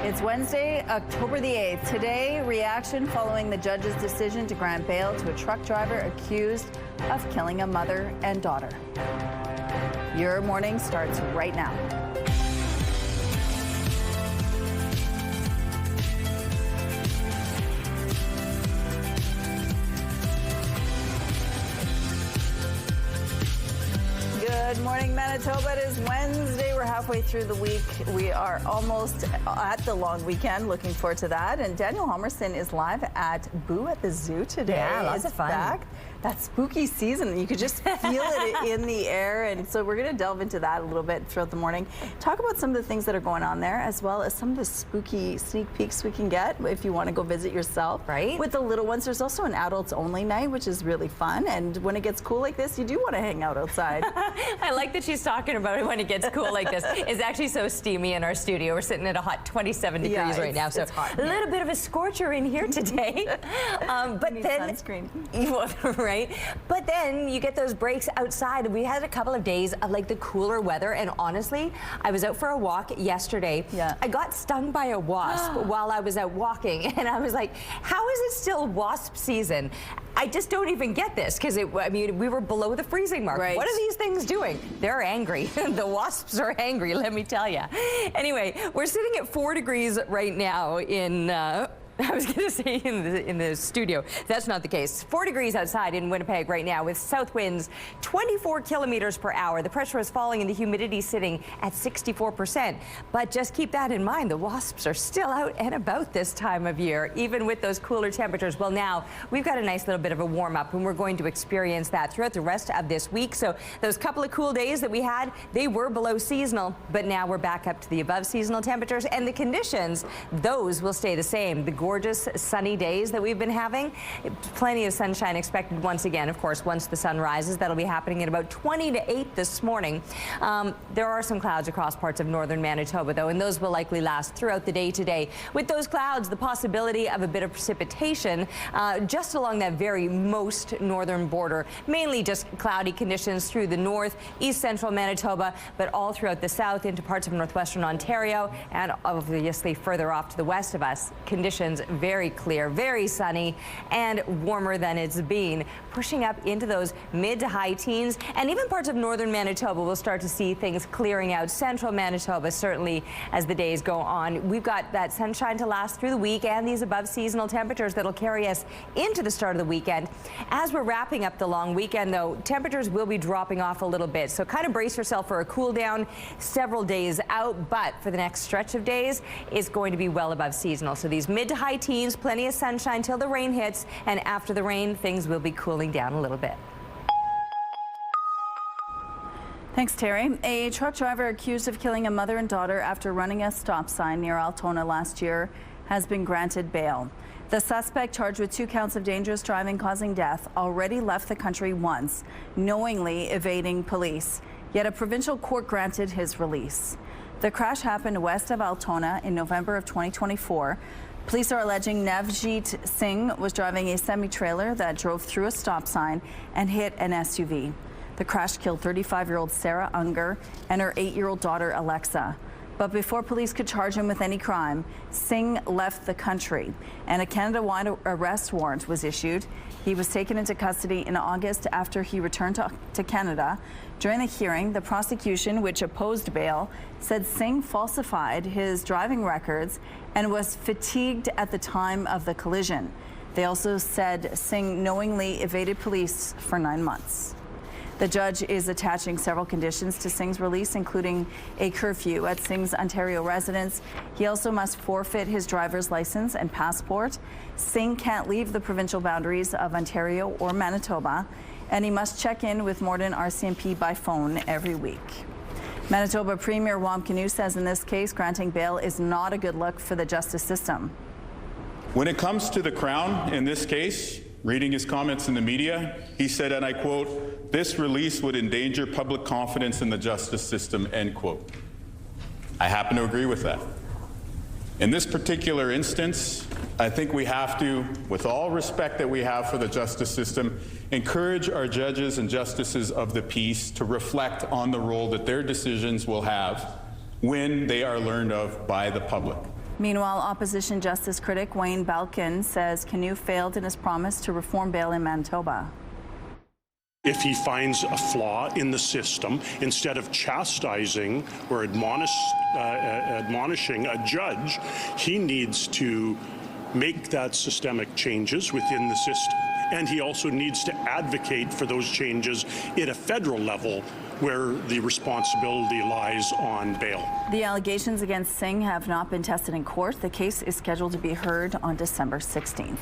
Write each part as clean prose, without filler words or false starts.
It's Wednesday, October the 8th. Today, reaction following the judge's decision to grant bail to a truck driver accused of killing a mother and daughter. Your morning starts right now. Good morning, Manitoba. It is Wednesday. We're halfway through the week. We are almost at the long weekend. Looking forward to that. And Daniel Homerson is live at Boo at the Zoo today. Yeah, lots of fun. Back. That spooky season, you could just feel it in the air. And so we're going to delve into that a little bit throughout the morning. Talk about some of the things that are going on there, as well as some of the spooky sneak peeks we can get if you want to go visit yourself. Right. With the little ones, there's also an adults only night, which is really fun. And when it gets cool like this, you do want to hang out outside. I like that she's talking about it when it gets cool like this. It's actually so steamy in our studio. We're sitting at a hot 27 degrees right now, so hot. A little bit of a scorcher in here today. But then sunscreen. Right? But then you get those breaks outside. We had a couple of days of like the cooler weather, and honestly, I was out for a walk yesterday. Yeah. I got stung by a wasp while I was out walking, and I was like, how is it still wasp season? I just don't even get this, because I mean, we were below the freezing mark. Right. What are these things doing? They're angry. The wasps are angry, let me tell you. Anyway, we're sitting at 4 degrees right now in I was going to say in the studio. That's not the case. 4 degrees outside in Winnipeg right now with south winds 24 kilometers per hour. The pressure is falling and the humidity sitting at 64%. But just keep that in mind. The wasps are still out and about this time of year, even with those cooler temperatures. Well, now we've got a nice little bit of a warm up, and we're going to experience that throughout the rest of this week. So those couple of cool days that we had, they were below seasonal, but now we're back up to the above seasonal temperatures, and the conditions, those will stay the same. The gorgeous sunny days that we've been having. Plenty of sunshine expected once again, of course, once the sun rises. That'll be happening at about 20 to 8 this morning. There are some clouds across parts of northern Manitoba, though, and those will likely last throughout the day today. With those clouds, the possibility of a bit of precipitation just along that very most northern border. Mainly just cloudy conditions through the north, east central Manitoba, but all throughout the south into parts of northwestern Ontario, and obviously further off to the west of us. Conditions very clear, very sunny, and warmer than it's been, pushing up into those mid to high teens. And even parts of northern Manitoba will start to see things clearing out. Central Manitoba, certainly, as the days go on. We've got that sunshine to last through the week, and these above seasonal temperatures that'll carry us into the start of the weekend. As we're wrapping up the long weekend, though, temperatures will be dropping off a little bit, so kind of brace yourself for a cool down several days out. But for the next stretch of days, it's going to be well above seasonal. So these mid to high teens, plenty of sunshine till the rain hits, and after the rain, things will be cooling down a little bit. Thanks, Terry. A truck driver accused of killing a mother and daughter after running a stop sign near Altona last year has been granted bail. The suspect, charged with 2 counts of dangerous driving causing death, already left the country once, knowingly evading police. Yet a provincial court granted his release. The crash happened west of Altona in November of 2024. Police are alleging Navjeet Singh was driving a semi-trailer that drove through a stop sign and hit an SUV. The crash killed 35-year-old Sarah Unger and her 8-year-old daughter Alexa. But before police could charge him with any crime, Singh left the country, and a Canada-wide arrest warrant was issued. He was taken into custody in August after he returned to Canada. During the hearing, the prosecution, which opposed bail, said Singh falsified his driving records and was fatigued at the time of the collision. They also said Singh knowingly evaded police for 9 months. The judge is attaching several conditions to Singh's release, including a curfew at Singh's Ontario residence. He also must forfeit his driver's license and passport. Singh can't leave the provincial boundaries of Ontario or Manitoba, and he must check in with Morden RCMP by phone every week. Manitoba Premier Wam Kanu says in this case, granting bail is not a good look for the justice system. When it comes to the Crown, in this case, reading his comments in the media, he said, and I quote, "This release would endanger public confidence in the justice system," end quote. I happen to agree with that. In this particular instance, I think we have to, with all respect that we have for the justice system, encourage our judges and justices of the peace to reflect on the role that their decisions will have when they are learned of by the public. Meanwhile, opposition justice critic Wayne Balkin says Canoe failed in his promise to reform bail in Manitoba. If he finds a flaw in the system, instead of chastising or admonishing a judge, he needs to make that systemic changes within the system. And he also needs to advocate for those changes at a federal level where the responsibility lies on bail. The allegations against Singh have not been tested in court. The case is scheduled to be heard on December 16th.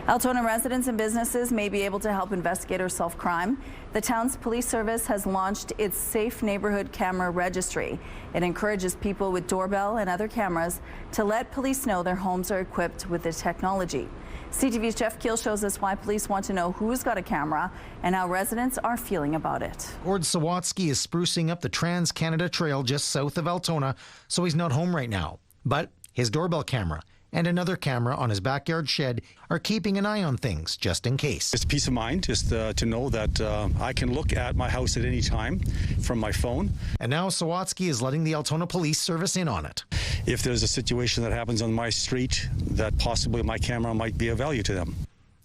Altona residents and businesses may be able to help investigators solve crime. The town's police service has launched its Safe Neighborhood Camera Registry. It encourages people with doorbell and other cameras to let police know their homes are equipped with the technology. CTV's Jeff Keel shows us why police want to know who's got a camera and how residents are feeling about it. Gord Sawatsky is sprucing up the Trans-Canada Trail just south of Altona, so he's not home right now. But his doorbell camera and another camera on his backyard shed are keeping an eye on things just in case. It's peace of mind just to know that I can look at my house at any time from my phone. And now Sawatsky is letting the Altona Police Service in on it. If there's a situation that happens on my street, that possibly my camera might be of value to them.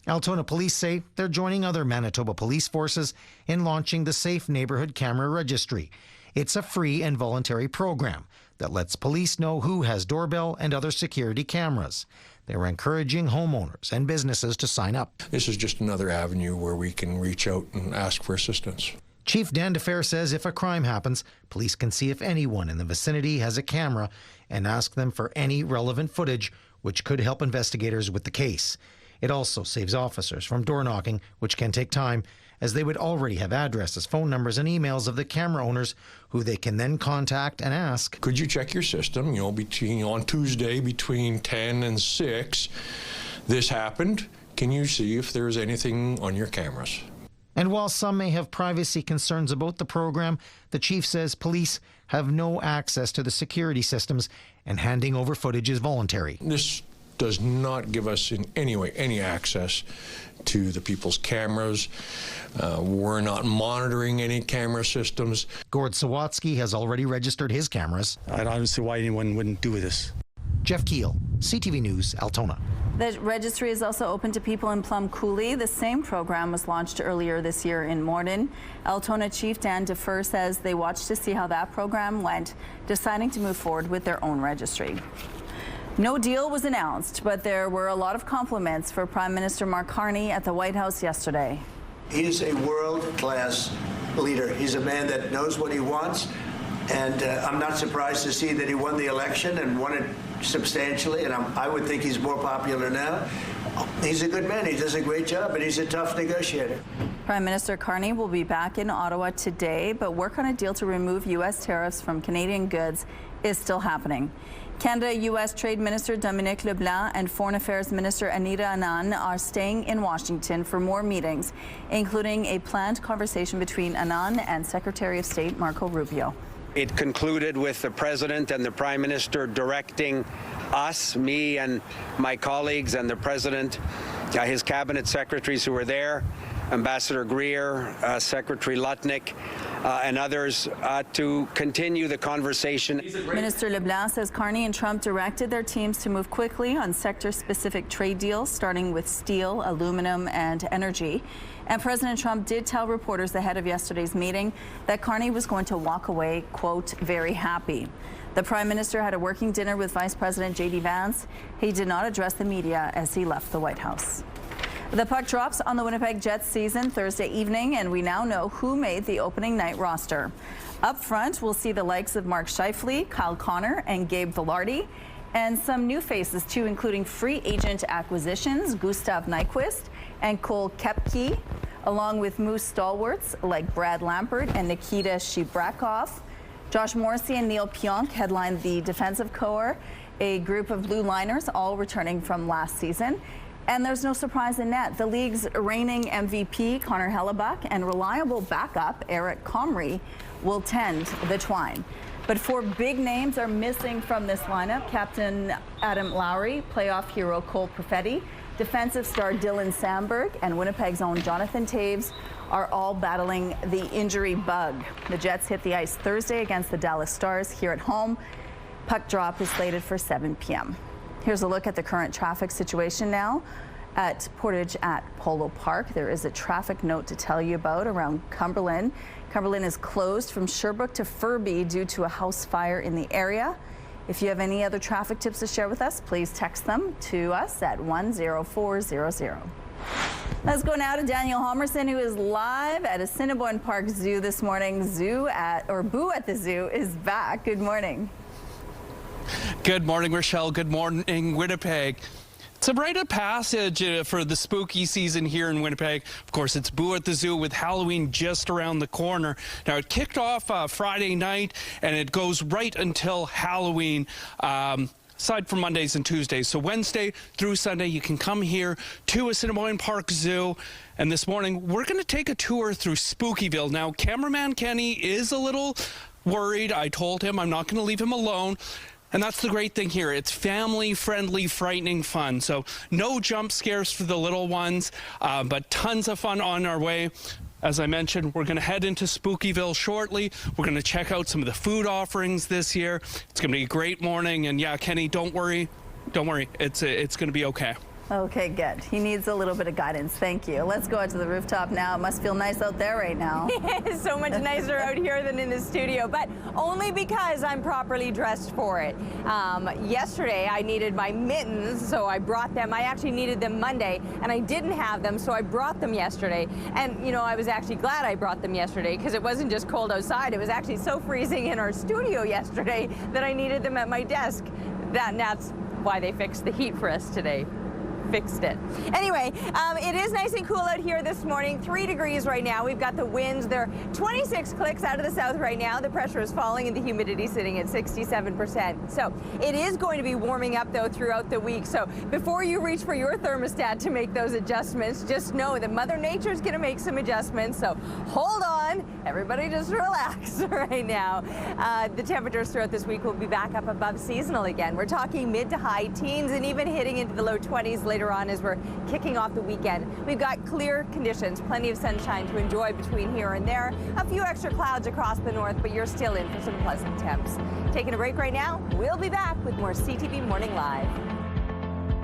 Altona Police say they're joining other Manitoba police forces in launching the Safe Neighborhood Camera Registry. It's a free and voluntary program that lets police know who has doorbell and other security cameras. They're encouraging homeowners and businesses to sign up. This is just another avenue where we can reach out and ask for assistance. Chief Dan DeFer says if a crime happens, police can see if anyone in the vicinity has a camera and ask them for any relevant footage, which could help investigators with the case. It also saves officers from door knocking, which can take time, as they would already have addresses, phone numbers, and emails of the camera owners who they can then contact and ask. Could you check your system, on Tuesday between 10 and 6, this happened. Can you see if there's anything on your cameras? And while some may have privacy concerns about the program, the chief says police have no access to the security systems and handing over footage is voluntary. This does not give us in any way any access to the people's cameras. We're not monitoring any camera systems. Gord Sawatsky has already registered his cameras. I don't see why anyone wouldn't do this. Jeff Keel, CTV News, Altona. The registry is also open to people in Plum Coulee. The same program was launched earlier this year in Morden. Altona Chief Dan DeFer says they watched to see how that program went, deciding to move forward with their own registry. No deal was announced, but there were a lot of compliments for Prime Minister Mark Carney at the White House yesterday. He's a world-class leader. He's a man that knows what he wants, and I'm not surprised to see that he won the election and won it substantially, and I would think he's more popular now. He's a good man. He does a great job, and he's a tough negotiator. Prime Minister Carney will be back in Ottawa today, but work on a deal to remove U.S. tariffs from Canadian goods is still happening. Canada-U.S. Trade Minister Dominic LeBlanc and Foreign Affairs Minister Anita Anand are staying in Washington for more meetings, including a planned conversation between Anand and Secretary of State Marco Rubio. It concluded with the President and the Prime Minister directing us, me and my colleagues and the President, his cabinet secretaries who were there, Ambassador Greer, Secretary Lutnick, and others to continue the conversation. Minister LeBlanc says Carney and Trump directed their teams to move quickly on sector-specific trade deals, starting with steel, aluminum, and energy. And President Trump did tell reporters ahead of yesterday's meeting that Carney was going to walk away, quote, very happy. The Prime Minister had a working dinner with Vice President J.D. Vance. He did not address the media as he left the White House. The puck drops on the Winnipeg Jets season Thursday evening, and we now know who made the opening night roster. Up front, we'll see the likes of Mark Scheifele, Kyle Connor, and Gabe Vilardi, and some new faces too, including free agent acquisitions, Gustav Nyquist and Cole Koepke, along with Moose stalwarts like Brad Lampert and Nikita Shibrakov. Josh Morrissey and Neil Pionk headlined the defensive corps, a group of blue liners all returning from last season. And there's no surprise in net. The league's reigning MVP, Connor Hellebuck, and reliable backup, Eric Comrie, will tend the twine. But four big names are missing from this lineup. Captain Adam Lowry, playoff hero Cole Perfetti, defensive star Dylan Samberg, and Winnipeg's own Jonathan Toews are all battling the injury bug. The Jets hit the ice Thursday against the Dallas Stars here at home. Puck drop is slated for 7 p.m. Here's a look at the current traffic situation now. At Portage at Polo Park, there is a traffic note to tell you about around Cumberland. Cumberland is closed from Sherbrooke to Furby due to a house fire in the area. If you have any other traffic tips to share with us, please text them to us at 10400. Let's go now to Daniel Homerson, who is live at Assiniboine Park Zoo this morning. Boo at the Zoo is back. Good morning. Good morning, Rochelle. Good morning, Winnipeg. It's a rite of passage for the spooky season here in Winnipeg. Of course, it's Boo at the Zoo with Halloween just around the corner. Now, it kicked off Friday night, and it goes right until Halloween. Aside from Mondays and Tuesdays. So Wednesday through Sunday, you can come here to Assiniboine Park Zoo. And this morning, we're going to take a tour through Spookyville. Now, cameraman Kenny is a little worried. I told him I'm not going to leave him alone. And that's the great thing here. It's family-friendly, frightening fun. So no jump scares for the little ones, but tons of fun on our way. As I mentioned, we're going to head into Spookyville shortly. We're going to check out some of the food offerings this year. It's going to be a great morning. And yeah, Kenny, don't worry. Don't worry. It's going to be okay. Okay, good. He needs a little bit of guidance. Thank you. Let's go out to the rooftop now. It must feel nice out there right now. It's so much nicer out here than in the studio, but only because I'm properly dressed for it. Yesterday, I needed my mittens, so I brought them. I actually needed them Monday, and I didn't have them, so I brought them yesterday. And, you know, I was actually glad I brought them yesterday because it wasn't just cold outside. It was actually so freezing in our studio yesterday that I needed them at my desk. That's why they fixed the heat for us today. Fixed it. Anyway, it is nice and cool out here this morning. 3 degrees right now. We've got the winds. They're 26 clicks out of the south right now. The pressure is falling and the humidity sitting at 67%. So it is going to be warming up though throughout the week. So before you reach for your thermostat to make those adjustments, just know that Mother Nature is going to make some adjustments. So hold on. Everybody just relax right now. The temperatures throughout this week will be back up above seasonal again. We're talking mid to high teens and even hitting into the low 20s later on as we're kicking off the weekend. We've got clear conditions, plenty of sunshine to enjoy between here and there. A few extra clouds across the north, but you're still in for some pleasant temps. Taking a break right now. We'll be back with more CTV Morning Live.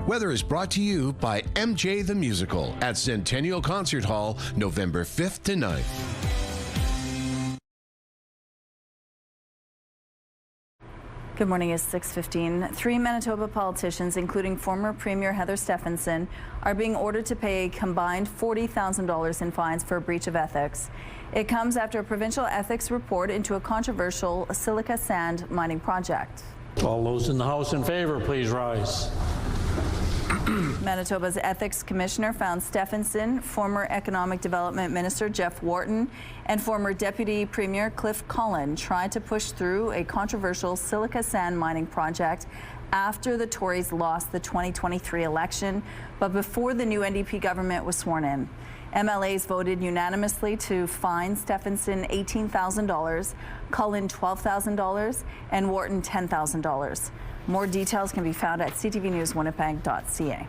Weather is brought to you by MJ the Musical at Centennial Concert Hall, November 5th to 9th. Good morning, it's 6:15. 3 Manitoba politicians, including former Premier Heather Stephenson, are being ordered to pay a combined $40,000 in fines for a breach of ethics. It comes after a provincial ethics report into a controversial silica sand mining project. All those in the House in favor, please rise. Manitoba's Ethics Commissioner found Stephenson, former Economic Development Minister Jeff Wharton, and former Deputy Premier Cliff Cullen tried to push through a controversial silica sand mining project after the Tories lost the 2023 election, but before the new NDP government was sworn in. MLAs voted unanimously to fine Stephenson $18,000, Cullen $12,000, and Wharton $10,000. More details can be found at ctvnewswinnipeg.ca.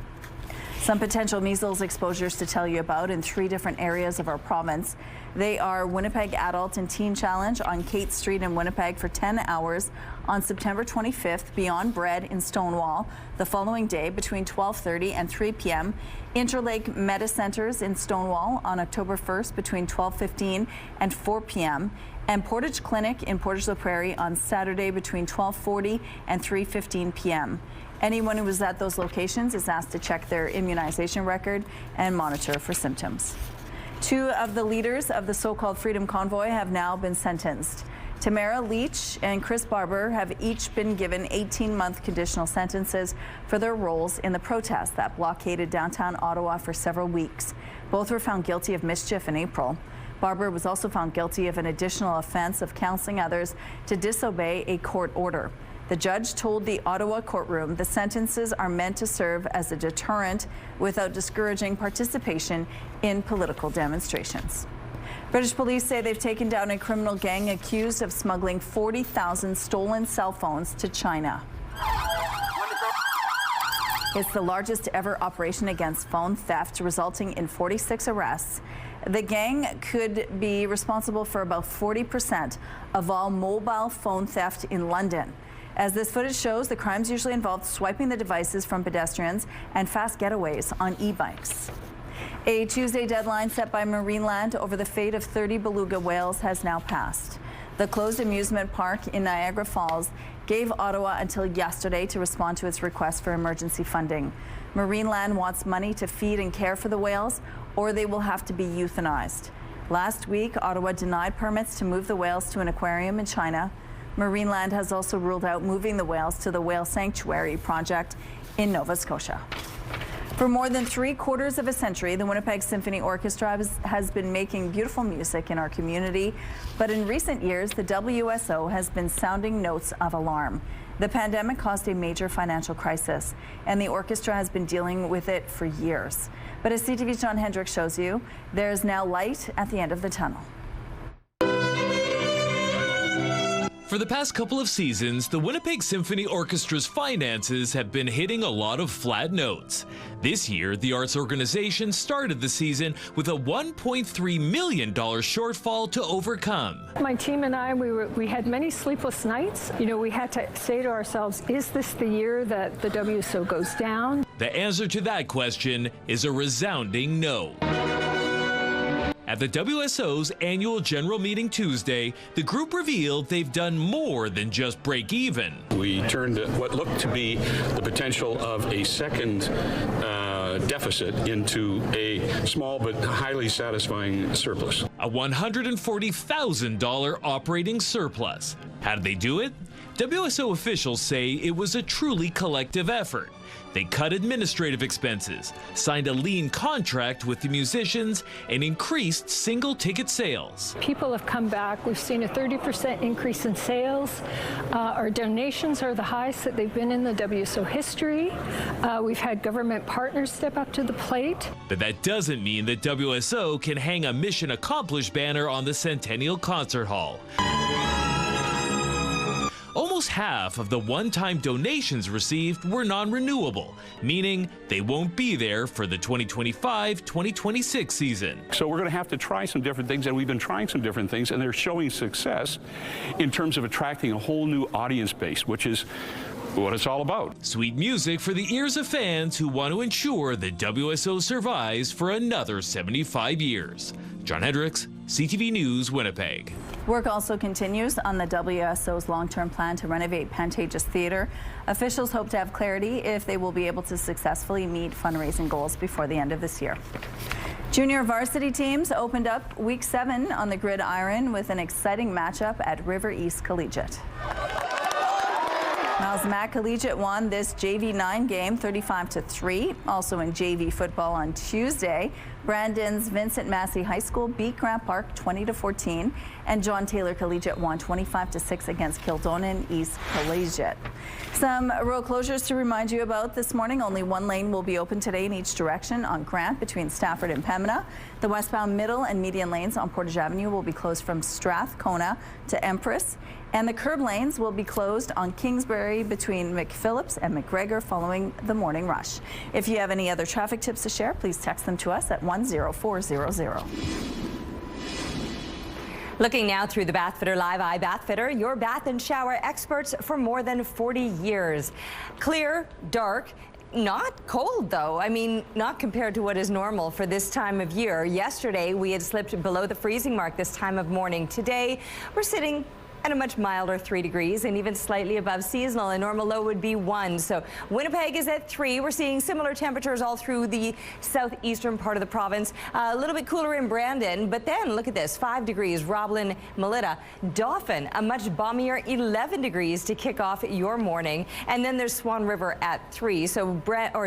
Some potential measles exposures to tell you about in 3 different areas of our province. They are Winnipeg Adult and Teen Challenge on Kate Street in Winnipeg for 10 hours on September 25th, Beyond Bread in Stonewall. The following day between 12:30 and 3 p.m. Interlake Meta Centers in Stonewall on October 1st between 12:15 and 4 p.m. and Portage Clinic in Portage la Prairie on Saturday between 12:40 and 3:15 p.m. Anyone who was at those locations is asked to check their immunization record and monitor for symptoms. 2 of the leaders of the so-called Freedom Convoy have now been sentenced. Tamara Leach and Chris Barber have each been given 18-month conditional sentences for their roles in the protest that blockaded downtown Ottawa for several weeks. Both were found guilty of mischief in April. Barber was also found guilty of an additional offense of counseling others to disobey a court order. The judge told the Ottawa courtroom the sentences are meant to serve as a deterrent without discouraging participation in political demonstrations. British police say they've taken down a criminal gang accused of smuggling 40,000 stolen cell phones to China. It's the largest ever operation against phone theft, resulting in 46 arrests. The gang could be responsible for about 40% of all mobile phone theft in London. As this footage shows, the crimes usually involved swiping the devices from pedestrians and fast getaways on e-bikes. A Tuesday deadline set by Marineland over the fate of 30 beluga whales has now passed. The closed amusement park in Niagara Falls gave Ottawa until yesterday to respond to its request for emergency funding. Marineland wants money to feed and care for the whales, or they will have to be euthanized. Last week, Ottawa denied permits to move the whales to an aquarium in China. Marineland has also ruled out moving the whales to the Whale Sanctuary project in Nova Scotia. For more than 3/4 of a century, the Winnipeg Symphony Orchestra has been making beautiful music in our community, but in recent years, the WSO has been sounding notes of alarm. The pandemic caused a major financial crisis, and the orchestra has been dealing with it for years. But as CTV's John Hendricks shows you, there is now light at the end of the tunnel. For the past couple of seasons, the Winnipeg Symphony Orchestra's finances have been hitting a lot of flat notes. This year, the arts organization started the season with a $1.3 million shortfall to overcome. My team and I, we had many sleepless nights. You know, we had to say to ourselves, is this the year that the WSO goes down? The answer to that question is a resounding no. At the WSO's annual general meeting Tuesday, the group revealed they've done more than just break even. We turned what looked to be the potential of a second deficit into a small but highly satisfying surplus. A $140,000 operating surplus. How did they do it? WSO officials say it was a truly collective effort. They cut administrative expenses, signed a lean contract with the musicians, and increased single-ticket sales. People have come back. We've seen a 30% increase in sales. Our donations are the highest that they've been in the WSO history. We've had government partners step up to the plate. But that doesn't mean that WSO can hang a mission accomplished banner on the Centennial Concert Hall. Almost half of the one-time donations received were non-renewable, meaning they won't be there for the 2025-2026 season. So we're going to have to try some different things, and we've been trying some different things, and they're showing success in terms of attracting a whole new audience base, which is what it's all about. Sweet music for the ears of fans who want to ensure that WSO survives for another 75 years. John Hendricks, CTV News, Winnipeg. Work also continues on the WSO's long-term plan to renovate Pantages Theatre. Officials hope to have clarity if they will be able to successfully meet fundraising goals before the end of this year. Junior varsity teams opened up Week 7 on the gridiron with an exciting matchup at River East Collegiate. Miles Mac Collegiate won this JV 9 game 35-3. Also in JV football on Tuesday, Brandon's Vincent Massey High School beat Grant Park 20-14, and John Taylor Collegiate won 25-6 against Kildonan East Collegiate. Some road closures to remind you about this morning. Only one lane will be open today in each direction on Grant between Stafford and Pembina. The westbound middle and median lanes on Portage Avenue will be closed from Strathcona to Empress. And the curb lanes will be closed on Kingsbury between McPhillips and McGregor following the morning rush. If you have any other traffic tips to share, please text them to us at 10400. Looking now through the Bathfitter Live Eye Bathfitter, your bath and shower experts for more than 40 years. Clear, dark, not cold though. I mean, not compared to what is normal for this time of year. Yesterday, we had slipped below the freezing mark this time of morning. Today, we're sitting at a much milder 3 degrees and even slightly above seasonal. A normal low would be 1. So Winnipeg is at 3. We're seeing similar temperatures all through the southeastern part of the province. A little bit cooler in Brandon, but then look at this, 5 degrees, Roblin, Melita. Dauphin, a much balmier 11 degrees to kick off your morning. And then there's Swan River at 3. So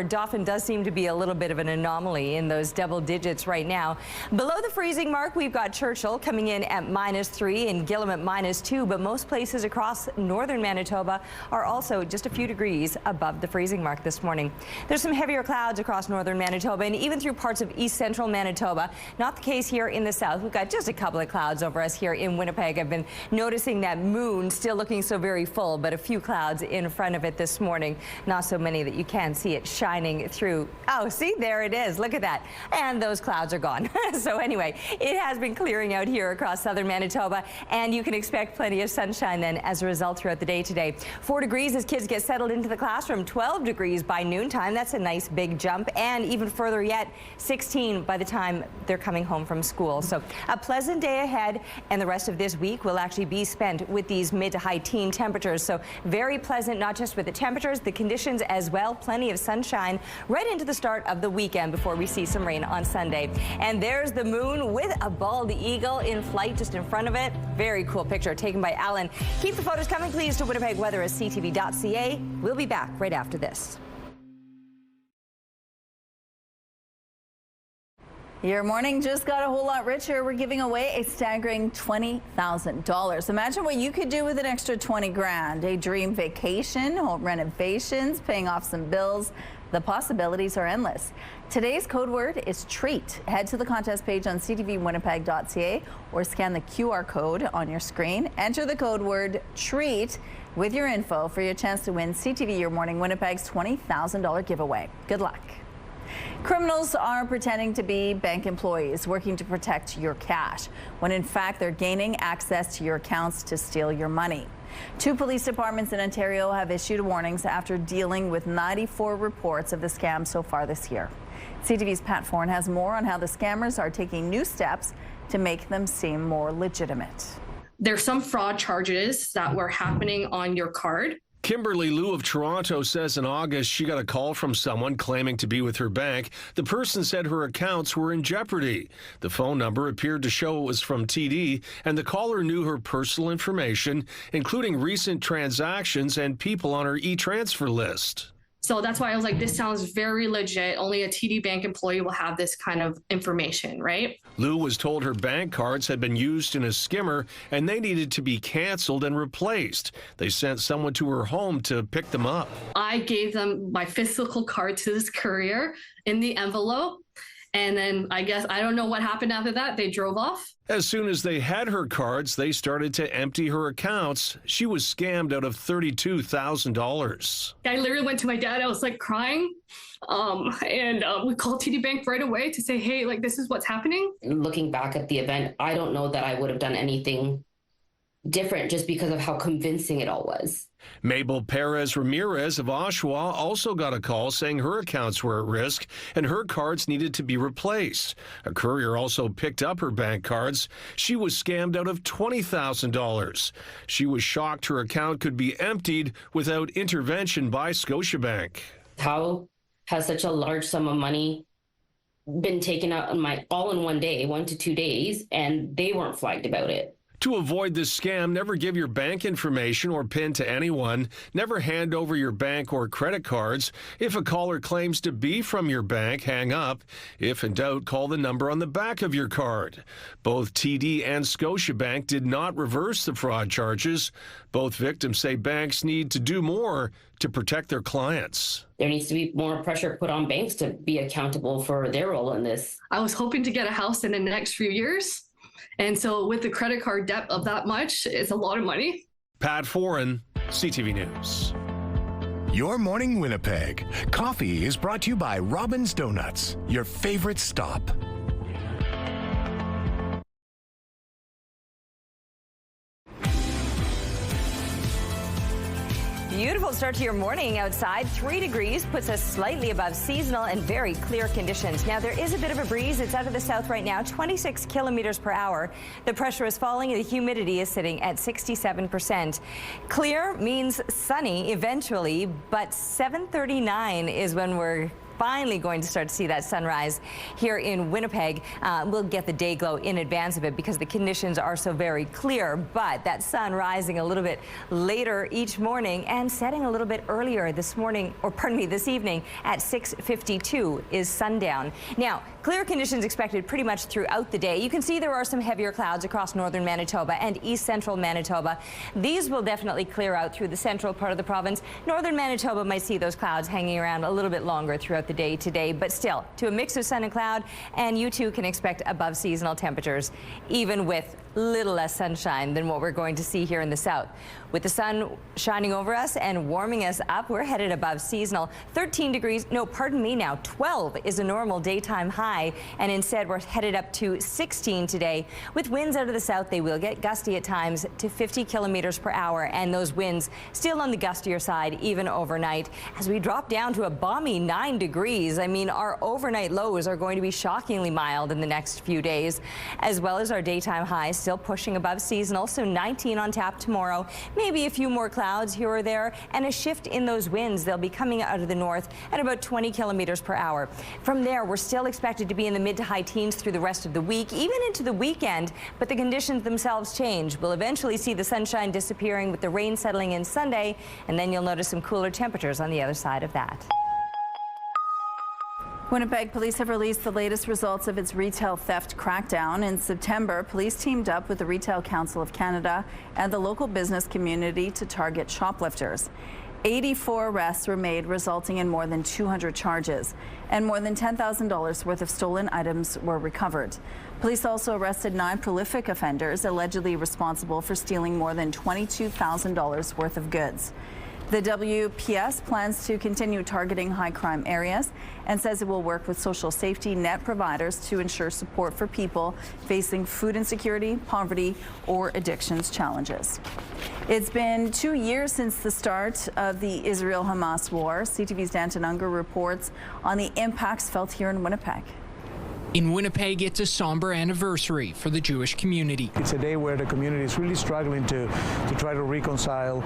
Dauphin does seem to be a little bit of an anomaly in those double digits right now. Below the freezing mark, we've got Churchill coming in at -3 and Gillam at -2. But most places across northern Manitoba are also just a few degrees above the freezing mark this morning. There's some heavier clouds across northern Manitoba and even through parts of east central Manitoba. Not the case here in the south. We've got just a couple of clouds over us here in Winnipeg. I've been noticing that moon still looking so very full, but a few clouds in front of it this morning. Not so many that you can see it shining through. Oh, see, there it is. Look at that. And those clouds are gone. So anyway, it has been clearing out here across southern Manitoba, and you can expect plenty plenty of sunshine then as a result throughout the day today. 4 degrees as kids get settled into the classroom. 12 degrees by noontime. That's a nice big jump. And even further yet, 16 by the time they're coming home from school. So a pleasant day ahead, and the rest of this week will actually be spent with these mid to high teen temperatures. So very pleasant, not just with the temperatures, the conditions as well. Plenty of sunshine right into the start of the weekend before we see some rain on Sunday. And there's the moon with a bald eagle in flight just in front of it. Very cool picture taken by Alan. Keep the photos coming, please, to Winnipeg Weather at ctv.ca. We'll be back right after this. Your morning just got a whole lot richer. We're giving away a staggering $20,000. Imagine what you could do with an extra 20 grand. A dream vacation, home renovations, paying off some bills. The possibilities are endless. Today's code word is treat. Head to the contest page on ctvwinnipeg.ca or scan the QR code on your screen. Enter the code word treat with your info for your chance to win CTV Your Morning Winnipeg's $20,000 giveaway. Good luck. Criminals are pretending to be bank employees working to protect your cash, when in fact they're gaining access to your accounts to steal your money. 2 police departments in Ontario have issued warnings after dealing with 94 reports of the scam so far this year. CTV's Pat Foran has more on how the scammers are taking new steps to make them seem more legitimate. There's some fraud charges that were happening on your card. Kimberly Liu of Toronto says in August she got a call from someone claiming to be with her bank. The person said her accounts were in jeopardy. The phone number appeared to show it was from TD, and the caller knew her personal information, including recent transactions and people on her e-transfer list. So that's why I was like, this sounds very legit. Only a TD Bank employee will have this kind of information, right? Lou was told her bank cards had been used in a skimmer and they needed to be canceled and replaced. They sent someone to her home to pick them up. I gave them my physical card to this courier in the envelope. And then I guess, I don't know what happened after that. They drove off. As soon as they had her cards, they started to empty her accounts. She was scammed out of $32,000. I literally went to my dad. I was like crying. We called TD Bank right away to say, hey, like, this is what's happening. Looking back at the event, I don't know that I would have done anything different just because of how convincing it all was. Mabel Perez Ramirez of Oshawa also got a call saying her accounts were at risk and her cards needed to be replaced. A courier also picked up her bank cards. She was scammed out of $20,000. She was shocked her account could be emptied without intervention by Scotiabank. How has such a large sum of money been taken out all in one day, 1 to 2 days, and they weren't flagged about it? To avoid this scam, never give your bank information or PIN to anyone. Never hand over your bank or credit cards. If a caller claims to be from your bank, hang up. If in doubt, call the number on the back of your card. Both TD and Scotiabank did not reverse the fraud charges. Both victims say banks need to do more to protect their clients. There needs to be more pressure put on banks to be accountable for their role in this. I was hoping to get a house in the next few years. And so with the credit card debt of that much, it's a lot of money. Pat Foran, CTV News. Your Morning Winnipeg. Coffee is brought to you by Robin's Donuts, your favorite stop. Beautiful start to your morning outside. 3 degrees puts us slightly above seasonal and very clear conditions. Now, there is a bit of a breeze. It's out of the south right now, 26 kilometers per hour. The pressure is falling and the humidity is sitting at 67%. Clear means sunny eventually, but 7:39 is when we're finally going to start to see that sunrise here in Winnipeg. We'll get the day glow in advance of it because the conditions are so very clear, but that sun rising a little bit later each morning and setting a little bit earlier this morning, or pardon me, this evening at 6:52 is sundown. Now, clear conditions expected pretty much throughout the day. You can see there are some heavier clouds across northern Manitoba and east central Manitoba. These will definitely clear out through the central part of the province. Northern Manitoba might see those clouds hanging around a little bit longer throughout the day today, but still to a mix of sun and cloud, and you too can expect above seasonal temperatures, even with little less sunshine than what we're going to see here in the south. With the sun shining over us and warming us up, we're headed above seasonal. 13 degrees, no, pardon me now, 12 is a normal daytime high, and instead we're headed up to 16 today. With winds out of the south, they will get gusty at times to 50 kilometers per hour, and those winds still on the gustier side even overnight. As we drop down to a balmy 9 degrees, I mean, our overnight lows are going to be shockingly mild in the next few days, as well as our daytime highs still pushing above seasonal, so 19 on tap tomorrow. Maybe a few more clouds here or there, and a shift in those winds. They'll be coming out of the north at about 20 kilometers per hour. From there, we're still expected to be in the mid to high teens through the rest of the week, even into the weekend, but the conditions themselves change. We'll eventually see the sunshine disappearing with the rain settling in Sunday, and then you'll notice some cooler temperatures on the other side of that. Winnipeg police have released the latest results of its retail theft crackdown. In September, police teamed up with the Retail Council of Canada and the local business community to target shoplifters. 84 arrests were made, resulting in more than 200 charges, and more than $10,000 worth of stolen items were recovered. Police also arrested 9 prolific offenders allegedly responsible for stealing more than $22,000 worth of goods. The WPS plans to continue targeting high crime areas and says it will work with social safety net providers to ensure support for people facing food insecurity, poverty, or addictions challenges. It's been 2 years since the start of the Israel-Hamas war. CTV's Dawn McEwen reports on the impacts felt here in Winnipeg. In Winnipeg, it's a somber anniversary for the Jewish community. It's a day where the community is really struggling to try to reconcile,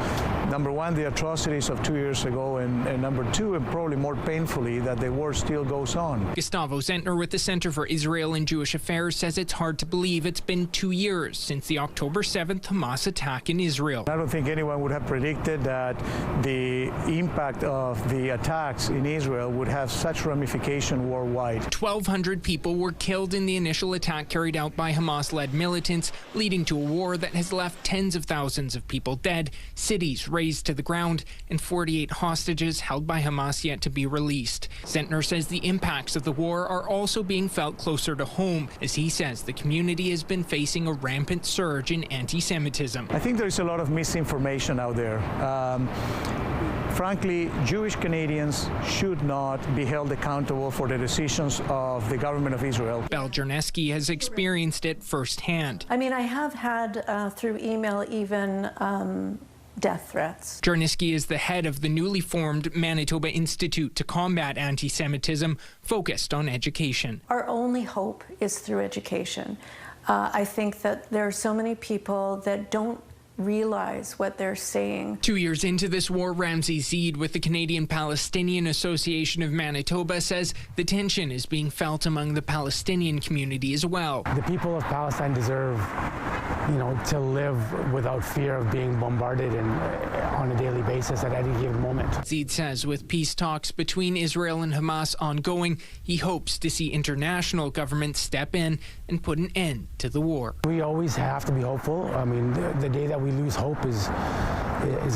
number one, the atrocities of 2 years ago, and number two, and probably more painfully, that the war still goes on. Gustavo Zentner with the Center for Israel and Jewish Affairs says it's hard to believe it's been 2 years since the October 7th Hamas attack in Israel. I don't think anyone would have predicted that the impact of the attacks in Israel would have such ramification worldwide. 1,200 people were killed in the initial attack carried out by Hamas-led militants, leading to a war that has left tens of thousands of people dead, cities razed to the ground, and 48 hostages held by Hamas yet to be released. Zentner says the impacts of the war are also being felt closer to home, as he says the community has been facing a rampant surge in anti-Semitism. I think there's a lot of misinformation out there. Frankly, Jewish Canadians should not be held accountable for the decisions of the government of Israel. Belle Jarneski has experienced it firsthand. I mean, I have had through email even death threats. Jarneski is the head of the newly formed Manitoba Institute to Combat Anti-Semitism, focused on education. Our only hope is through education. I think that there are so many people that don't realize what they're saying. 2 years into this war, Ramsey Zeed with the Canadian Palestinian Association of Manitoba says the tension is being felt among the Palestinian community as well. The people of Palestine deserve, to live without fear of being bombarded on a daily basis at any given moment. Zeed says with peace talks between Israel and Hamas ongoing, he hopes to see international governments step in and put an end to the war. We always have to be hopeful. I mean, the day that we lose hope is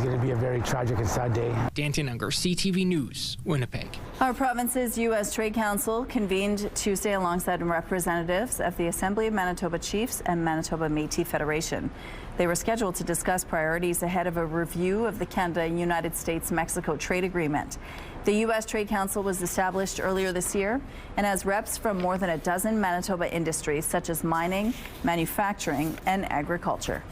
going to be a very tragic and sad day. Danton Unger, CTV News, Winnipeg. Our province's U.S. Trade Council convened Tuesday alongside representatives of the Assembly of Manitoba Chiefs and Manitoba Métis Federation. They were scheduled to discuss priorities ahead of a review of the Canada-United States-Mexico trade agreement. The U.S. Trade Council was established earlier this year and has reps from more than a dozen Manitoba industries such as mining, manufacturing, and agriculture.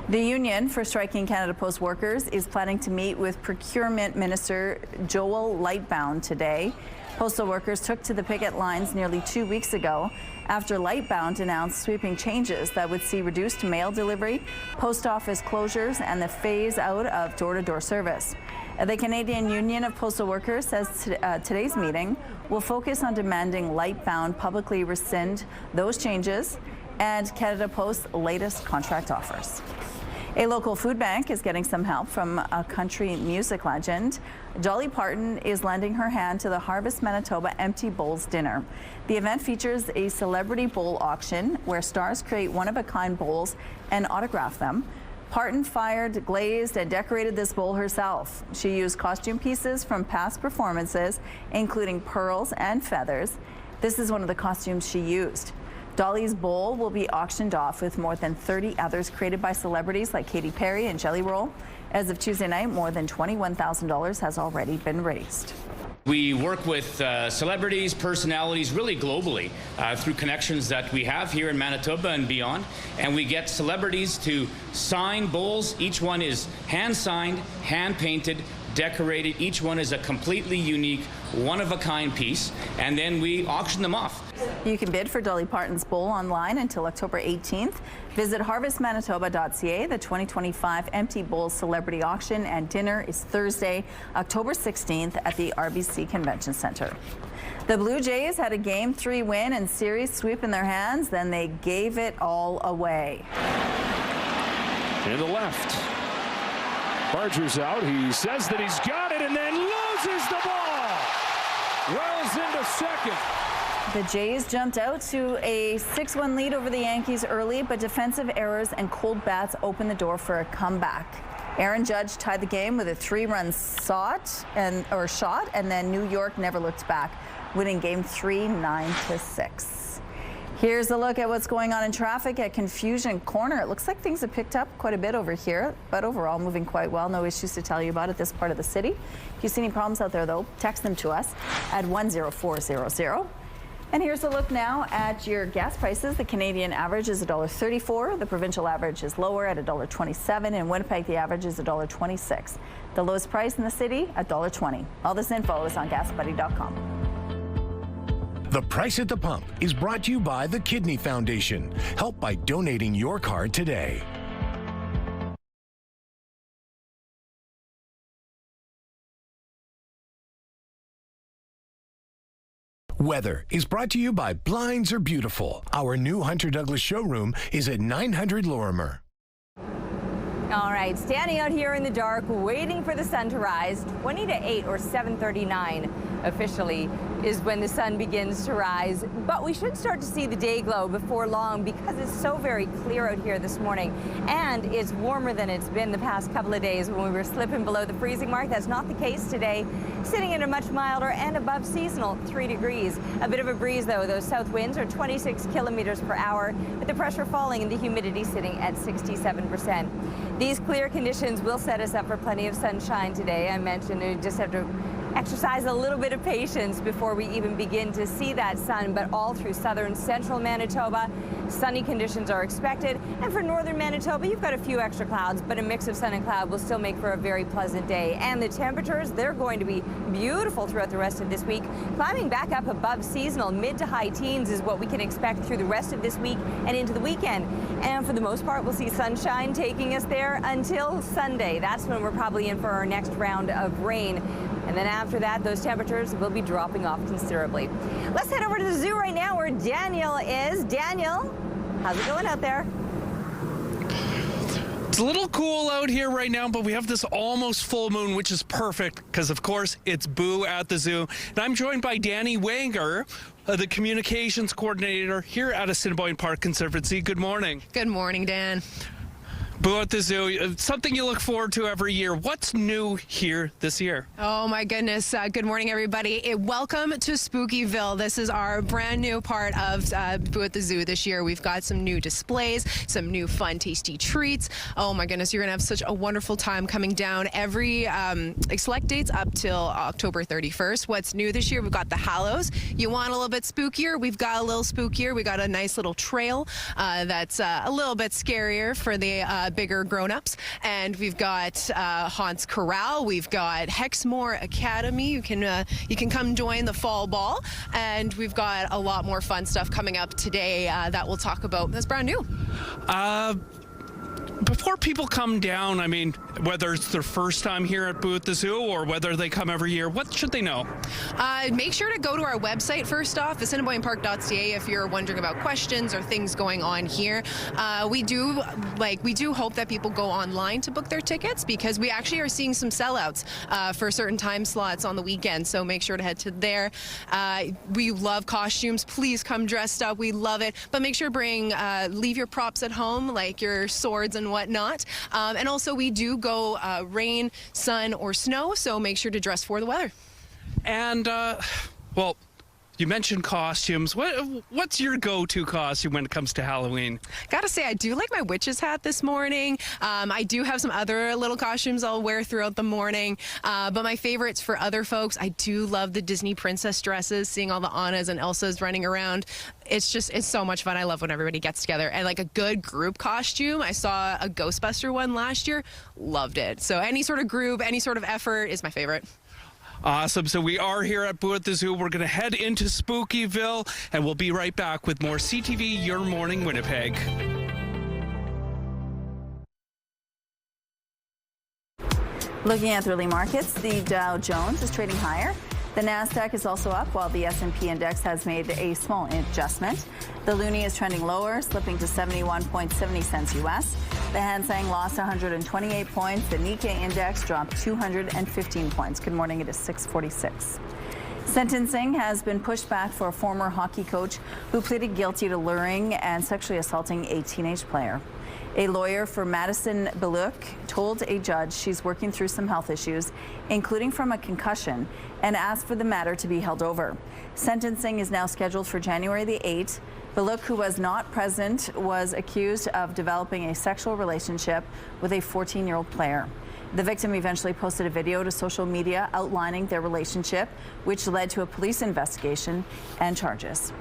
The Union for Striking Canada Post Workers is planning to meet with Procurement Minister Joel Lightbound today. Postal workers took to the picket lines nearly 2 weeks ago after Lightbound announced sweeping changes that would see reduced mail delivery, post office closures, and the phase out of door-to-door service. The Canadian Union of Postal Workers says today's meeting will focus on demanding Lightbound publicly rescind those changes and Canada Post's latest contract offers. A local food bank is getting some help from a country music legend. Dolly Parton is lending her hand to the Harvest Manitoba Empty Bowls Dinner. The event features a celebrity bowl auction where stars create one-of-a-kind bowls and autograph them. Parton fired, glazed, and decorated this bowl herself. She used costume pieces from past performances, including pearls and feathers. This is one of the costumes she used. Dolly's bowl will be auctioned off with more than 30 others created by celebrities like Katy Perry and Jelly Roll. As of Tuesday night, more than $21,000 has already been raised. We work with celebrities, personalities, really globally, through connections that we have here in Manitoba and beyond. And we get celebrities to sign bowls. Each one is hand-signed, hand-painted, decorated. Each one is a completely unique, one-of-a-kind piece. And then we auction them off. You can bid for Dolly Parton's bowl online until October 18th. Visit harvestmanitoba.ca. The 2025 Empty Bowls Celebrity Auction and Dinner is Thursday, October 16th at the RBC Convention Center. The Blue Jays had a Game 3 win and series sweep in their hands. Then they gave it all away. In the left. Barger's out. He says that he's got it and then loses the ball. Wells into second. The Jays jumped out to a 6-1 lead over the Yankees early, but defensive errors and cold bats opened the door for a comeback. Aaron Judge tied the game with a 3-run shot, and then New York never looked back, winning Game 3 9-6. Here's a look at what's going on in traffic at Confusion Corner. It looks like things have picked up quite a bit over here, but overall moving quite well. No issues to tell you about at this part of the city. If you see any problems out there, though, text them to us at 10400. And here's a look now at your gas prices. The Canadian average is $1.34. The provincial average is lower at $1.27. In Winnipeg, the average is $1.26. The lowest price in the city, $1.20. All this info is on GasBuddy.com. The Price at the Pump is brought to you by the Kidney Foundation. Help by donating your card today. Weather is brought to you by Blinds Are Beautiful. Our new Hunter Douglas showroom is at 900 Lorimer. All right, standing out here in the dark, waiting for the sun to rise. 20 to 8 or 7:39 officially is when the sun begins to rise. But we should start to see the day glow before long because it's so very clear out here this morning. And it's warmer than it's been the past couple of days when we were slipping below the freezing mark. That's not the case today. Sitting at a much milder and above seasonal 3 degrees. A bit of a breeze, though. Those south winds are 26 kilometers per hour, with the pressure falling and the humidity sitting at 67%. These clear conditions will set us up for plenty of sunshine today. I mentioned we just have to exercise a little bit of patience before we even begin to see that sun, but all through southern central Manitoba, sunny conditions are expected. And for northern Manitoba, you've got a few extra clouds, but a mix of sun and cloud will still make for a very pleasant day. And the temperatures, they're going to be beautiful throughout the rest of this week, climbing back up above seasonal. Mid to high teens is what we can expect through the rest of this week and into the weekend. And for the most part, we'll see sunshine taking us there until Sunday. That's when we're probably in for our next round of rain. And then after that, those temperatures will be dropping off considerably. Let's head over to the zoo right now where Daniel is. Daniel, how's it going out there? It's a little cool out here right now, but we have this almost full moon, which is perfect because, of course, it's Boo at the zoo. And I'm joined by Danny Wanger, the communications coordinator here at Assiniboine Park Conservancy. Good morning. Good morning, Dan. Boo at the Zoo, something you look forward to every year. What's new here this year? Oh my goodness. Good morning, everybody. Welcome to Spookyville. This is our brand new part of Boo at the Zoo this year. We've got some new displays, some new fun, tasty treats. Oh my goodness, you're going to have such a wonderful time coming down. Every select dates up till October 31st. What's new this year? We've got the Hallows. You want a little bit spookier? We've got a little spookier. We got a nice little trail that's a little bit scarier for the bigger grown-ups, and we've got Haunts Corral, we've got Hexmore Academy. You can come join the fall ball, and we've got a lot more fun stuff coming up today that we'll talk about. That's brand new. Before people come down, I mean, whether it's their first time here at Boo at the Zoo or whether they come every year, what should they know? Make sure to go to our website first off, assiniboinepark.ca, if you're wondering about questions or things going on here. We do hope that people go online to book their tickets because we actually are seeing some sellouts for certain time slots on the weekend. So make sure to head to there. We love costumes. Please come dressed up. We love it. But make sure to leave your props at home, like your swords and whatnot. And also we do go rain, sun, or snow, so make sure to dress for the weather. And, well, you mentioned costumes. What's your go-to costume when it comes to Halloween? Gotta say, I do like my witch's hat this morning. I do have some other little costumes I'll wear throughout the morning. But my favorites for other folks, I do love the Disney princess dresses, seeing all the Annas and Elsas running around. It's so much fun. I love when everybody gets together. And like a good group costume. I saw a Ghostbuster one last year. Loved it. So any sort of group, any sort of effort is my favorite. Awesome. So we are here at Boo at the Zoo. We're going to head into Spookyville, and we'll be right back with more CTV Your Morning Winnipeg. Looking at the early markets, the Dow Jones is trading higher. The NASDAQ is also up, while the S&P index has made a small adjustment. The loonie is trending lower, slipping to 71.70 cents U.S. The Hang Seng lost 128 points. The Nikkei index dropped 215 points. Good morning. It is 6:46. Sentencing has been pushed back for a former hockey coach who pleaded guilty to luring and sexually assaulting a teenage player. A lawyer for Madison Beluk told a judge she's working through some health issues, including from a concussion, and asked for the matter to be held over. Sentencing is now scheduled for January the 8th. Beluk, who was not present, was accused of developing a sexual relationship with a 14-year-old player. The victim eventually posted a video to social media outlining their relationship, which led to a police investigation and charges.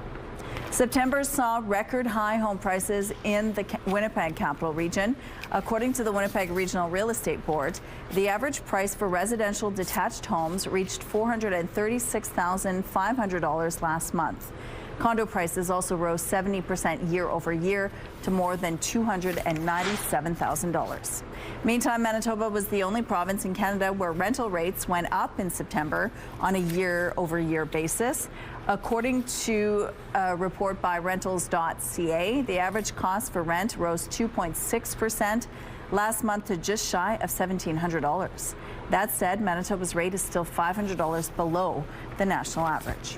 September saw record high home prices in the Winnipeg capital region. According to the Winnipeg Regional Real Estate Board, the average price for residential detached homes reached $436,500 last month. Condo prices also rose 70% year over year to more than $297,000. Meantime, Manitoba was the only province in Canada where rental rates went up in September on a year-over-year basis. According to a report by rentals.ca, the average cost for rent rose 2.6% last month to just shy of $1,700. That said, Manitoba's rate is still $500 below the national average.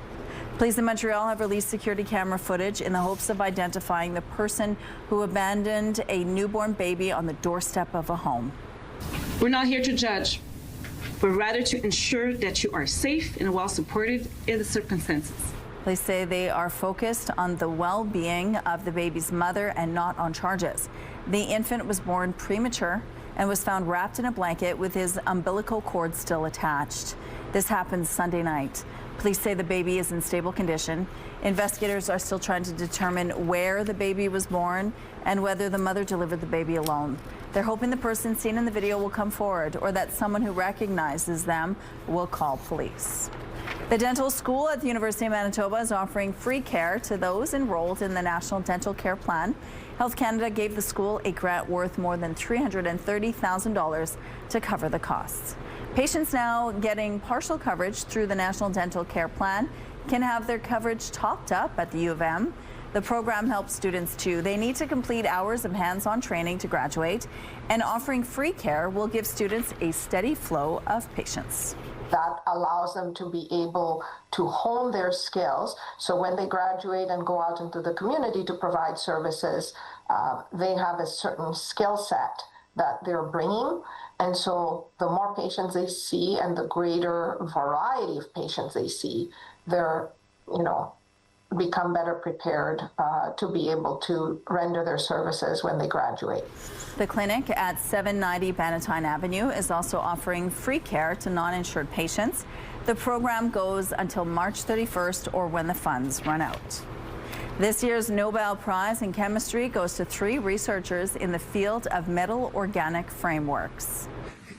Police in Montreal have released security camera footage in the hopes of identifying the person who abandoned a newborn baby on the doorstep of a home. We're not here to judge, but rather to ensure that you are safe and well supported in the circumstances. Police say they are focused on the well-being of the baby's mother and not on charges. The infant was born premature and was found wrapped in a blanket with his umbilical cord still attached. This happened Sunday night. Police say the baby is in stable condition. Investigators are still trying to determine where the baby was born and whether the mother delivered the baby alone. They're hoping the person seen in the video will come forward or that someone who recognizes them will call police. The dental school at the University of Manitoba is offering free care to those enrolled in the National Dental Care Plan. Health Canada gave the school a grant worth more than $330,000 to cover the costs. Patients now getting partial coverage through the National Dental Care Plan can have their coverage topped up at the U of M. The program helps students too. They need to complete hours of hands-on training to graduate, and offering free care will give students a steady flow of patients. That allows them to be able to hone their skills, so when they graduate and go out into the community to provide services, they have a certain skill set that they're bringing. And so the more patients they see and the greater variety of patients they see, they're, become better prepared to be able to render their services when they graduate. The clinic at 790 Bannatyne Avenue is also offering free care to non-insured patients. The program goes until March 31st or when the funds run out. This year's Nobel Prize in Chemistry goes to 3 researchers in the field of metal organic frameworks.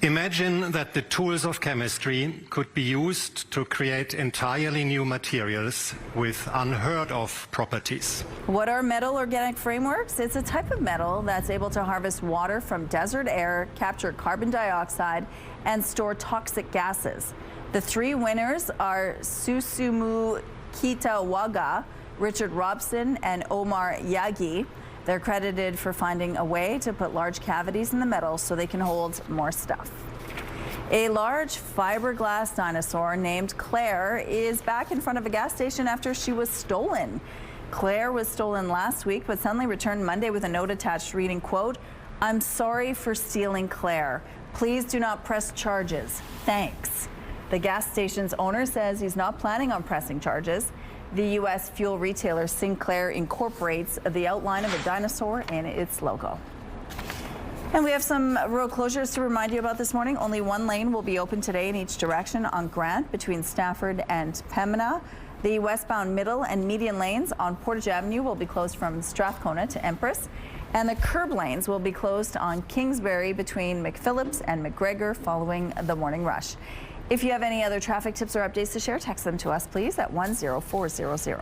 Imagine that the tools of chemistry could be used to create entirely new materials with unheard of properties. What are metal organic frameworks? It's a type of metal that's able to harvest water from desert air, capture carbon dioxide, and store toxic gases. The three winners are Susumu Kitawaga, Richard Robson, and Omar Yagi. They're credited for finding a way to put large cavities in the metal so they can hold more stuff. A large fiberglass dinosaur named Claire is back in front of a gas station after she was stolen. Claire was stolen last week, but suddenly returned Monday with a note attached reading, quote, "I'm sorry for stealing Claire. Please do not press charges. Thanks." The gas station's owner says he's not planning on pressing charges. The U.S. fuel retailer Sinclair incorporates the outline of a dinosaur in its logo. And we have some road closures to remind you about this morning. Only one lane will be open today in each direction on Grant between Stafford and Pembina. The westbound middle and median lanes on Portage Avenue will be closed from Strathcona to Empress. And the curb lanes will be closed on Kingsbury between McPhillips and McGregor following the morning rush. If you have any other traffic tips or updates to share, text them to us, please, at 10400.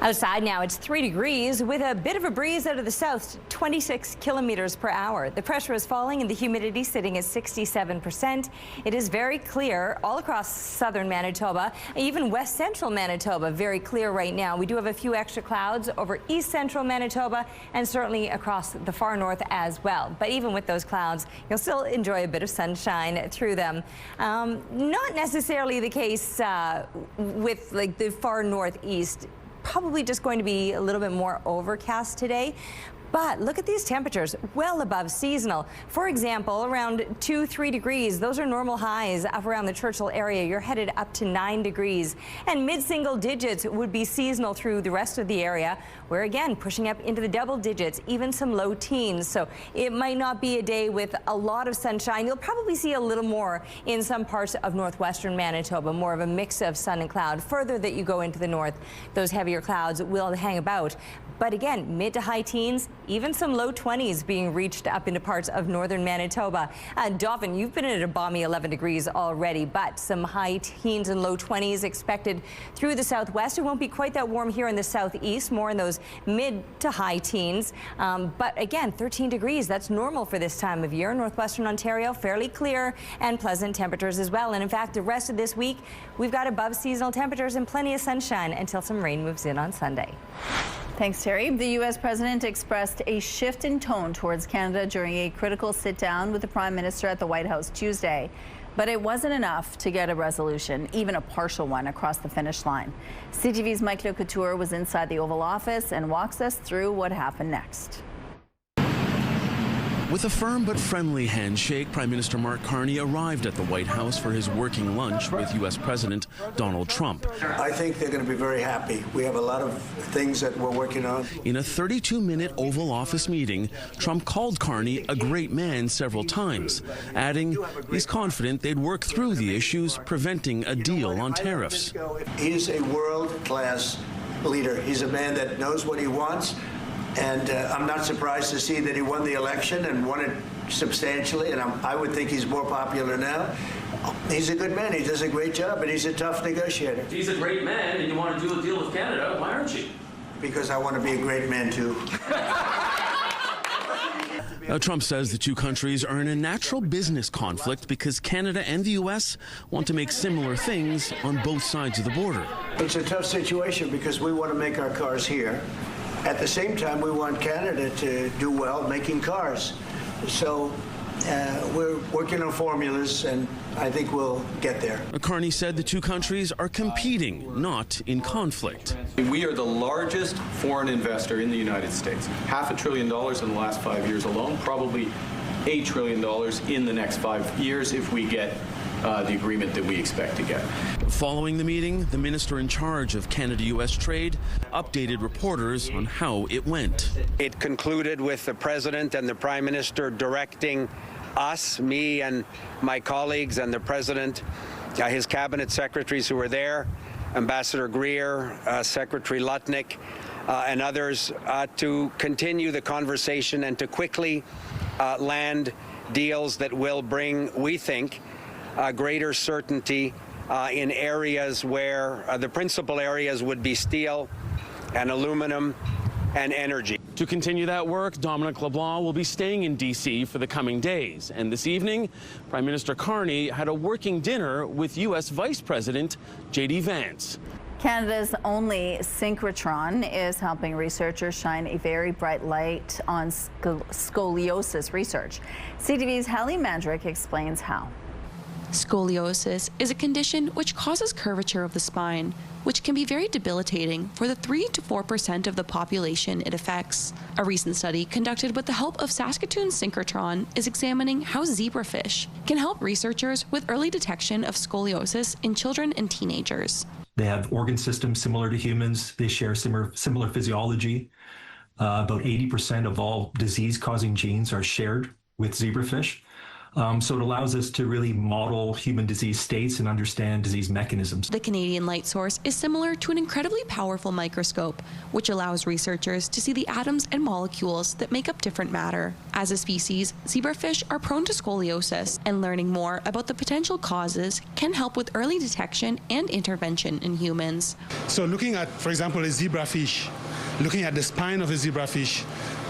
Outside now, it's 3 degrees with a bit of a breeze out of the south, 26 kilometers per hour. The pressure is falling and the humidity sitting at 67%. It is very clear all across southern Manitoba, even west central Manitoba, very clear right now. We do have a few extra clouds over east central Manitoba and certainly across the far north as well. But even with those clouds, you'll still enjoy a bit of sunshine through them. Not necessarily the case with like the far northeast. Probably just going to be a little bit more overcast today. But look at these temperatures, well above seasonal. For example, around 2-3 degrees. Those are normal highs up around the Churchill area. You're headed up to 9 degrees. And mid-single digits would be seasonal through the rest of the area. We're again pushing up into the double digits, even some low teens. So it might not be a day with a lot of sunshine. You'll probably see a little more in some parts of northwestern Manitoba, more of a mix of sun and cloud. Further that you go into the north, those heavier clouds will hang about. But again, mid to high teens, even some low 20s being reached up into parts of northern Manitoba. Dauphin, you've been at a balmy 11 degrees already, but some high teens and low 20s expected through the southwest. It won't be quite that warm here in the southeast, more in those mid to high teens. But again, 13 degrees, that's normal for this time of year. Northwestern Ontario, fairly clear and pleasant temperatures as well. And in fact, the rest of this week, we've got above seasonal temperatures and plenty of sunshine until some rain moves in on Sunday. Thanks, Terry. The U.S. president expressed a shift in tone towards Canada during a critical sit-down with the Prime Minister at the White House Tuesday. But it wasn't enough to get a resolution, even a partial one, across the finish line. CTV's Mike Le Couture was inside the Oval Office and walks us through what happened next. With a firm but friendly handshake, Prime Minister Mark Carney arrived at the White House for his working lunch with U.S. President Donald Trump. I think they're going to be very happy. We have a lot of things that we're working on. In a 32-minute Oval Office meeting, Trump called Carney a great man several times, adding he's confident they'd work through the issues preventing a deal on tariffs. He's a world-class leader. He's a man that knows what he wants. And I'm not surprised to see that he won the election and won it substantially. And I would think he's more popular now. He's a good man. He does a great job, and he's a tough negotiator. If he's a great man and you want to do a deal with Canada, why aren't you? Because I want to be a great man, too. Trump says the two countries are in a natural business conflict because Canada and the U.S. want to make similar things on both sides of the border. It's a tough situation because we want to make our cars here. At the same time, we want Canada to do well making cars. So we're working on formulas, and I think we'll get there. Carney said the two countries are competing, not in conflict. We are the largest foreign investor in the United States. $500 billion in the last 5 years alone, probably $8 trillion in the next 5 years if we get the agreement that we expect to get. Following the meeting, the minister in charge of Canada-U.S. trade updated reporters on how it went. It concluded with the president and the prime minister directing us, me and my colleagues and the president, his cabinet secretaries who were there, Ambassador Greer, Secretary Lutnick, and others, to continue the conversation and to quickly land deals that will bring, we think, greater certainty in areas where the principal areas would be steel and aluminum and energy. To continue that work, Dominic LeBlanc will be staying in D.C. for the coming days. And this evening, Prime Minister Carney had a working dinner with U.S. Vice President J.D. Vance. Canada's only synchrotron is helping researchers shine a very bright light on scoliosis research. CTV's Hallie Mandrick explains how. Scoliosis is a condition which causes curvature of the spine, which can be very debilitating for the 3 to 4% of the population it affects. A recent study conducted with the help of Saskatoon synchrotron is examining how zebrafish can help researchers with early detection of scoliosis in children and teenagers. They have organ systems similar to humans. They share similar physiology. About 80% of all disease-causing genes are shared with zebrafish. So it allows us to really model human disease states and understand disease mechanisms. The Canadian light source is similar to an incredibly powerful microscope, which allows researchers to see the atoms and molecules that make up different matter. As a species, zebrafish are prone to scoliosis, and learning more about the potential causes can help with early detection and intervention in humans. So looking at, for example, a zebrafish, looking at the spine of a zebrafish,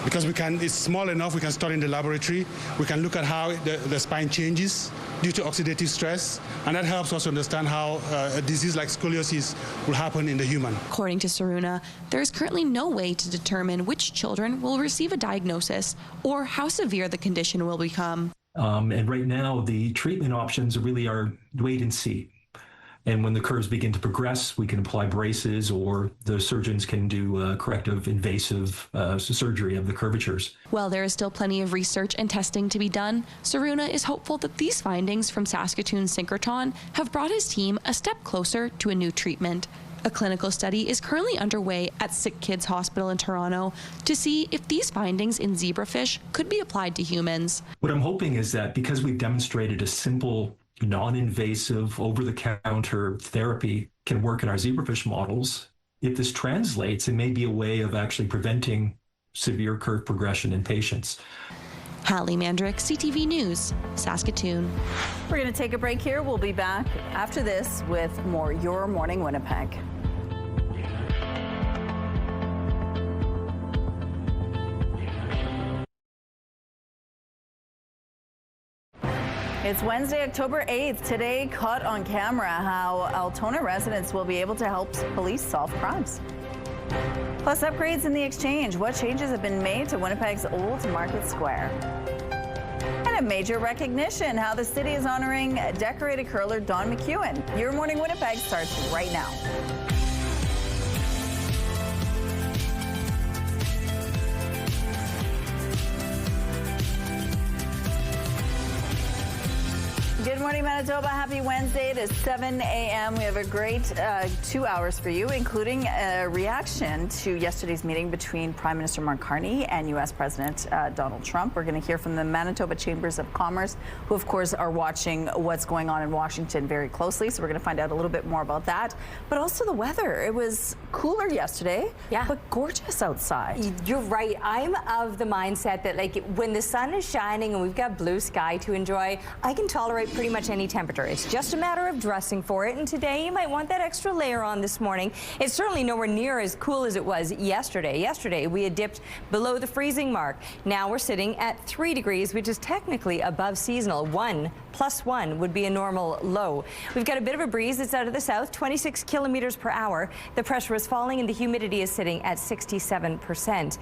because it's small enough, we can study in the laboratory. We can look at how the spine changes due to oxidative stress, and that helps us understand how a disease like scoliosis will happen in the human. According to Saruna, there is currently no way to determine which children will receive a diagnosis or how severe the condition will become. And right now, the treatment options really are wait and see. And when the curves begin to progress, we can apply braces, or the surgeons can do corrective invasive surgery of the curvatures. While there is still plenty of research and testing to be done, Saruna is hopeful that these findings from Saskatoon synchrotron have brought his team a step closer to a new treatment. A clinical study is currently underway at Sick Kids Hospital in Toronto to see if these findings in zebrafish could be applied to humans. What I'm hoping is that because we've demonstrated a simple non-invasive, over-the-counter therapy can work in our zebrafish models, if this translates, it may be a way of actually preventing severe curve progression in patients. Hallie Mandrick, CTV News, Saskatoon. We're going to take a break here. We'll be back after this with more Your Morning Winnipeg. It's Wednesday, October 8th. Today, caught on camera how Altona residents will be able to help police solve crimes. Plus, upgrades in the exchange. What changes have been made to Winnipeg's Old Market Square? And a major recognition, how the city is honoring decorated curler Dawn McEwen. Your Morning Winnipeg starts right now. Good morning, Manitoba. Happy Wednesday. It is 7 a.m. We have a great 2 hours for you, including a reaction to yesterday's meeting between Prime Minister Mark Carney and U.S. President Donald Trump. We're going to hear from the Manitoba Chambers of Commerce, who, of course, are watching what's going on in Washington very closely. So we're going to find out a little bit more about that. But also the weather. It was cooler yesterday, but gorgeous outside. You're right. I'm of the mindset that, like, when the sun is shining and we've got blue sky to enjoy, I can tolerate pretty much any temperature. It's just a matter of dressing for it, and today you might want that extra layer on this morning. It's certainly nowhere near as cool as it was yesterday. Yesterday we had dipped below the freezing mark. Now we're sitting at 3 degrees, which is technically above seasonal. +1 would be a normal low. We've got a bit of a breeze that's out of the south, 26 kilometers per hour. The pressure is falling and the humidity is sitting at 67%.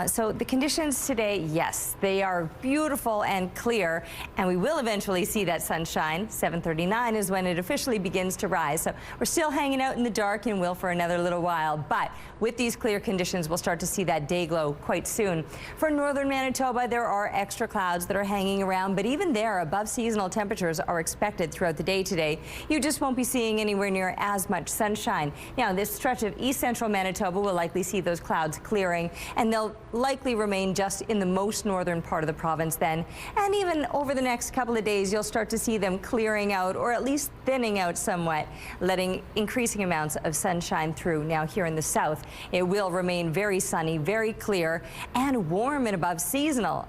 So the conditions today, yes, they are beautiful and clear, and we will eventually see that sunshine. 7:39 is when it officially begins to rise. So we're still hanging out in the dark and will for another little while. But with these clear conditions, we'll start to see that day glow quite soon. For northern Manitoba, there are extra clouds that are hanging around, but even there, above seasonal temperatures are expected throughout the day today. You just won't be seeing anywhere near as much sunshine. Now, this stretch of east central Manitoba will likely see those clouds clearing, and they'll likely remain just in the most northern part of the province then. And even over the next couple of days, you'll start to see them clearing out, or at least thinning out somewhat, letting increasing amounts of sunshine through. Now, here in the south, it will remain very sunny, very clear, and warm and above seasonal.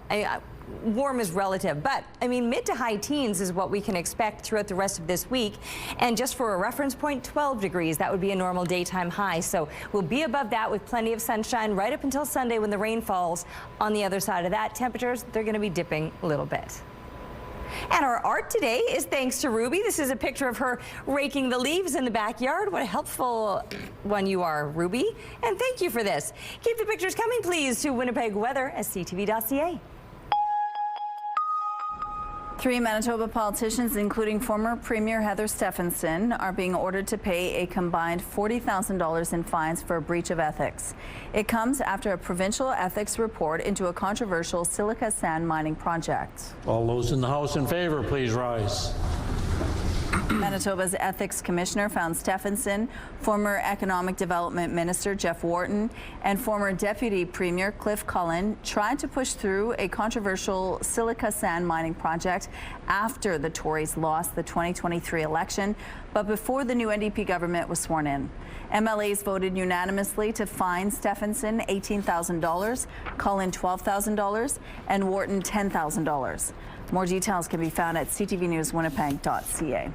warm is relative, but I mean, mid to high teens is what we can expect throughout the rest of this week. And just for a reference point, 12 degrees, that would be a normal daytime high. So we'll be above that with plenty of sunshine right up until Sunday when the rain falls. On the other side of that, temperatures, they're going to be dipping a little bit. And our art today is thanks to Ruby. This is a picture of her raking the leaves in the backyard. What a helpful one you are, Ruby. And thank you for this. Keep the pictures coming, please, to Winnipeg Weather at ctv.ca. 3 Manitoba politicians, including former Premier Heather Stephenson, are being ordered to pay a combined $40,000 in fines for a breach of ethics. It comes after a provincial ethics report into a controversial silica sand mining project. All those in the House in favor, please rise. Manitoba's ethics commissioner found Stephenson, former economic development minister Jeff Wharton, and former deputy premier Cliff Cullen tried to push through a controversial silica sand mining project after the Tories lost the 2023 election, but before the new NDP government was sworn in. MLAs voted unanimously to fine Stephenson $18,000, Cullen $12,000, and Wharton $10,000. More details can be found at ctvnewswinnipeg.ca.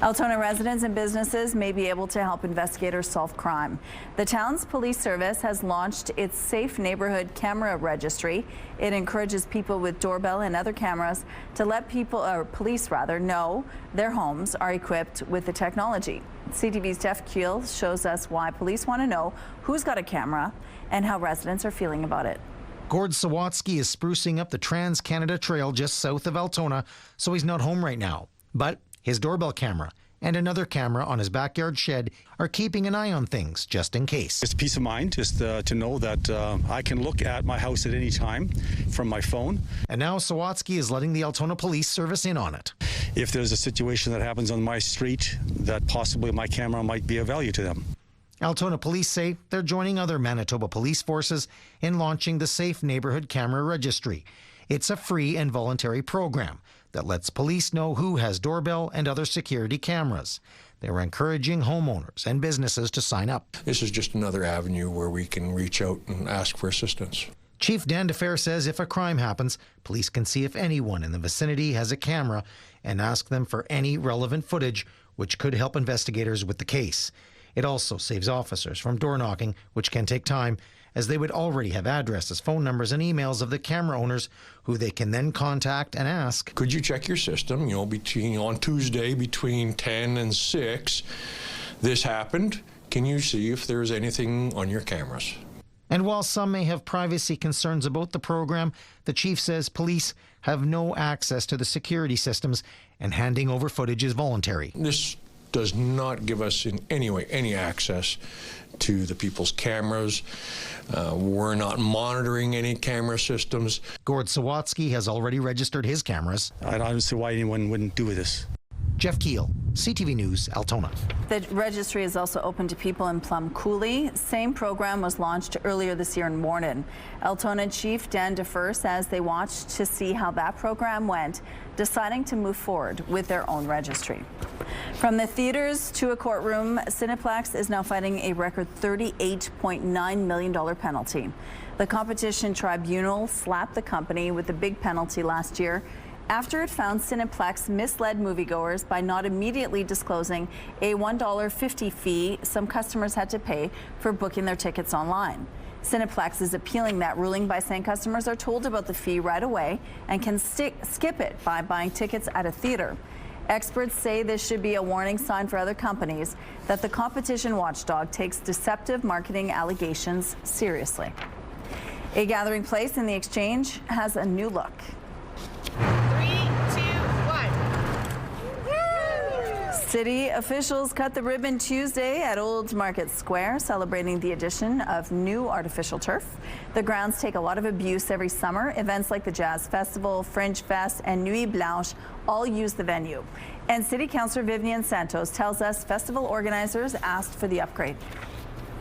Altona residents and businesses may be able to help investigators solve crime. The town's police service has launched its Safe Neighborhood Camera Registry. It encourages people with doorbell and other cameras to let police know their homes are equipped with the technology. CTV's Jeff Keel shows us why police want to know who's got a camera and how residents are feeling about it. Gord Sawatsky is sprucing up the Trans-Canada Trail just south of Altona, so he's not home right now. But his doorbell camera and another camera on his backyard shed are keeping an eye on things just in case. It's peace of mind just to know that I can look at my house at any time from my phone. And now Sawatsky is letting the Altona Police Service in on it. If there's a situation that happens on my street, that possibly my camera might be of value to them. Altona Police say they're joining other Manitoba police forces in launching the Safe Neighborhood Camera Registry. It's a free and voluntary program that lets police know who has doorbell and other security cameras. They're encouraging homeowners and businesses to sign up. This is just another avenue where we can reach out and ask for assistance. Chief Dan DeFer says if a crime happens, police can see if anyone in the vicinity has a camera and ask them for any relevant footage, which could help investigators with the case. It also saves officers from door knocking, which can take time, as they would already have addresses, phone numbers, and emails of the camera owners who they can then contact and ask. Could you check your system, on Tuesday between 10 and 6, this happened. Can you see if there's anything on your cameras? And while some may have privacy concerns about the program, the chief says police have no access to the security systems and handing over footage is voluntary. This does not give us in any way any access to the people's cameras. We're not monitoring any camera systems. Gord Sawatsky has already registered his cameras. I don't see why anyone wouldn't do this. Jeff Keel, CTV News, Altona. The registry is also open to people in Plum Coulee. Same program was launched earlier this year in Warden. Altona Chief Dan DeFer says they watched to see how that program went, deciding to move forward with their own registry. From the theaters to a courtroom, Cineplex is now fighting a record $38.9 million penalty. The competition tribunal slapped the company with a big penalty last year after it found Cineplex misled moviegoers by not immediately disclosing a $1.50 fee some customers had to pay for booking their tickets online. Cineplex is appealing that ruling by saying customers are told about the fee right away and can skip it by buying tickets at a theater. Experts say this should be a warning sign for other companies that the competition watchdog takes deceptive marketing allegations seriously. A gathering place in the Exchange has a new look. 3, 2, 1. City officials cut the ribbon Tuesday at Old Market Square, celebrating the addition of new artificial turf. The grounds take a lot of abuse every summer. Events like the Jazz Festival, Fringe Fest, and Nuit Blanche all use the venue. And City Councillor Vivian Santos tells us festival organizers asked for the upgrade.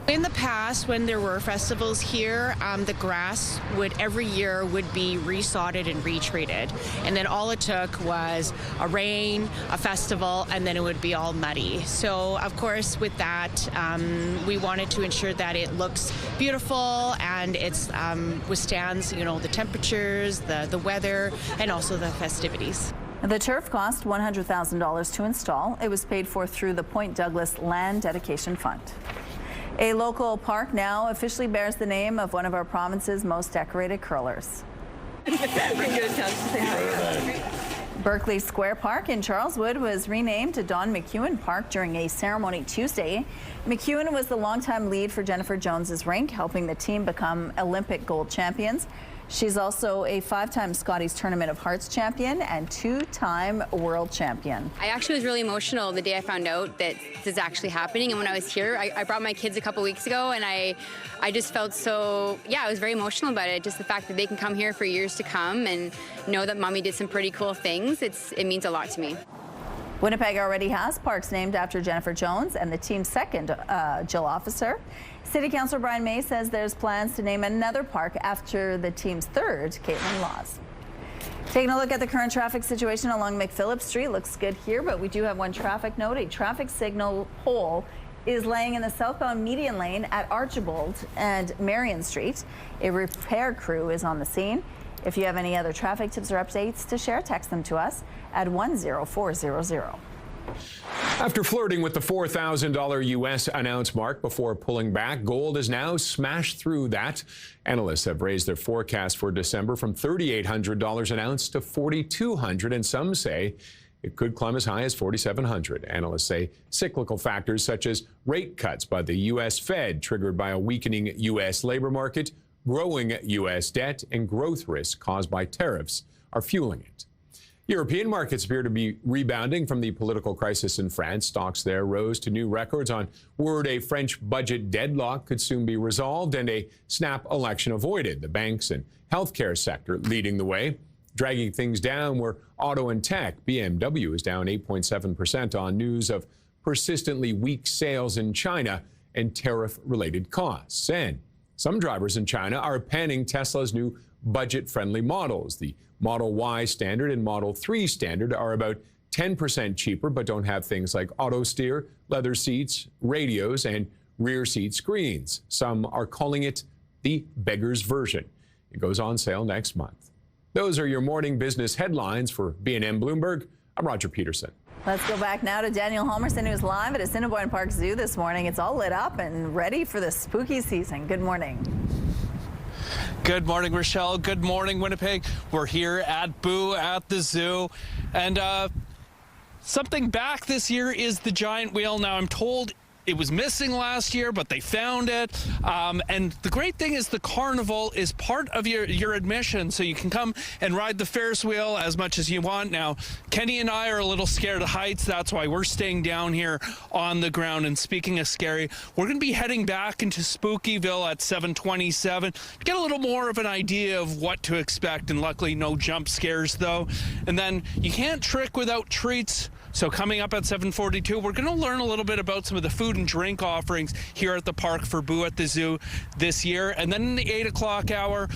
In the past, when there were festivals here, the grass every year would be resodded and retreated. And then all it took was a rain, a festival, and then it would be all muddy. So, of course, with that, we wanted to ensure that it looks beautiful and it withstands, the temperatures, the weather, and also the festivities. The turf cost $100,000 to install. It was paid for through the Point Douglas Land Dedication Fund. A local park now officially bears the name of one of our province's most decorated curlers. Berkeley Square Park in Charleswood was renamed to Dawn McEwen Park during a ceremony Tuesday. McEwen was the longtime lead for Jennifer Jones's rink, helping the team become Olympic gold champions. She's also a 5-time Scotties Tournament of Hearts champion and 2-time world champion. I actually was really emotional the day I found out that this is actually happening. And when I was here, I brought my kids a couple weeks ago, and I just felt so, I was very emotional about it. Just the fact that they can come here for years to come and know that Mommy did some pretty cool things. It means a lot to me. Winnipeg already has parks named after Jennifer Jones and the team's second Jill officer. City Councilor Brian May says there's plans to name another park after the team's third, Caitlin Laws. Taking a look at the current traffic situation along McPhillip Street. Looks good here, but we do have one traffic note. A traffic signal pole is laying in the southbound median lane at Archibald and Marion Street. A repair crew is on the scene. If you have any other traffic tips or updates to share, text them to us at 10400. After flirting with the $4,000 U.S. ounce mark before pulling back, gold has now smashed through that. Analysts have raised their forecast for December from $3,800 an ounce to $4,200, and some say it could climb as high as $4,700. Analysts say cyclical factors such as rate cuts by the U.S. Fed, triggered by a weakening U.S. labor market, growing U.S. debt, and growth risks caused by tariffs are fueling it. European markets appear to be rebounding from the political crisis in France. Stocks there rose to new records on word a French budget deadlock could soon be resolved and a snap election avoided. The banks and healthcare sector leading the way. Dragging things down were auto and tech. BMW is down 8.7% on news of persistently weak sales in China and tariff-related costs. And some drivers in China are panning Tesla's new budget-friendly models. The Model Y Standard and Model 3 Standard are about 10% cheaper, but don't have things like auto steer, leather seats, radios, and rear seat screens. Some are calling it the beggar's version. It goes on sale next month. Those are your morning business headlines for B&M Bloomberg. I'm Roger Peterson. Let's go back now to Daniel Homerson, who's live at Assiniboine Park Zoo this morning. It's all lit up and ready for the spooky season. Good morning. Good morning, Rochelle. Good morning, Winnipeg. We're here at Boo at the zoo. And something back this year is the giant wheel. Now, I'm told it was missing last year, but they found it. And the great thing is the carnival is part of your admission, so you can come and ride the Ferris wheel as much as you want. Now, Kenny and I are a little scared of heights. That's why we're staying down here on the ground. And speaking of scary, we're going to be heading back into Spookyville at 7:27 to get a little more of an idea of what to expect. And luckily, no jump scares, though. And then you can't trick without treats. So coming up at 7:42, we're going to learn a little bit about some of the food and drink offerings here at the park for Boo at the Zoo this year. And then in the 8 o'clock hour,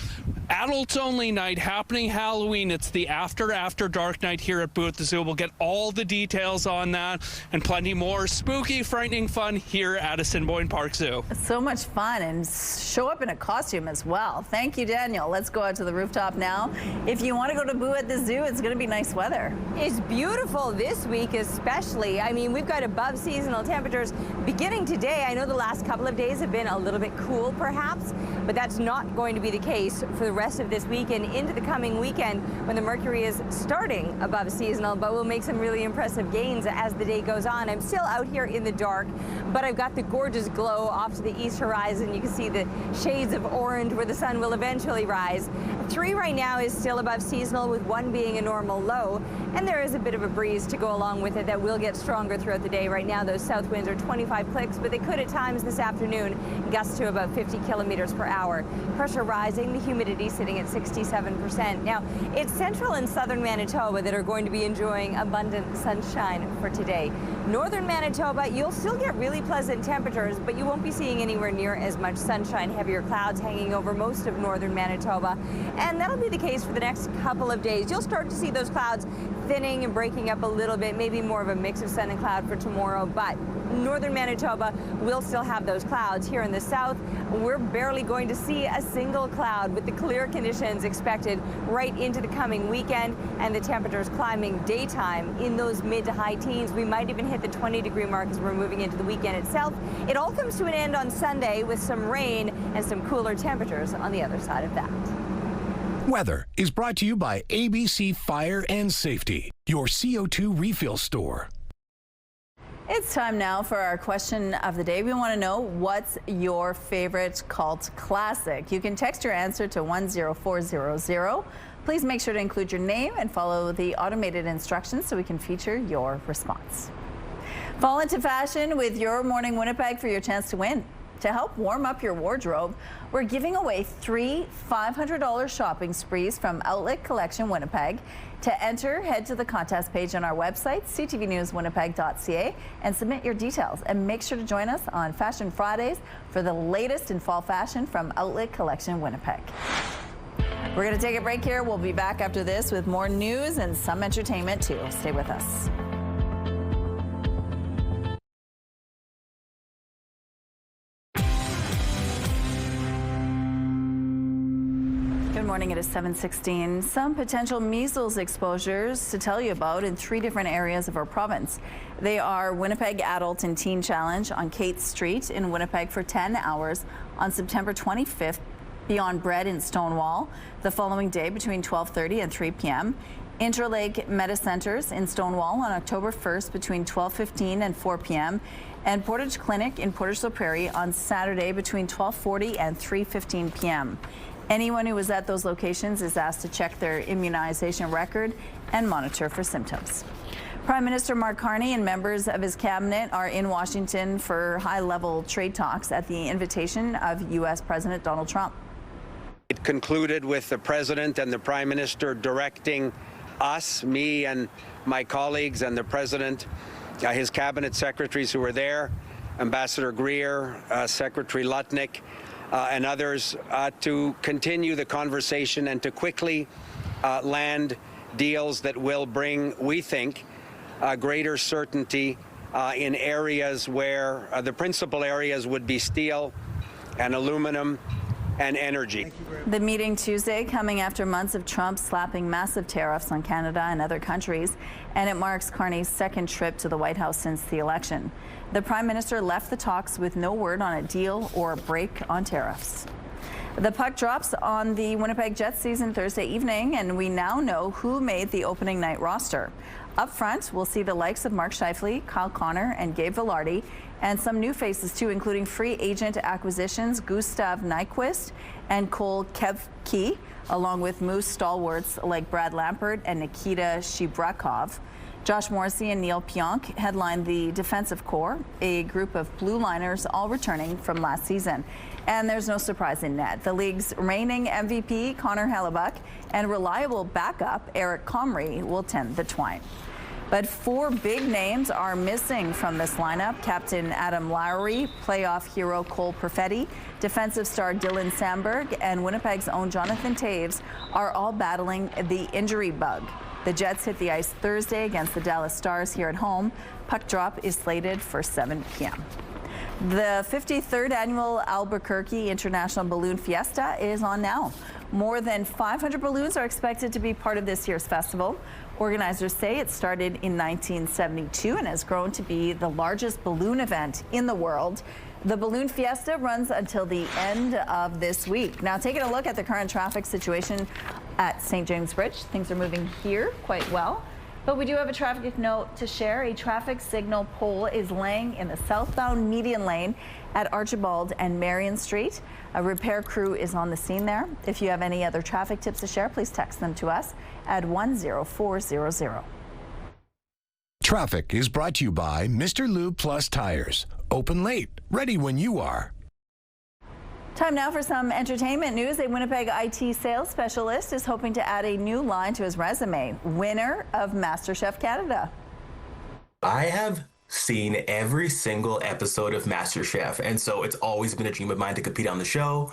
adults only night happening Halloween. It's the after dark night here at Boo at the Zoo. We'll get all the details on that and plenty more spooky, frightening fun here at Assiniboine Park Zoo. So much fun, and show up in a costume as well. Thank you, Daniel. Let's go out to the rooftop now. If you want to go to Boo at the Zoo, it's going to be nice weather. It's beautiful this week especially. I mean, we've got above seasonal temperatures beginning today. I know the last couple of days have been a little bit cool perhaps, but that's not going to be the case for the rest of this week and into the coming weekend when the mercury is starting above seasonal, but we'll make some really impressive gains as the day goes on. I'm still out here in the dark, but I've got the gorgeous glow off to the east horizon. You can see the shades of orange where the sun will eventually rise. 3 right now is still above seasonal, with 1 being a normal low, and there is a bit of a breeze to go along with it that will get stronger throughout the day. Right now those south winds are 25 clicks, but they could at times this afternoon gust to about 50 kilometers per hour. Pressure rising, the humidity humidity sitting at 67%. Now, it's central and southern Manitoba that are going to be enjoying abundant sunshine for today. Northern Manitoba, you'll still get really pleasant temperatures, but you won't be seeing anywhere near as much sunshine. Heavier clouds hanging over most of northern Manitoba, and that'll be the case for the next couple of days. You'll start to see those clouds thinning and breaking up a little bit, maybe more of a mix of sun and cloud for tomorrow, but northern Manitoba will still have those clouds. Here in the south, we're barely going to see a single cloud with the clear conditions expected right into the coming weekend, and the temperatures climbing daytime in those mid to high teens. We might even hit the 20-degree mark as we're moving into the weekend itself. It all comes to an end on Sunday with some rain and some cooler temperatures on the other side of that. Weather is brought to you by ABC Fire and Safety, your CO2 refill store. It's time now for our question of the day. We want to know, what's your favorite cult classic? You can text your answer to 10400. Please make sure to include your name and follow the automated instructions so we can feature your response. Fall into fashion with Your Morning Winnipeg for your chance to win. To help warm up your wardrobe, we're giving away 3 $500 shopping sprees from Outlet Collection Winnipeg. To enter, head to the contest page on our website, ctvnewswinnipeg.ca, and submit your details. And make sure to join us on Fashion Fridays for the latest in fall fashion from Outlet Collection Winnipeg. We're going to take a break here. We'll be back after this with more news and some entertainment too. Stay with us. Good morning, it is 7:16. Some potential measles exposures to tell you about in 3 different areas of our province. They are Winnipeg Adult and Teen Challenge on Kate Street in Winnipeg for 10 hours on September 25th, Beyond Bread in Stonewall, the following day between 12:30 and 3 p.m. Interlake Medicenters in Stonewall on October 1st between 12:15 and 4 p.m. and Portage Clinic in Portage-la-Prairie on Saturday between 12:40 and 3:15 p.m. Anyone who was at those locations is asked to check their immunization record and monitor for symptoms. Prime Minister Mark Carney and members of his cabinet are in Washington for high-level trade talks at the invitation of U.S. President Donald Trump. It concluded with the President and the Prime Minister directing us, me and my colleagues and the President, his cabinet secretaries who were there, Ambassador Greer, Secretary Lutnick, and others, to continue the conversation and to quickly land deals that will bring, we think, greater certainty in areas where the principal areas would be steel and aluminum and energy. The meeting Tuesday coming after months of Trump slapping massive tariffs on Canada and other countries, and it marks Carney's second trip to the White House since the election. The Prime Minister left the talks with no word on a deal or a break on tariffs. The puck drops on the Winnipeg Jets season Thursday evening, and we now know who made the opening night roster. Up front, we'll see the likes of Mark Scheifele, Kyle Connor, and Gabe Vilardi, and some new faces too, including free agent acquisitions Gustav Nyquist and Cole Kevke, along with Moose stalwarts like Brad Lampert and Nikita Shibrakov. Josh Morrissey and Neil Pionk headlined the defensive core, a group of blue liners all returning from last season. And there's no surprise in net. The league's reigning MVP, Connor Hellebuck, and reliable backup, Eric Comrie, will tend the twine. But 4 big names are missing from this lineup. Captain Adam Lowry, playoff hero Cole Perfetti, defensive star Dylan Samberg, and Winnipeg's own Jonathan Taves are all battling the injury bug. The Jets hit the ice Thursday against the Dallas Stars here at home. Puck drop is slated for 7 p.m. The 53rd annual Albuquerque International Balloon Fiesta is on now. More than 500 balloons are expected to be part of this year's festival. Organizers say it started in 1972 and has grown to be the largest balloon event in the world. The Balloon Fiesta runs until the end of this week. Now, taking a look at the current traffic situation at St. James Bridge, things are moving here quite well. But we do have a traffic note to share. A traffic signal pole is laying in the southbound median lane at Archibald and Marion Street. A repair crew is on the scene there. If you have any other traffic tips to share, please text them to us at 10400. Traffic is brought to you by Mr. Lube Plus Tires. Open late, ready when you are. Time now for some entertainment news. A Winnipeg IT sales specialist is hoping to add a new line to his resume. Winner of MasterChef Canada. I have seen every single episode of MasterChef, and so it's always been a dream of mine to compete on the show.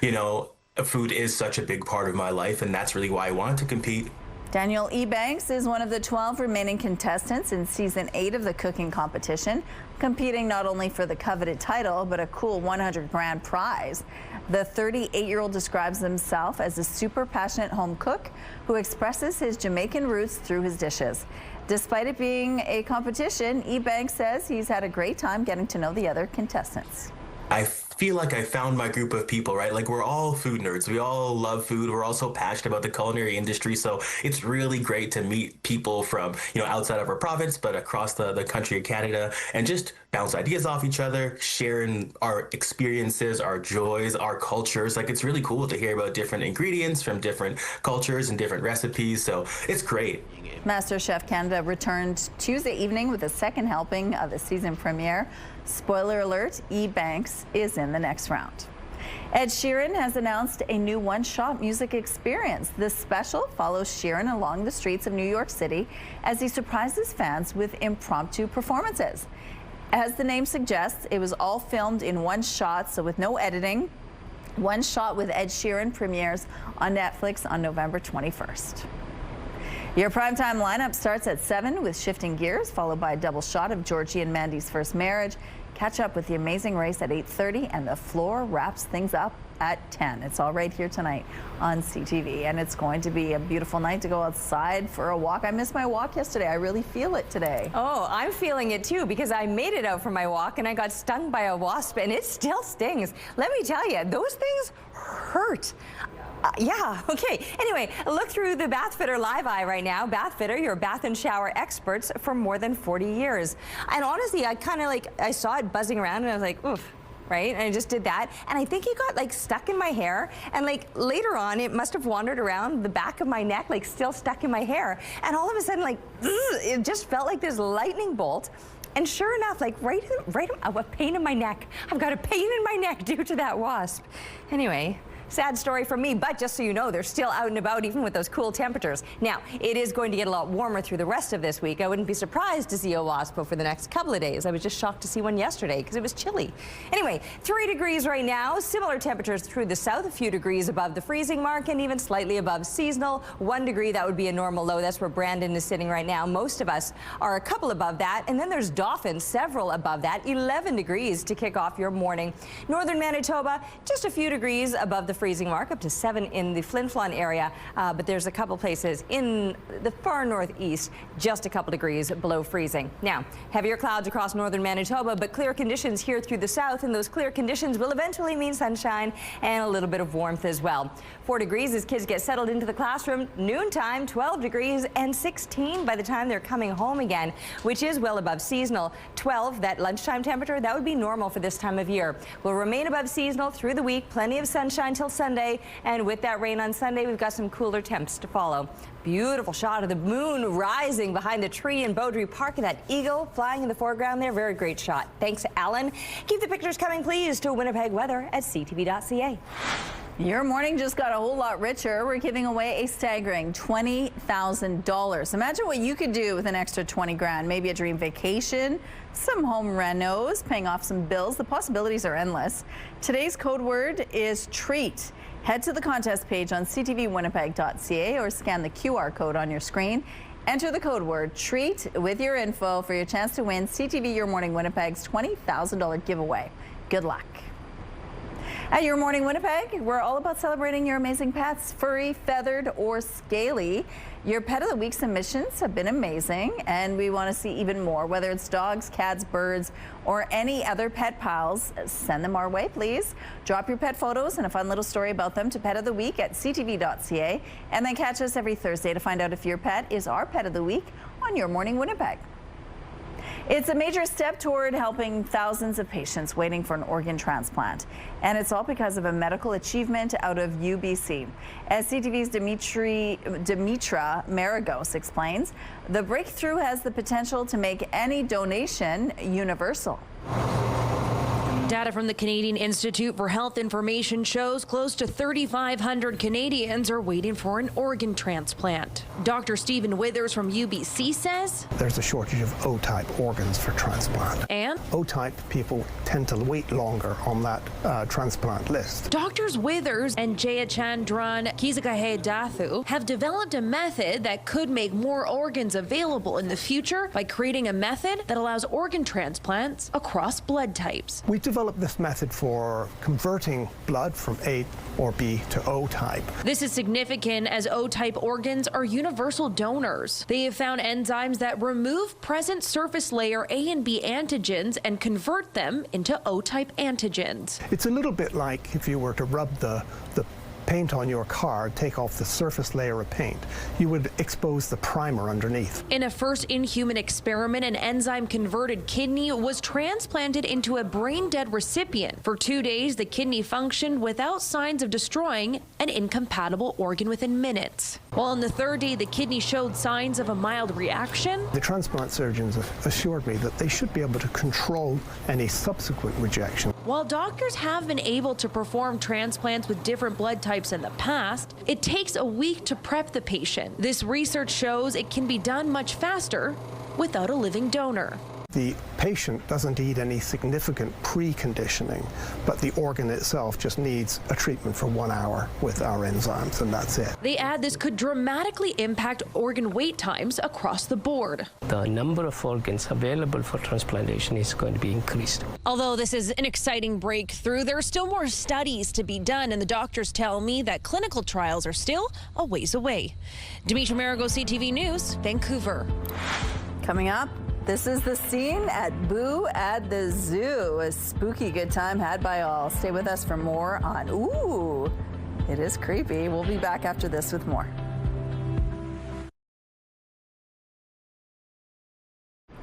You know, food is such a big part of my life, and that's really why I wanted to compete. Daniel Ebanks is one of the 12 remaining contestants in season 8 of the cooking competition, competing not only for the coveted title, but a cool 100 grand prize. The 38-year-old describes himself as a super passionate home cook who expresses his Jamaican roots through his dishes. Despite it being a competition, Ebanks says he's had a great time getting to know the other contestants. I feel like I found my group of people, right? Like, we're all food nerds. We all love food. We're all so passionate about the culinary industry. So it's really great to meet people from, you know, outside of our province, but across the country of Canada, and just bounce ideas off each other, sharing our experiences, our joys, our cultures. Like, it's really cool to hear about different ingredients from different cultures and different recipes. So it's great. MasterChef Canada returned Tuesday evening with a second helping of the season premiere. Spoiler alert, Ebanks is in the next round. Ed Sheeran has announced a new one-shot music experience. This special follows Sheeran along the streets of New York City as he surprises fans with impromptu performances. As the name suggests, it was all filmed in one shot, so with no editing. One Shot with Ed Sheeran premieres on Netflix on November 21st. Your primetime lineup starts at 7 with Shifting Gears, followed by a double shot of Georgie and Mandy's First Marriage. Catch up with The Amazing Race at 8:30, and The Floor wraps things up at 10. It's all right here tonight on CTV, and it's going to be a beautiful night to go outside for a walk. I missed my walk yesterday. I really feel it today. Oh, I'm feeling it too, because I made it out for my walk and I got stung by a wasp, and it still stings. Let me tell you, those things hurt. Yeah, okay. Anyway, look through the Bath Fitter Live Eye right now. Bath Fitter, your bath and shower experts for more than 40 years. And honestly, I saw it buzzing around and I was like, oof, right? And I just did that. And I think it got like stuck in my hair. And like later on, it must have wandered around the back of my neck, like still stuck in my hair. And all of a sudden, like, it just felt like this lightning bolt. And sure enough, like a pain in my neck. I've got a pain in my neck due to that wasp. Anyway. Sad story for me, but just so you know, they're still out and about even with those cool temperatures. Now, it is going to get a lot warmer through the rest of this week. I wouldn't be surprised to see a wasp for the next couple of days. I was just shocked to see one yesterday because it was chilly. Anyway, 3 degrees right now. Similar temperatures through the south, a few degrees above the freezing mark and even slightly above seasonal. 1 degree, that would be a normal low. That's where Brandon is sitting right now. Most of us are a couple above that. And then there's Dauphin, several above that. 11 degrees to kick off your morning. Northern Manitoba, just a few degrees above the freezing mark, up to 7 in the Flin Flon area, but there's a couple places in the far northeast, just a couple degrees below freezing. Now, heavier clouds across northern Manitoba, but clear conditions here through the south, and those clear conditions will eventually mean sunshine and a little bit of warmth as well. 4 degrees as kids get settled into the classroom. Noontime, 12 degrees and 16 by the time they're coming home again, which is well above seasonal. 12, that lunchtime temperature, that would be normal for this time of year. Will remain above seasonal through the week. Plenty of sunshine till Sunday. And with that rain on Sunday, we've got some cooler temps to follow. Beautiful shot of the moon rising behind the tree in Beaudry Park, and that eagle flying in the foreground there. Very great shot. Thanks, Alan. Keep the pictures coming, please, to Winnipeg weather at ctv.ca. Your morning just got a whole lot richer. We're giving away a staggering $20,000. Imagine what you could do with an extra 20 grand. Maybe a dream vacation, some home renos, paying off some bills. The possibilities are endless. Today's code word is treat. Head to the contest page on ctvwinnipeg.ca or scan the QR code on your screen. Enter the code word treat with your info for your chance to win CTV Your Morning Winnipeg's $20,000 giveaway. Good luck. At Your Morning Winnipeg, we're all about celebrating your amazing pets, furry, feathered, or scaly. Your Pet of the Week submissions have been amazing, and we want to see even more. Whether it's dogs, cats, birds, or any other pet pals, send them our way, please. Drop your pet photos and a fun little story about them to Pet of the Week at ctv.ca, and then catch us every Thursday to find out if your pet is our Pet of the Week on Your Morning Winnipeg. It's a major step toward helping thousands of patients waiting for an organ transplant. And it's all because of a medical achievement out of UBC. As CTV's Dimitra Maragos explains, the breakthrough has the potential to make any donation universal. Data from the Canadian Institute for Health Information shows close to 3,500 Canadians are waiting for an organ transplant. Dr. Stephen Withers from UBC says there's a shortage of O-type organs for transplant. And O-type people tend to wait longer on that transplant list. Doctors Withers and Jayachandran Kizakahe-Dathu have developed a method that could make more organs available in the future by creating a method that allows organ transplants across blood types. We developed this method for converting blood from A or B to O-type. This is significant as O-type organs are universal donors. They have found enzymes that remove present surface layer A and B antigens and convert them into O-type antigens. It's a little bit like if you were to rub the paint on your car, take off the surface layer of paint, you would expose the primer underneath. In a first in-human experiment, an enzyme-converted kidney was transplanted into a brain-dead recipient. For 2 days, the kidney functioned without signs of destroying an incompatible organ within minutes. While on the third day, the kidney showed signs of a mild reaction. The transplant surgeons assured me that they should be able to control any subsequent rejection. While doctors have been able to perform transplants with different blood types in the past, it takes a week to prep the patient. This research shows it can be done much faster without a living donor. The patient doesn't need any significant preconditioning, but the organ itself just needs a treatment for 1 hour with our enzymes, and that's it. They add this could dramatically impact organ wait times across the board. The number of organs available for transplantation is going to be increased. Although this is an exciting breakthrough, there are still more studies to be done, and the doctors tell me that clinical trials are still a ways away. Demetri Marigo, CTV News, Vancouver. Coming up, this is the scene at Boo at the Zoo. A spooky good time had by all. Stay with us for more on Ooh, it is creepy. We'll be back after this with more.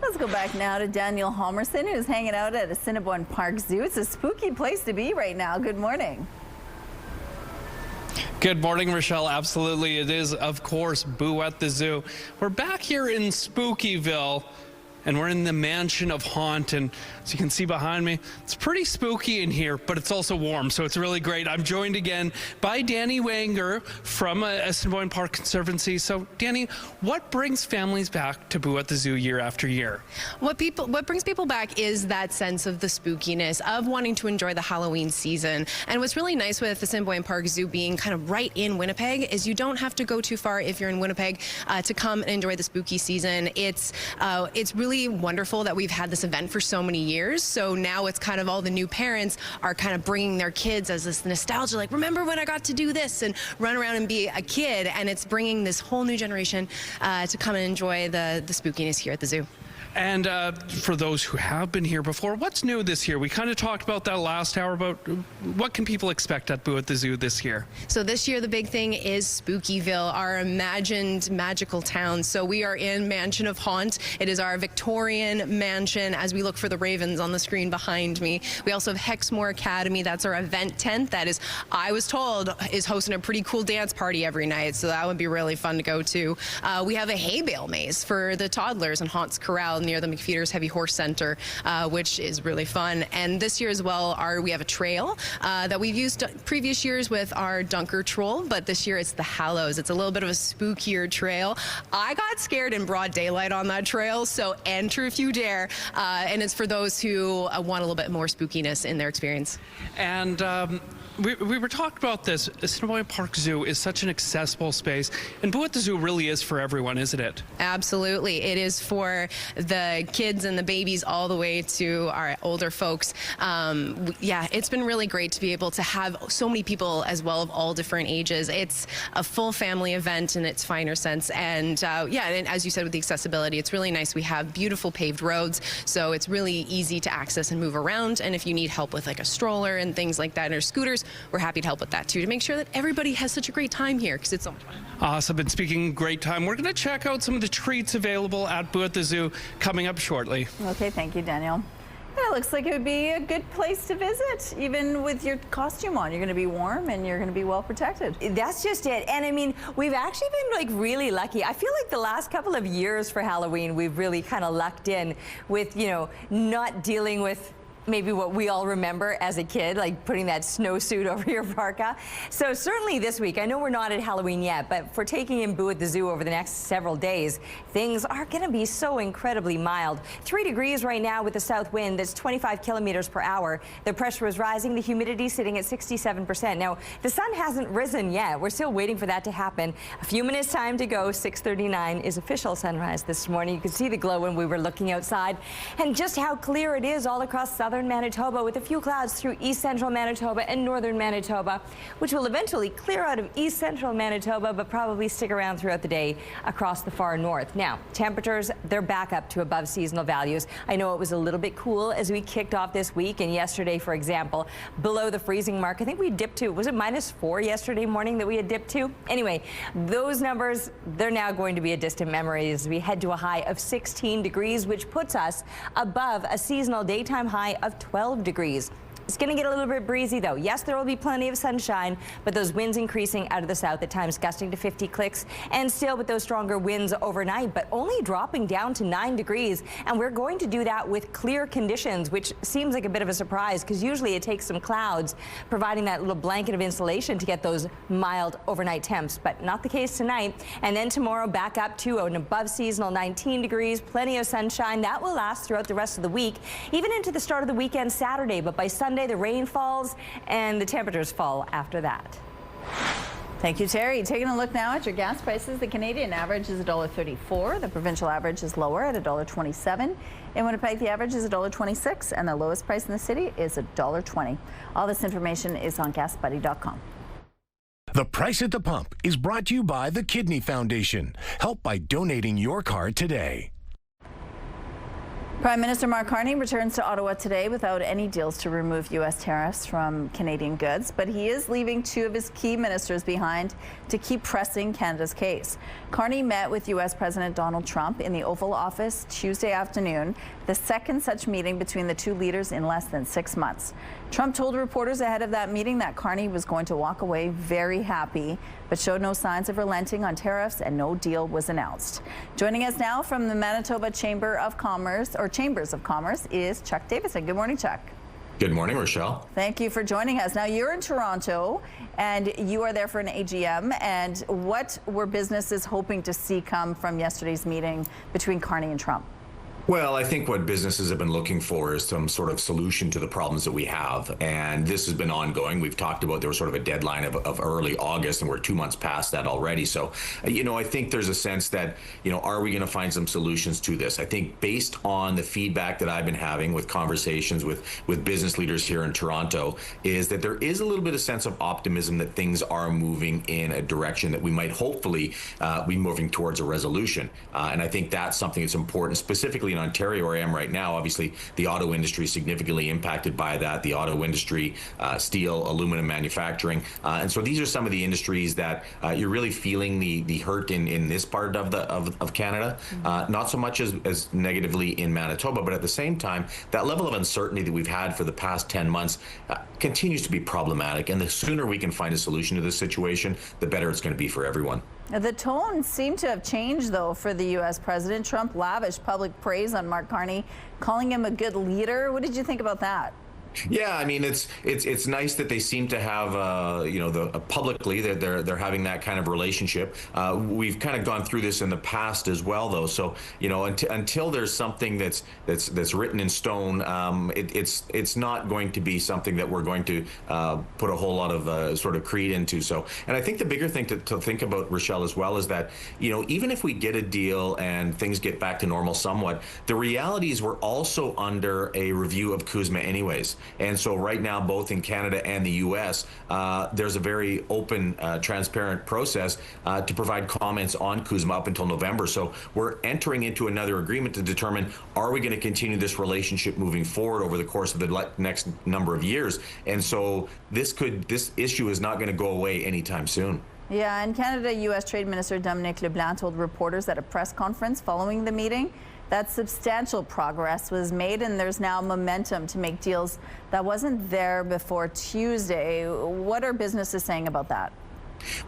Let's go back now to Daniel Halmerson, who's hanging out at Assiniboine Park Zoo. It's a spooky place to be right now. Good morning. Good morning, Rochelle. Absolutely. It is, of course, Boo at the Zoo. We're back here in Spookyville, and we're in the mansion of Haunt, and as you can see behind me, it's pretty spooky in here, but it's also warm, so it's really great. I'm joined again by Danny Wanger from Assiniboine Park Conservancy. So, Danny, what brings families back to Boo at the Zoo year after year? What brings people back is that sense of the spookiness, of wanting to enjoy the Halloween season. And what's really nice with Assiniboine Park Zoo being kind of right in Winnipeg is you don't have to go too far if you're in Winnipeg to come and enjoy the spooky season. It's really wonderful that we've had this event for so many years. So now it's kind of all the new parents are kind of bringing their kids as this nostalgia, like, remember when I got to do this and run around and be a kid. And it's bringing this whole new generation to come and enjoy the spookiness here at the zoo. And for those who have been here before, what's new this year? We kind of talked about that last hour, about what can people expect at Boo at the Zoo this year? So this year, the big thing is Spookyville, our imagined magical town. So we are in Mansion of Haunt. It is our Victorian mansion as we look for the ravens on the screen behind me. We also have Hexmore Academy. That's our event tent that is, I was told, is hosting a pretty cool dance party every night. So that would be really fun to go to. We have a hay bale maze for the toddlers in Haunt's Corral near the McFeeters Heavy Horse Center, which is really fun. And this year as well, we have a trail that we've used previous years with our Dunker Troll, but this year it's the Hallows. It's a little bit of a spookier trail. I got scared in broad daylight on that trail, so enter if you dare. And it's for those who want a little bit more spookiness in their experience. And we were talking about this. Assiniboine Park Zoo is such an accessible space, and Boo at the Zoo really is for everyone, isn't it? Absolutely. It is for the kids and the babies all the way to our older folks. Yeah, it's been really great to be able to have so many people as well of all different ages. It's a full family event in its finer sense. And yeah, and as you said with the accessibility, it's really nice. We have beautiful paved roads, so it's really easy to access and move around. And if you need help with like a stroller and things like that, or scooters, we're happy to help with that too, to make sure that everybody has such a great time here, because it's so much fun. Awesome. And speaking of great time, we're going to check out some of the treats available at Boo at the Zoo coming up shortly. Okay, thank you, Daniel. It looks like it would be a good place to visit, even with your costume on. You're going to be warm and you're going to be well protected. That's just it. And I mean, we've actually been like really lucky. I feel like the last couple of years for Halloween, we've really kind of lucked in with, you know, not dealing with maybe what we all remember as a kid, like putting that snowsuit over your parka. So certainly this week, I know we're not at Halloween yet, but for taking in Boo at the Zoo over the next several days, things are going to be so incredibly mild. 3 degrees right now with a south wind that's 25 kilometers per hour. The pressure is rising, the humidity sitting at 67%. Now, the sun hasn't risen yet. We're still waiting for that to happen. A few minutes time to go. 6:39 is official sunrise this morning. You could see the glow when we were looking outside, and just how clear it is all across southern Manitoba, with a few clouds through east central Manitoba and northern Manitoba, which will eventually clear out of east central Manitoba, but probably stick around throughout the day across the far north. Now, temperatures, they're back up to above seasonal values. I know it was a little bit cool as we kicked off this week, and yesterday, for example, below the freezing mark. I think we dipped to, was it -4 yesterday morning that we had dipped to? Anyway, those numbers, they're now going to be a distant memory as we head to a high of 16 degrees, which puts us above a seasonal daytime high of 12 degrees. It's going to get a little bit breezy, though. Yes, there will be plenty of sunshine, but those winds increasing out of the south at times, gusting to 50 clicks, and still with those stronger winds overnight, but only dropping down to 9 degrees. And we're going to do that with clear conditions, which seems like a bit of a surprise, because usually it takes some clouds providing that little blanket of insulation to get those mild overnight temps, but not the case tonight. And then tomorrow back up to an above seasonal 19 degrees, plenty of sunshine. That will last throughout the rest of the week, even into the start of the weekend Saturday, but by Sunday, the rain falls and the temperatures fall after that. Thank you, Terry. Taking a look now at your gas prices. The Canadian average is $1.34. The provincial average is lower at $1.27. In Winnipeg, the average is $1.26, and the lowest price in the city is $1.20. All this information is on GasBuddy.com. The Price at the Pump is brought to you by the Kidney Foundation. Help by donating your card today. Prime Minister Mark Carney returns to Ottawa today without any deals to remove U.S. tariffs from Canadian goods, but he is leaving 2 of his key ministers behind to keep pressing Canada's case. Carney met with U.S. President Donald Trump in the Oval Office Tuesday afternoon, the second such meeting between the 2 leaders in less than 6 months. Trump told reporters ahead of that meeting that Carney was going to walk away very happy, but showed no signs of relenting on tariffs, and no deal was announced. Joining us now from the Manitoba Chambers of Commerce is Chuck Davison. Good morning, Chuck. Good morning, Rochelle. Thank you for joining us. Now, you're in Toronto, and you are there for an AGM. And what were businesses hoping to see come from yesterday's meeting between Carney and Trump? Well, I think what businesses have been looking for is some sort of solution to the problems that we have. And this has been ongoing. We've talked about there was sort of a deadline of early August, and we're 2 months past that already. So, I think there's a sense that, are we going to find some solutions to this? I think based on the feedback that I've been having with conversations with business leaders here in Toronto, is that there is a little bit of sense of optimism that things are moving in a direction that we might hopefully be moving towards a resolution. And I think that's something that's important, specifically in Ontario, where I am right now. Obviously, the auto industry is significantly impacted by that. The auto industry, steel, aluminum manufacturing, and so these are some of the industries that you're really feeling the hurt in this part of Canada. Not so much as negatively in Manitoba, but at the same time, that level of uncertainty that we've had for the past 10 months continues to be problematic. And the sooner we can find a solution to this situation, the better it's going to be for everyone. The tone seemed to have changed, though, for the U.S. president. Trump lavished public praise on Mark Carney, calling him a good leader. What did you think about that? Yeah, I mean, it's nice that they seem to have, publicly they're having that kind of relationship. We've kind of gone through this in the past as well, though. So, until there's something that's written in stone, it's not going to be something that we're going to put a whole lot of sort of creed into. So, and I think the bigger thing to think about, Rochelle, as well, is that, even if we get a deal and things get back to normal somewhat, the reality is we're also under a review of CUSMA anyways. And so right now, both in Canada and the U.S., there's a very open, transparent process to provide comments on CUSMA up until November. So we're entering into another agreement to determine, are we going to continue this relationship moving forward over the course of the next number of years? And so this issue is not going to go away anytime soon. Yeah, and Canada U.S. Trade Minister Dominic LeBlanc told reporters at a press conference following the meeting that substantial progress was made, and there's now momentum to make deals that wasn't there before Tuesday. What are businesses saying about that?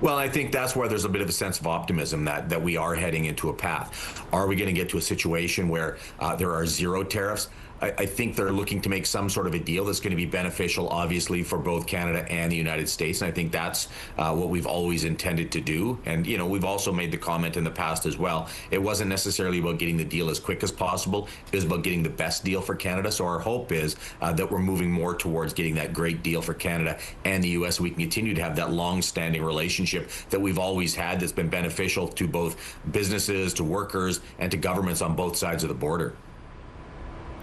Well, I think that's where there's a bit of a sense of optimism that we are heading into a path. Are we going to get to a situation where there are zero tariffs? I think they're looking to make some sort of a deal that's going to be beneficial, obviously, for both Canada and the United States. And I think that's what we've always intended to do. And, you know, we've also made the comment in the past as well. It wasn't necessarily about getting the deal as quick as possible. It was about getting the best deal for Canada. So our hope is that we're moving more towards getting that great deal for Canada and the U.S. We can continue to have that long-standing relationship that we've always had that's been beneficial to both businesses, to workers, and to governments on both sides of the border.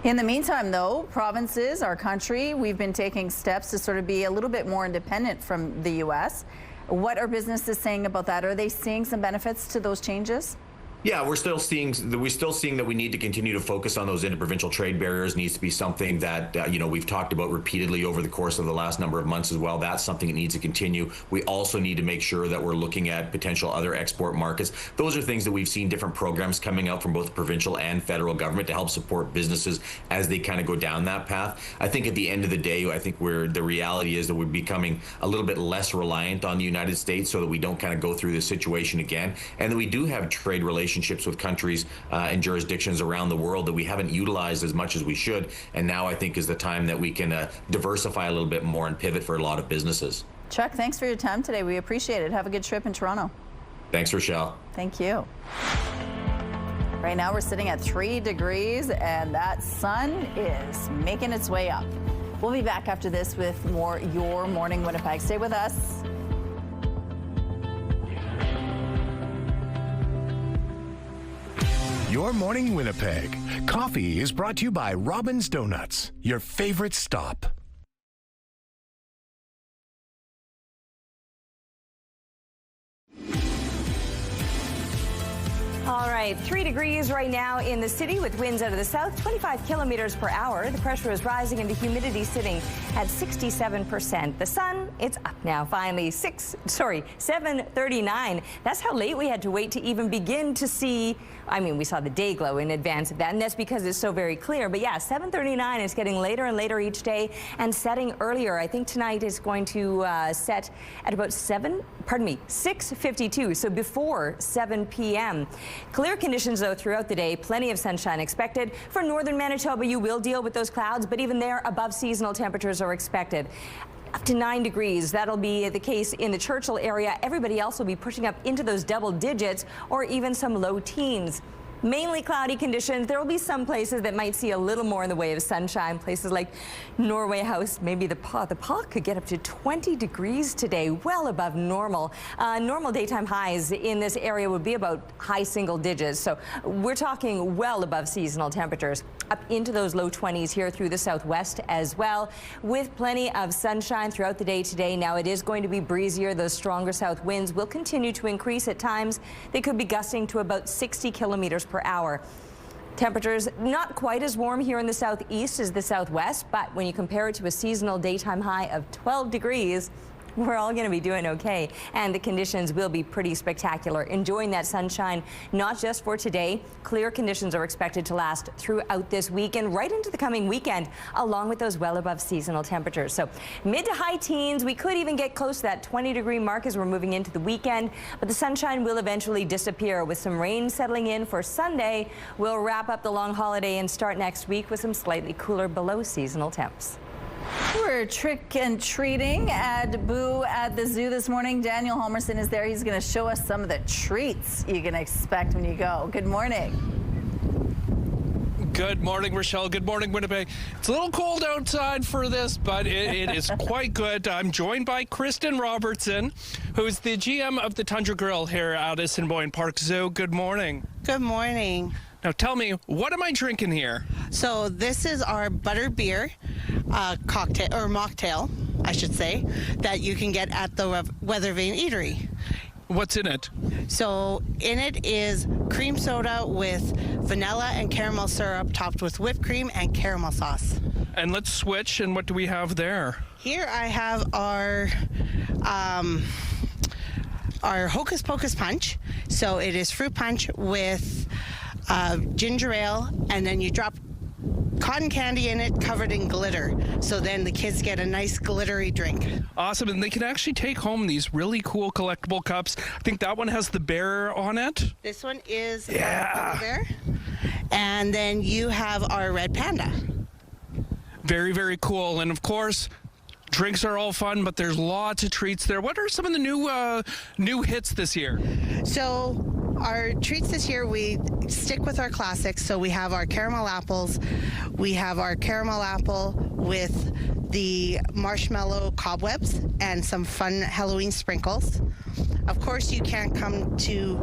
In the meantime, though, provinces, our country, we've been taking steps to sort of be a little bit more independent from the U.S. What are businesses saying about that? Are they seeing some benefits to those changes? Yeah, we're still seeing that we need to continue to focus on those interprovincial trade barriers. Needs to be something that you know, we've talked about repeatedly over the course of the last number of months as well. That's something that needs to continue. We also need to make sure that we're looking at potential other export markets. Those are things that we've seen different programs coming out from both provincial and federal government to help support businesses as they kind of go down that path. I think at the end of the day, I think the reality is that we're becoming a little bit less reliant on the United States so that we don't kind of go through this situation again, and that we do have trade relationships with countries and jurisdictions around the world that we haven't utilized as much as we should. And now I think is the time that we can diversify a little bit more and pivot for a lot of businesses. Chuck, thanks for your time today. We appreciate it. Have a good trip in Toronto. Thanks, Rochelle. Thank you. Right now we're sitting at 3 degrees and that sun is making its way up. We'll be back after this with more Your Morning Winnipeg. Stay with us. Your Morning Winnipeg. Coffee is brought to you by Robin's Donuts, your favorite stop. All right, 3 degrees right now in the city with winds out of the south, 25 kilometers per hour. The pressure is rising and the humidity sitting at 67%. The sun, it's up now finally, 7:39. That's how late we had to wait to even begin to see. I mean, we saw the day glow in advance of that, and that's because it's so very clear. But yeah, 7:39 is getting later and later each day and setting earlier. I think tonight is going to set at about 6:52, so before 7 p.m. Clear conditions, though, throughout the day. Plenty of sunshine expected. For northern Manitoba, you will deal with those clouds, but even there, above seasonal temperatures are expected. Up to 9 degrees. That'll be the case in the Churchill area. Everybody else will be pushing up into those double digits or even some low teens. Mainly cloudy conditions. There will be some places that might see a little more in the way of sunshine. Places like Norway House, maybe the Paw. The Paw could get up to 20 degrees today, well above normal. Normal daytime highs in this area would be about high single digits. So we're talking well above seasonal temperatures. Up into those low 20s here through the southwest as well, with plenty of sunshine throughout the day today. Now it is going to be breezier. Those stronger south winds will continue to increase at times. They could be gusting to about 60 kilometers per hour. Temperatures not quite as warm here in the southeast as the southwest, but when you compare it to a seasonal daytime high of 12 degrees, we're all going to be doing okay, and the conditions will be pretty spectacular. Enjoying that sunshine, not just for today. Clear conditions are expected to last throughout this week and right into the coming weekend, along with those well above seasonal temperatures. So mid to high teens, we could even get close to that 20-degree mark as we're moving into the weekend, but the sunshine will eventually disappear with some rain settling in for Sunday. We'll wrap up the long holiday and start next week with some slightly cooler below seasonal temps. We're trick and treating at Boo at the zoo this morning. Daniel Homerson is there. He's going to show us some of the treats you can expect when you go. Good morning. Good morning, Rochelle. Good morning, Winnipeg. It's a little cold outside for this, but it is quite good. I'm joined by Kristen Robertson, who's the GM of the Tundra Grill here at Assiniboine Park Zoo. Good morning. Good morning. Now tell me, what am I drinking here? So this is our butter beer cocktail, or mocktail, I should say, that you can get at the Weather Vane Eatery. What's in it? So in it is cream soda with vanilla and caramel syrup topped with whipped cream and caramel sauce. And let's switch, and what do we have there? Here I have our Hocus Pocus Punch. So it is fruit punch with ginger ale, and then you drop cotton candy in it covered in glitter, so then the kids get a nice glittery drink. Awesome, and they can actually take home these really cool collectible cups. I think that one has the bear on it. This one is the bear, and then you have our red panda. Very, very cool. And of course, drinks are all fun, but there's lots of treats there. What are some of the new hits this year? So our treats this year, we stick with our classics. So we have our caramel apples. We have our caramel apple with the marshmallow cobwebs and some fun Halloween sprinkles. Of course, you can't come to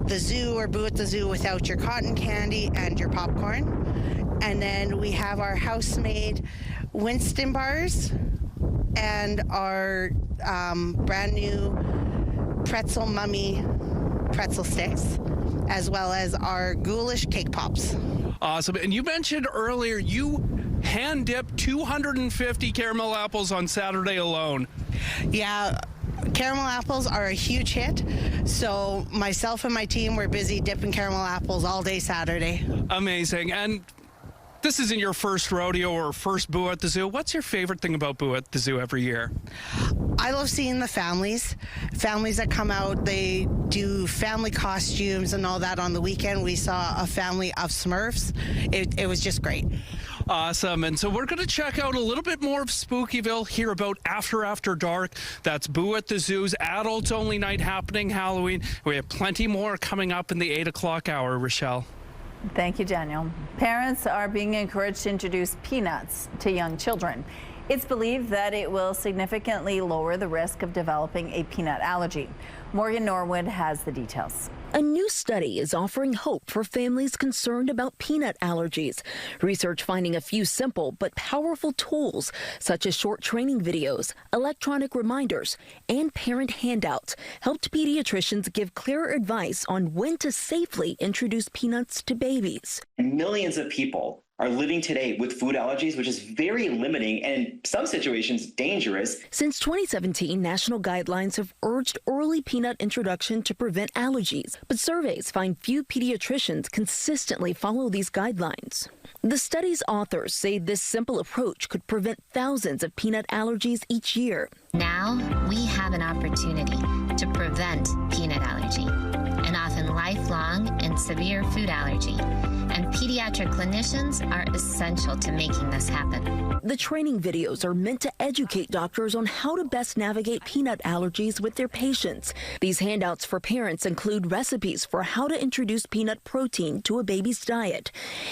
the zoo or Boo at the Zoo without your cotton candy and your popcorn. And then we have our house-made Winston bars and our brand new pretzel mummy pretzel sticks, as well as our ghoulish cake pops. Awesome. And you mentioned earlier you hand-dipped 250 caramel apples on Saturday alone. Yeah, caramel apples are a huge hit. So myself and my team were busy dipping caramel apples all day Saturday. Amazing. And this isn't your first rodeo or first Boo at the Zoo. What's your favorite thing about Boo at the Zoo every year? I love seeing the families that come out. They do family costumes and all that on the weekend. We saw a family of Smurfs. It was just great. Awesome. And so we're going to check out a little bit more of Spookyville, hear about After Dark. That's Boo at the Zoo's adults-only night happening Halloween. We have plenty more coming up in the 8 o'clock hour, Rochelle. Thank you, Daniel. Parents are being encouraged to introduce peanuts to young children. It's believed that it will significantly lower the risk of developing a peanut allergy. Morgan Norwood has the details. A new study is offering hope for families concerned about peanut allergies. Research finding a few simple but powerful tools, such as short training videos, electronic reminders, and parent handouts, helped pediatricians give clearer advice on when to safely introduce peanuts to babies. Millions of people are living today with food allergies, which is very limiting and in some situations dangerous. Since 2017, national guidelines have urged early peanut introduction to prevent allergies, but surveys find few pediatricians consistently follow these guidelines. The study's authors say this simple approach could prevent thousands of peanut allergies each year. Now we have an opportunity to prevent peanut allergy, an often lifelong and severe food allergy. And pediatric clinicians are essential to making this happen. The training videos are meant to educate doctors on how to best navigate peanut allergies with their patients. These handouts for parents include recipes for how to introduce peanut protein to a baby's diet.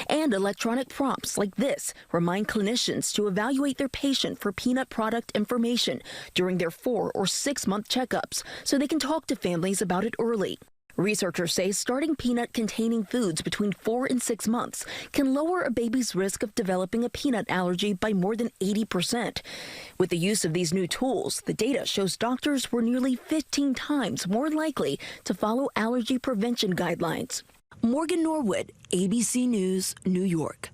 And electronic prompts like this remind clinicians to evaluate their patient for peanut product information during their 4 or 6 month checkups so they can talk to families about it early. Researchers say starting peanut-containing foods between 4 and 6 months can lower a baby's risk of developing a peanut allergy by more than 80%. With the use of these new tools, the data shows doctors were nearly 15 times more likely to follow allergy prevention guidelines. Morgan Norwood, ABC News, New York.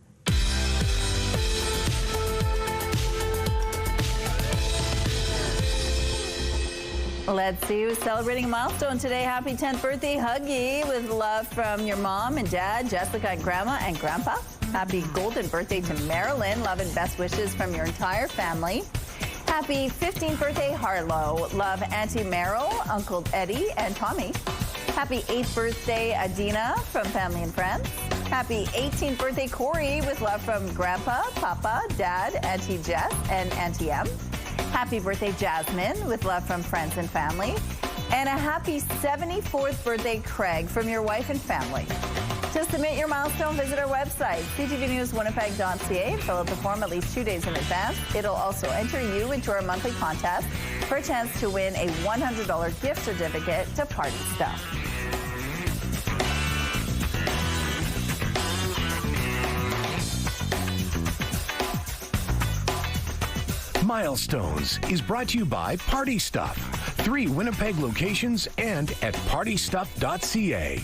Let's see who's celebrating a milestone today. Happy 10th birthday, Huggy, with love from your mom and dad, Jessica and Grandma and Grandpa. Happy golden birthday to Marilyn. Love and best wishes from your entire family. Happy 15th birthday, Harlow. Love Auntie Merrill, Uncle Eddie, and Tommy. Happy 8th birthday, Adina, from family and friends. Happy 18th birthday, Corey, with love from Grandpa, Papa, Dad, Auntie Jess, and Auntie M. Happy birthday, Jasmine, with love from friends and family. And a happy 74th birthday, Craig, from your wife and family. To submit your milestone, visit our website, ctvnewswinnipeg.ca. Fill out the form at least 2 days in advance. It'll also enter you into our monthly contest for a chance to win a $100 gift certificate to Party Stuff. Milestones is brought to you by Party Stuff. 3 Winnipeg locations and at partystuff.ca.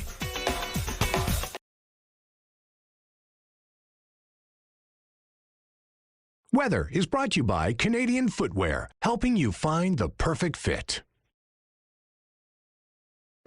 Weather is brought to you by Canadian Footwear, helping you find the perfect fit.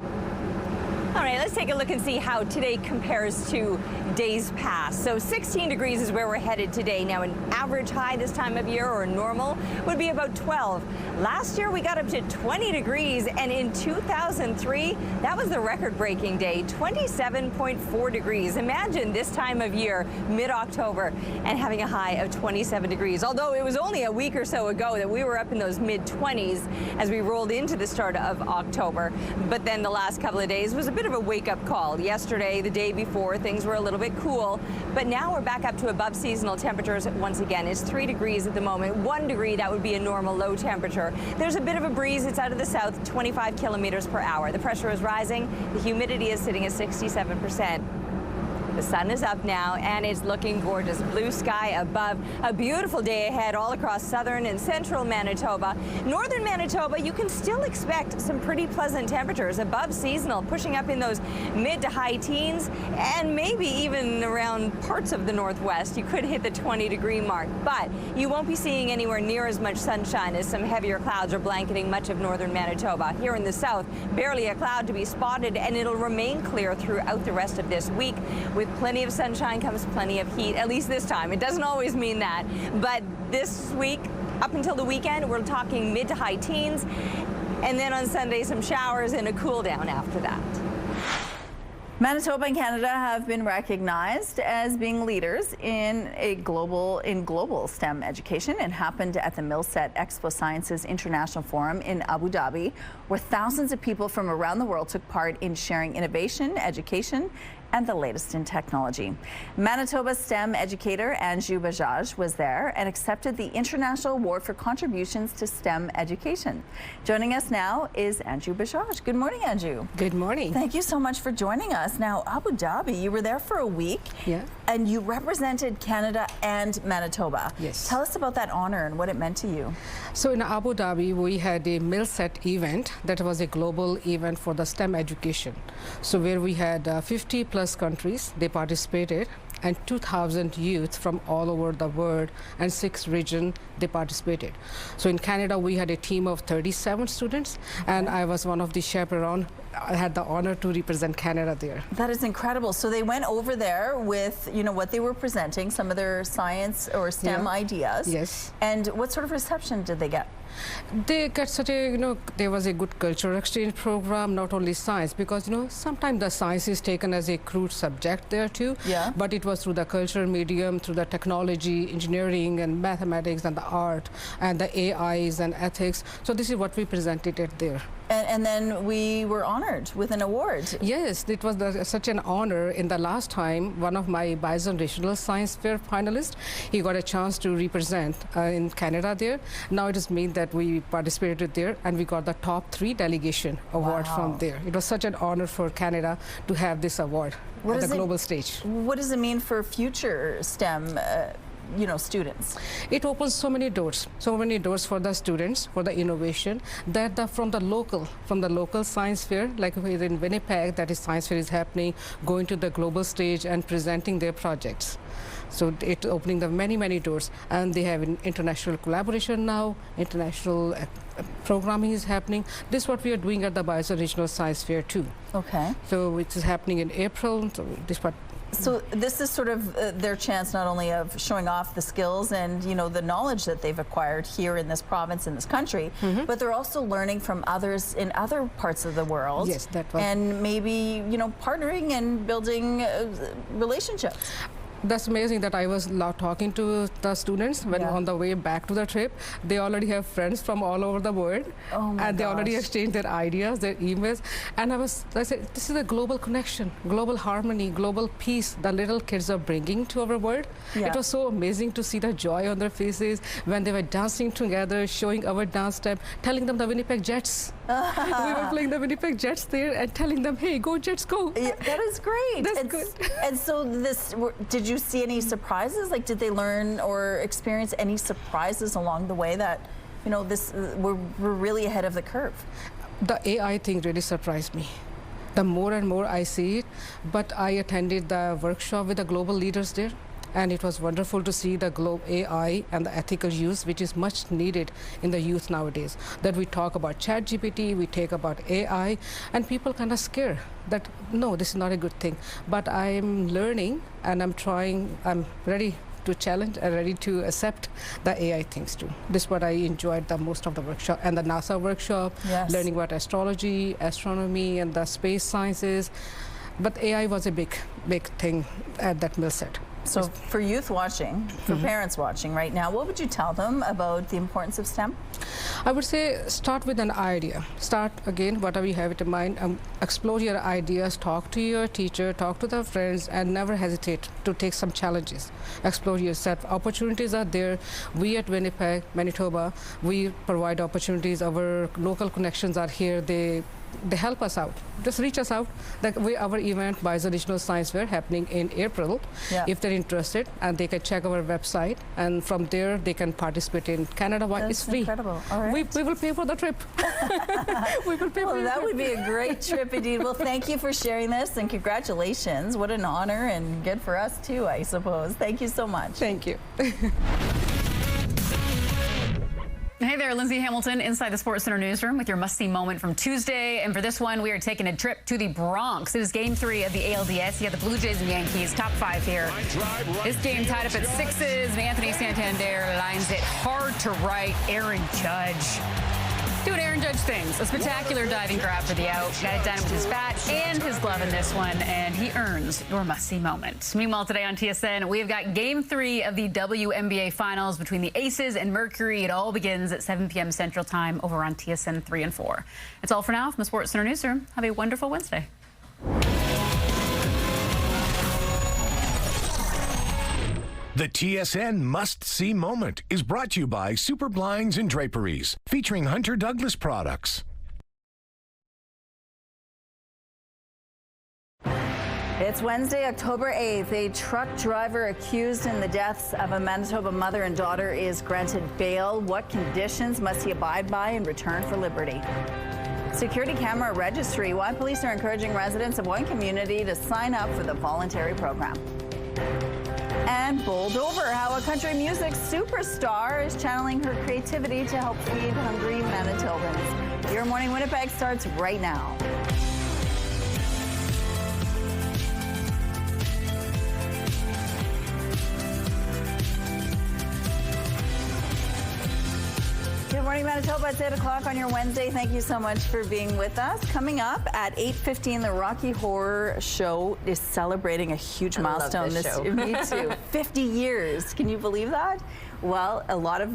All right, let's take a look and see how today compares to days past. So 16 degrees is where we're headed today. Now, an average high this time of year, or normal, would be about 12. Last year, we got up to 20 degrees, and in 2003, that was the record-breaking day, 27.4 degrees. Imagine this time of year, mid-October, and having a high of 27 degrees. Although it was only a week or so ago that we were up in those mid-20s as we rolled into the start of October. But then the last couple of days was a bit of a wake-up call. Yesterday, the day before, things were a little bit cool, but now we're back up to above seasonal temperatures once again. It's 3 degrees at the moment. 1 degree, that would be a normal low temperature. There's a bit of a breeze. It's out of the south, 25 kilometers per hour. The pressure is rising. The humidity is sitting at 67%. The sun is up now, and it's looking gorgeous. Blue sky above. A beautiful day ahead all across southern and central Manitoba. Northern Manitoba, you can still expect some pretty pleasant temperatures above seasonal, pushing up in those mid to high teens, and maybe even around parts of the northwest. You could hit the 20-degree mark, but you won't be seeing anywhere near as much sunshine as some heavier clouds are blanketing much of northern Manitoba. Here in the south, barely a cloud to be spotted, and it'll remain clear throughout the rest of this week. With plenty of sunshine comes plenty of heat, at least this time. It doesn't always mean that, but this week, up until the weekend, we're talking mid to high teens, and then on Sunday, some showers and a cool down after that. Manitoba and Canada have been recognized as being leaders in global STEM education. It happened at the Millset Expo Sciences International Forum in Abu Dhabi, where thousands of people from around the world took part in sharing innovation, education, and the latest in technology. Manitoba STEM educator Anju Bajaj was there and accepted the International Award for contributions to STEM education. Joining us now is Anju Bajaj. Good morning, Anju. Good morning. Thank you so much for joining us. Now, Abu Dhabi, you were there for a week. Yeah. And you represented Canada and Manitoba. Yes. Tell us about that honor and what it meant to you. So in Abu Dhabi, we had a Millset event that was a global event for the STEM education. So where we had 50 plus countries, they participated, and 2,000 youth from all over the world and 6 regions, they participated. So in Canada, we had a team of 37 students, and I was one of the chaperones. I had the honor to represent Canada there. That is incredible. So they went over there with, you know, what they were presenting, some of their science or STEM ideas. Yes. And what sort of reception did they get? They got such a, there was a good cultural exchange program, not only science, because, sometimes the science is taken as a crude subject there too. Yeah. But it was through the cultural medium, through the technology, engineering, and mathematics, and the art, and the AIs and ethics. So this is what we presented it there. And then we were honored with an award. Yes, it was such an honor. In the last time, one of my Bison Regional Science Fair finalists, he got a chance to represent in Canada there. Now it is mean that we participated there, and we got the top 3 delegation award from there. It was such an honor for Canada to have this award on the global stage. What does it mean for future STEM students? It opens so many doors for the students, for the innovation, that from the local science fair, like in Winnipeg, that is science fair is happening, going to the global stage and presenting their projects. So it's opening the many doors, and they have an international collaboration now, international programming is happening. This is what we are doing at the Bison Regional Science Fair too. Okay. So it is happening in April. So this is sort of their chance not only of showing off the skills and the knowledge that they've acquired here in this province, in this country, but they're also learning from others in other parts of the world. Yes, that was. And maybe partnering and building relationships. That's amazing that I was talking to the students when on the way back to the trip. They already have friends from all over the world, and they already exchanged their ideas, their emails. And I said, this is a global connection, global harmony, global peace the little kids are bringing to our world. Yeah. It was so amazing to see the joy on their faces when they were dancing together, showing our dance step, telling them the Winnipeg Jets. We were playing the Winnipeg Jets there and telling them, hey, go Jets, go. Yeah, that is great. That's good. And so did you see any surprises? Like, did they learn or experience any surprises along the way that, we're really ahead of the curve? The AI thing really surprised me. The more and more I see it, but I attended the workshop with the global leaders there, And it was wonderful to see the globe AI and the ethical use, which is much needed in the youth nowadays. That we talk about ChatGPT, we talk about AI, and people kind of scare that, no, this is not a good thing. But I'm learning and I'm trying, I'm ready to challenge and ready to accept the AI things too. This is what I enjoyed the most of the workshop and the NASA workshop, learning about astrology, astronomy, and the space sciences. But AI was a big thing at that mill set. So for youth watching, for parents watching right now, what would you tell them about the importance of STEM? I would say start with an idea. Start again, whatever you have it in mind, explore your ideas, talk to your teacher, talk to the friends, and never hesitate to take some challenges. Explore yourself. Opportunities are there. We at Winnipeg, Manitoba, we provide opportunities. Our local connections are here. They help us out. Just reach us out. Our event, Bison Regional Science Fair, happening in April. If they're interested, and they can check our website, and from there they can participate in Canada. It's free. Incredible. All right. We will pay for the trip. We will pay for that would be a great trip indeed. Well, thank you for sharing this, and congratulations. What an honor, and good for us too, I suppose. Thank you so much. Thank you. Hey there, Lindsay Hamilton inside the Sports Center newsroom with your must-see moment from Tuesday. And for this one, we are taking a trip to the Bronx. It is Game 3 of the ALDS. You got the Blue Jays and Yankees, top 5 here. This game tied up at 6s, and Anthony Santander lines it hard to right. Aaron Judge doing Aaron Judge things. A spectacular diving grab for the out. Got it done with his bat and his glove in this one, and he earns your must-see moment. Meanwhile, today on TSN, we've got Game 3 of the WNBA Finals between the Aces and Mercury. It all begins at 7 p.m. Central Time over on TSN 3 and 4. That's all for now from the Sports Center newsroom. Have a wonderful Wednesday. The TSN Must-See Moment is brought to you by Super Blinds and Draperies, featuring Hunter Douglas products. It's Wednesday, October 8th. A truck driver accused in the deaths of a Manitoba mother and daughter is granted bail. What conditions must he abide by in return for liberty? Security camera registry. Why police are encouraging residents of one community to sign up for the voluntary program. And bowled over, how a country music superstar is channeling her creativity to help feed hungry Manitobans. Your Morning Winnipeg starts right now. Good morning, Manitoba. It's 8 o'clock on your Wednesday. Thank you so much for being with us. Coming up at 8:15, the Rocky Horror Show is celebrating a huge milestone this year. Me too. 50 years. Can you believe that? Well, a lot of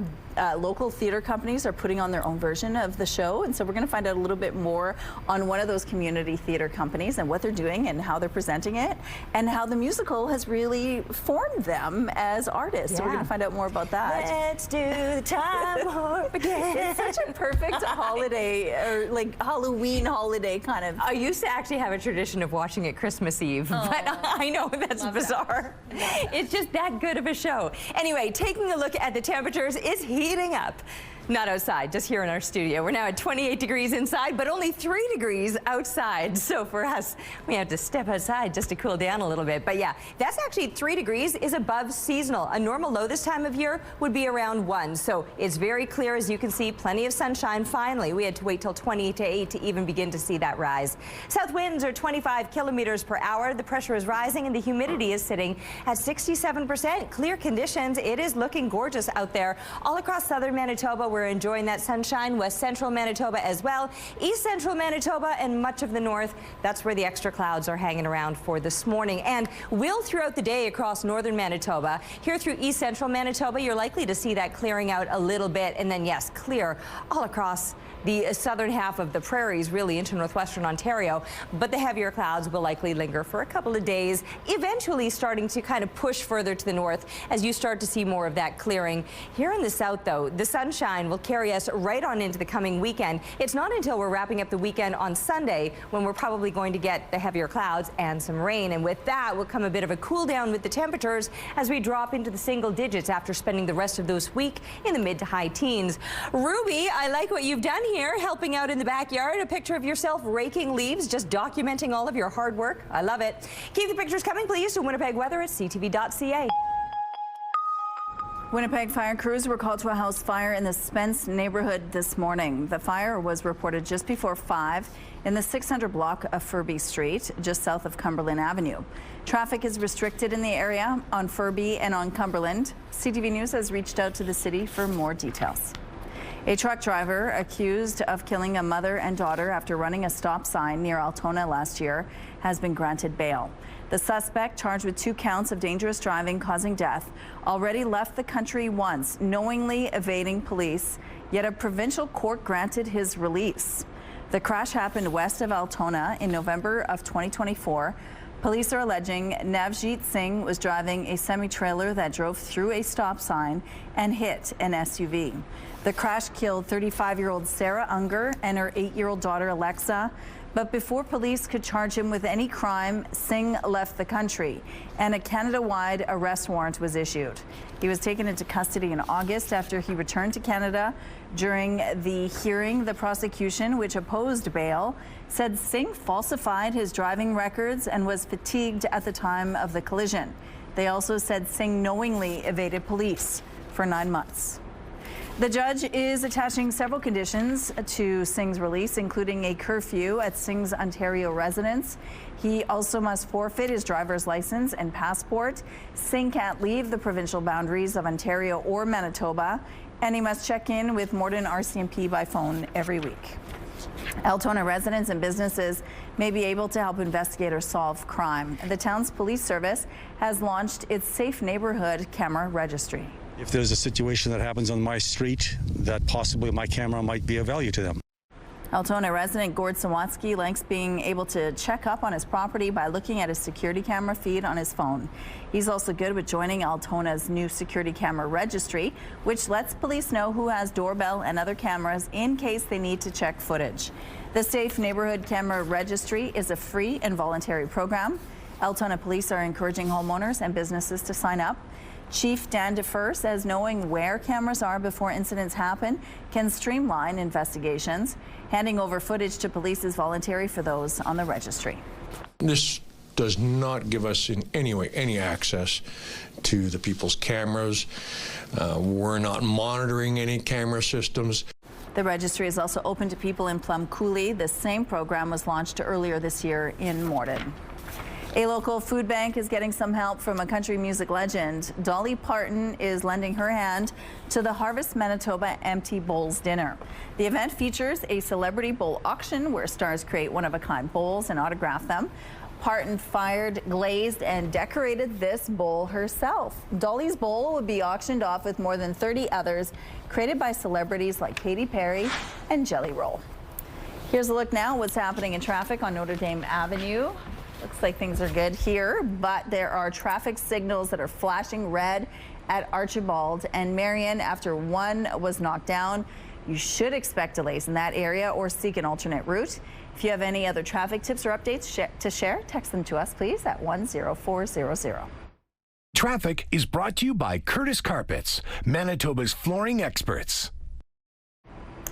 local theater companies are putting on their own version of the show, and so we're going to find out a little bit more on one of those community theater companies and what they're doing and how they're presenting it and how the musical has really formed them as artists. So we're going to find out more about that. Let's do the time warp again. It's such a perfect holiday, or like Halloween holiday kind of. I used to actually have a tradition of watching it Christmas Eve, but I know that's bizarre. It's just that good of a show. Anyway, taking a look at the temperatures, it's heating up. Not outside, just here in our studio. We're now at 28 degrees inside, but only 3 degrees outside. So for us, we have to step outside just to cool down a little bit. But yeah, that's actually 3 degrees is above seasonal. A normal low this time of year would be around 1. So it's very clear, as you can see, plenty of sunshine. Finally, we had to wait till 20 to 8 to even begin to see that rise. South winds are 25 kilometers per hour. The pressure is rising and the humidity is sitting at 67%. Clear conditions. It is looking gorgeous out there. All across southern Manitoba, we're enjoying that sunshine. West central Manitoba as well. East central Manitoba and much of the north, that's where the extra clouds are hanging around for this morning. And will throughout the day across northern Manitoba. Here through east central Manitoba, you're likely to see that clearing out a little bit. And then, yes, clear all across the southern half of the prairies, really into northwestern Ontario. But the heavier clouds will likely linger for a couple of days, eventually starting to kind of push further to the north as you start to see more of that clearing. Here in the south, though, the sunshine will carry us right on into the coming weekend. It's not until we're wrapping up the weekend on Sunday when we're probably going to get the heavier clouds and some rain. And with that will come a bit of a cool down with the temperatures as we drop into the single digits after spending the rest of this week in the mid to high teens. Ruby, I like what you've done here, helping out in the backyard. A picture of yourself raking leaves, just documenting all of your hard work. I love it. Keep the pictures coming, please, to Winnipeg Weather at ctv.ca. Winnipeg fire crews were called to a house fire in the Spence neighborhood this morning. The fire was reported just before 5 in the 600 block of Furby Street, just south of Cumberland Avenue. Traffic is restricted in the area on Furby and on Cumberland. CTV News has reached out to the city for more details. A truck driver accused of killing a mother and daughter after running a stop sign near Altona last year has been granted bail. The suspect, charged with 2 counts of dangerous driving causing death, already left the country once, knowingly evading police, yet a provincial court granted his release. The crash happened west of Altona in November of 2024. Police are alleging Navjeet Singh was driving a semi-trailer that drove through a stop sign and hit an SUV. The crash killed 35-year-old Sarah Unger and her 8-year-old daughter Alexa. But before police could charge him with any crime, Singh left the country and a Canada-wide arrest warrant was issued. He was taken into custody in August after he returned to Canada. During the hearing, the prosecution, which opposed bail, said Singh falsified his driving records and was fatigued at the time of the collision. They also said Singh knowingly evaded police for 9 months. The judge is attaching several conditions to Singh's release, including a curfew at Singh's Ontario residence. He also must forfeit his driver's license and passport. Singh can't leave the provincial boundaries of Ontario or Manitoba, and he must check in with Morden RCMP by phone every week. Altona residents and businesses may be able to help investigators solve crime. The town's police service has launched its Safe Neighborhood camera registry. If there's a situation that happens on my street, that possibly my camera might be of value to them. Altona resident Gord Sawatsky likes being able to check up on his property by looking at his security camera feed on his phone. He's also good with joining Altona's new security camera registry, which lets police know who has doorbell and other cameras in case they need to check footage. The Safe Neighborhood Camera Registry is a free and voluntary program. Altona police are encouraging homeowners and businesses to sign up. Chief Dan Defer says knowing where cameras are before incidents happen can streamline investigations. Handing over footage to police is voluntary for those on the registry. This does not give us in any way any access to the people's cameras. We're not monitoring any camera systems. The registry is also open to people in Plum Coulee. The same program was launched earlier this year in Morden. A local food bank is getting some help from a country music legend. Dolly Parton is lending her hand to the Harvest Manitoba Empty Bowls Dinner. The event features a celebrity bowl auction where stars create one-of-a-kind bowls and autograph them. Parton fired, glazed, and decorated this bowl herself. Dolly's bowl would be auctioned off with more than 30 others created by celebrities like Katy Perry and Jelly Roll. Here's a look now at what's happening in traffic on Notre Dame Avenue. Looks like things are good here, but there are traffic signals that are flashing red at Archibald and Marion after one was knocked down. You should expect delays in that area or seek an alternate route. If you have any other traffic tips or updates to share, text them to us, please, at 10400. Traffic is brought to you by Curtis Carpets, Manitoba's flooring experts.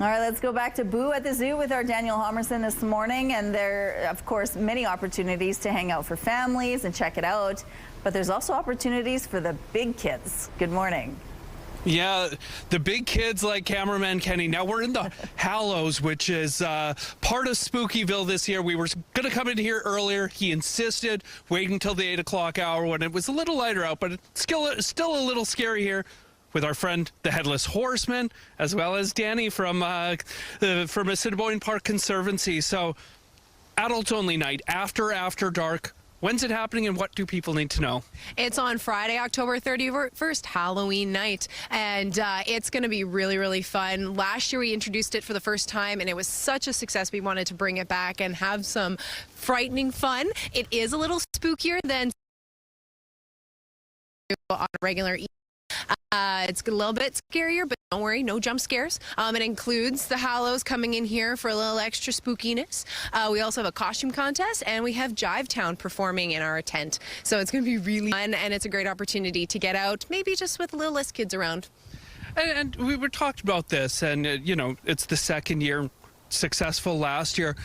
All right, let's go back to Boo at the Zoo with our Daniel Homerson this morning. And there are, of course, many opportunities to hang out for families and check it out. But there's also opportunities for the big kids. Good morning. Yeah, the big kids like cameraman Kenny. Now we're in the Hallows, which is part of Spookyville this year. We were going to come in here earlier. He insisted waiting until the 8 o'clock hour when it was a little lighter out, but it's still a little scary here with our friend, the Headless Horseman, as well as Danny from Assiniboine Park Conservancy. So, adults-only night, after dark. When's it happening and what do people need to know? It's on Friday, October 31st, Halloween night, and it's going to be really, really fun. Last year we introduced it for the first time, and it was such a success. We wanted to bring it back and have some frightening fun. It is a little spookier than on a regular evening. It's a little bit scarier, but don't worry, no jump scares. It includes the Hallows coming in here for a little extra spookiness. We also have a costume contest, and we have Jivetown performing in our tent. So it's going to be really fun, and it's a great opportunity to get out, maybe just with a little less kids around. And we were talking about this, and, you know, it's the second year, successful last year.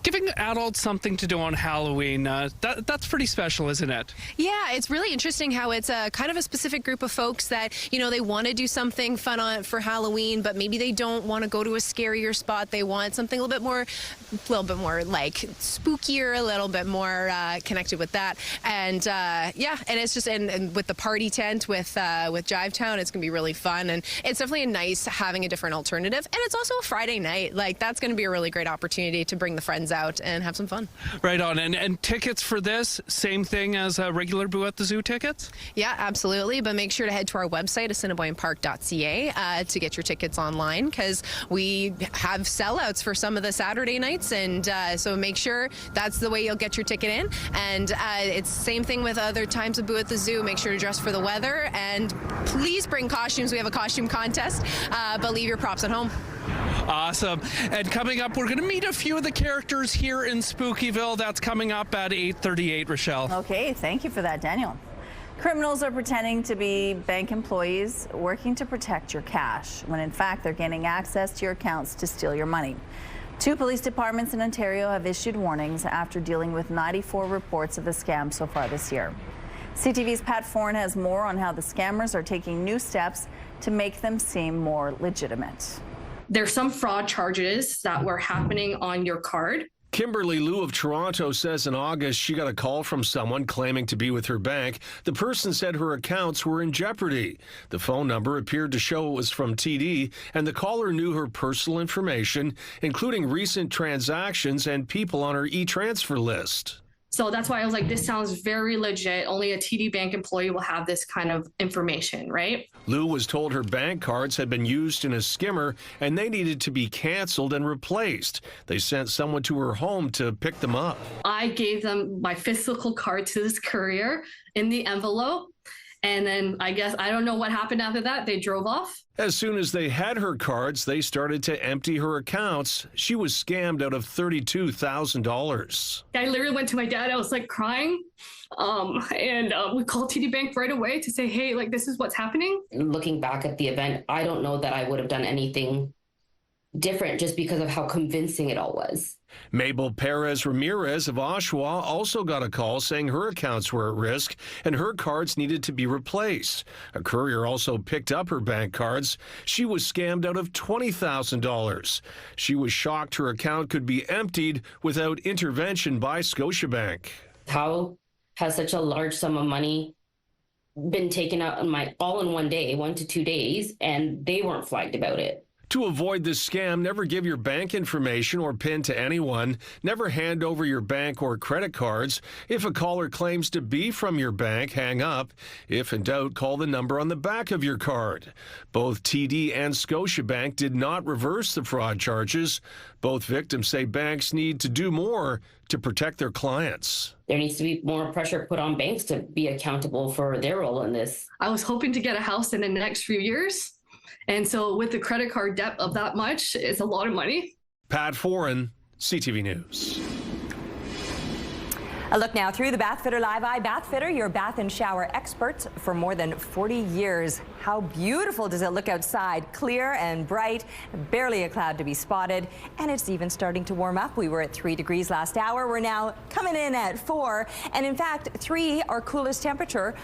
giving adults something to do on Halloween, that's pretty special, isn't it? Yeah, it's really interesting how it's a kind of a specific group of folks that, you know, they want to do something fun for Halloween, but maybe they don't want to go to a scarier spot. They want something a little bit more like spookier, a little bit more connected with that. And yeah, and it's just, and with the party tent with Jivetown, it's going to be really fun. And it's definitely nice having a different alternative. And it's also a Friday night. Like, that's going to be a really great opportunity to bring the friends out and have some fun. Right on. And tickets for this, same thing as regular Boo at the Zoo tickets? Yeah, absolutely. But make sure to head to our website, assiniboinepark.ca, to get your tickets online, because we have sellouts for some of the Saturday nights. And so make sure that's the way you'll get your ticket in. And it's the same thing with other times of Boo at the Zoo. Make sure to dress for the weather, and please bring costumes. We have a costume contest, but leave your props at home. Awesome. And coming up, we're going to meet a few of the characters here in Spookyville. That's coming up at 8:38, Rochelle. Okay, thank you for that, Daniel. Criminals are pretending to be bank employees working to protect your cash, when in fact they're gaining access to your accounts to steal your money. 2 police departments in Ontario have issued warnings after dealing with 94 reports of the scam so far this year. CTV's Pat Foran has more on how the scammers are taking new steps to make them seem more legitimate. There's some fraud charges that were happening on your card. Kimberly Liu of Toronto says in August she got a call from someone claiming to be with her bank. The person said her accounts were in jeopardy. The phone number appeared to show it was from TD, and the caller knew her personal information, including recent transactions and people on her e-transfer list. So that's why I was like, this sounds very legit. Only a TD Bank employee will have this kind of information, right? Lou was told her bank cards had been used in a skimmer and they needed to be canceled and replaced. They sent someone to her home to pick them up. I gave them my physical card to this courier in the envelope. And then I guess, I don't know what happened after that. They drove off. As soon as they had her cards, they started to empty her accounts. She was scammed out of $32,000. I literally went to my dad. I was like crying. And we called TD Bank right away to say, hey, like, this is what's happening. Looking back at the event, I don't know that I would have done anything different just because of how convincing it all was. Mabel Perez Ramirez of Oshawa also got a call saying her accounts were at risk and her cards needed to be replaced. A courier also picked up her bank cards. She was scammed out of $20,000. She was shocked her account could be emptied without intervention by Scotiabank. How has such a large sum of money been taken out all in one day, 1 to 2 days, and they weren't flagged about it? To avoid this scam, never give your bank information or PIN to anyone. Never hand over your bank or credit cards. If a caller claims to be from your bank, hang up. If in doubt, call the number on the back of your card. Both TD and Scotiabank did not reverse the fraud charges. Both victims say banks need to do more to protect their clients. There needs to be more pressure put on banks to be accountable for their role in this. I was hoping to get a house in the next few years. And so with the credit card debt of that much, it's a lot of money. Pat Foran, CTV News. A look now through the Bath Fitter Live Eye. Bath Fitter, your bath and shower experts for more than 40 years. How beautiful does it look outside? Clear and bright, barely a cloud to be spotted, and it's even starting to warm up. We were at 3 degrees last hour. We're now coming in at 4, and in fact, 3, our coolest temperature,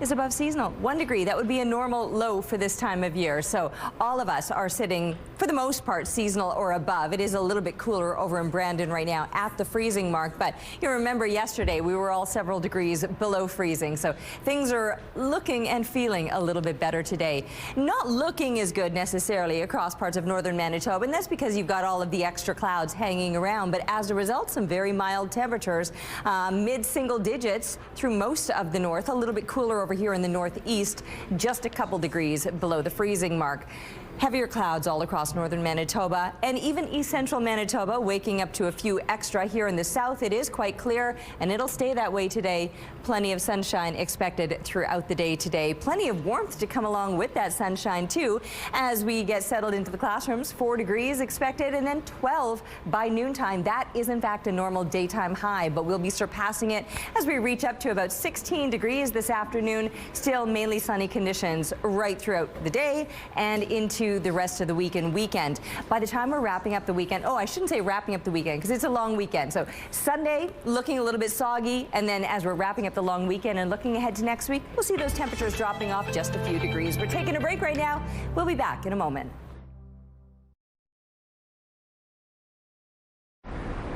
is above seasonal. 1 degree, that would be a normal low for this time of year. So all of us are sitting, for the most part, seasonal or above. It is a little bit cooler over in Brandon right now at the freezing mark. But you remember yesterday, we were all several degrees below freezing. So things are looking and feeling a little bit better today. Not looking as good necessarily across parts of northern Manitoba, and that's because you've got all of the extra clouds hanging around. But as a result, some very mild temperatures, mid-single digits through most of the north, a little bit cooler over here in the northeast, just a couple degrees below the freezing mark. Heavier clouds all across northern Manitoba and even east central Manitoba, waking up to a few extra here in the south. It is quite clear and it'll stay that way today. Plenty of sunshine expected throughout the day today. Plenty of warmth to come along with that sunshine too as we get settled into the classrooms. 4 degrees expected and then 12 by noontime. That is in fact a normal daytime high, but we'll be surpassing it as we reach up to about 16 degrees this afternoon. Still mainly sunny conditions right throughout the day and into into the rest of the weekend. By the time we're wrapping up the weekend, I shouldn't say wrapping up the weekend because it's a long weekend. So Sunday looking a little bit soggy, and then as we're wrapping up the long weekend and looking ahead to next week, we'll see those temperatures dropping off just a few degrees. We're taking a break right now. We'll be back in a moment.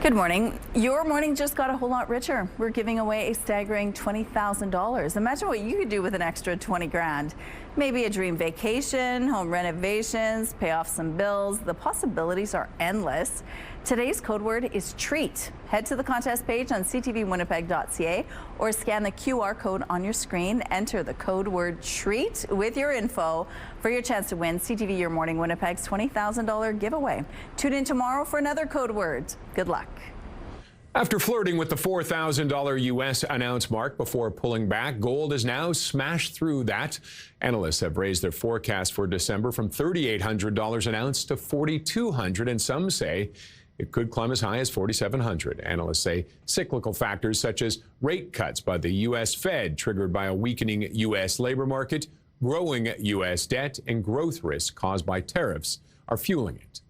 Good morning. Your morning just got a whole lot richer. We're giving away a staggering $20,000. Imagine what you could do with an extra 20 grand. Maybe a dream vacation, home renovations, pay off some bills. The possibilities are endless. Today's code word is treat. Head to the contest page on ctvwinnipeg.ca or scan the QR code on your screen. Enter the code word treat with your info for your chance to win CTV Your Morning Winnipeg's $20,000 giveaway. Tune in tomorrow for another code word. Good luck. After flirting with the $4,000 U.S. ounce mark before pulling back, gold has now smashed through that. Analysts have raised their forecast for December from $3,800 an ounce to $4,200, and some say it could climb as high as $4,700. Analysts say cyclical factors such as rate cuts by the U.S. Fed, triggered by a weakening U.S. labor market, growing U.S. debt, and growth risks caused by tariffs are fueling it.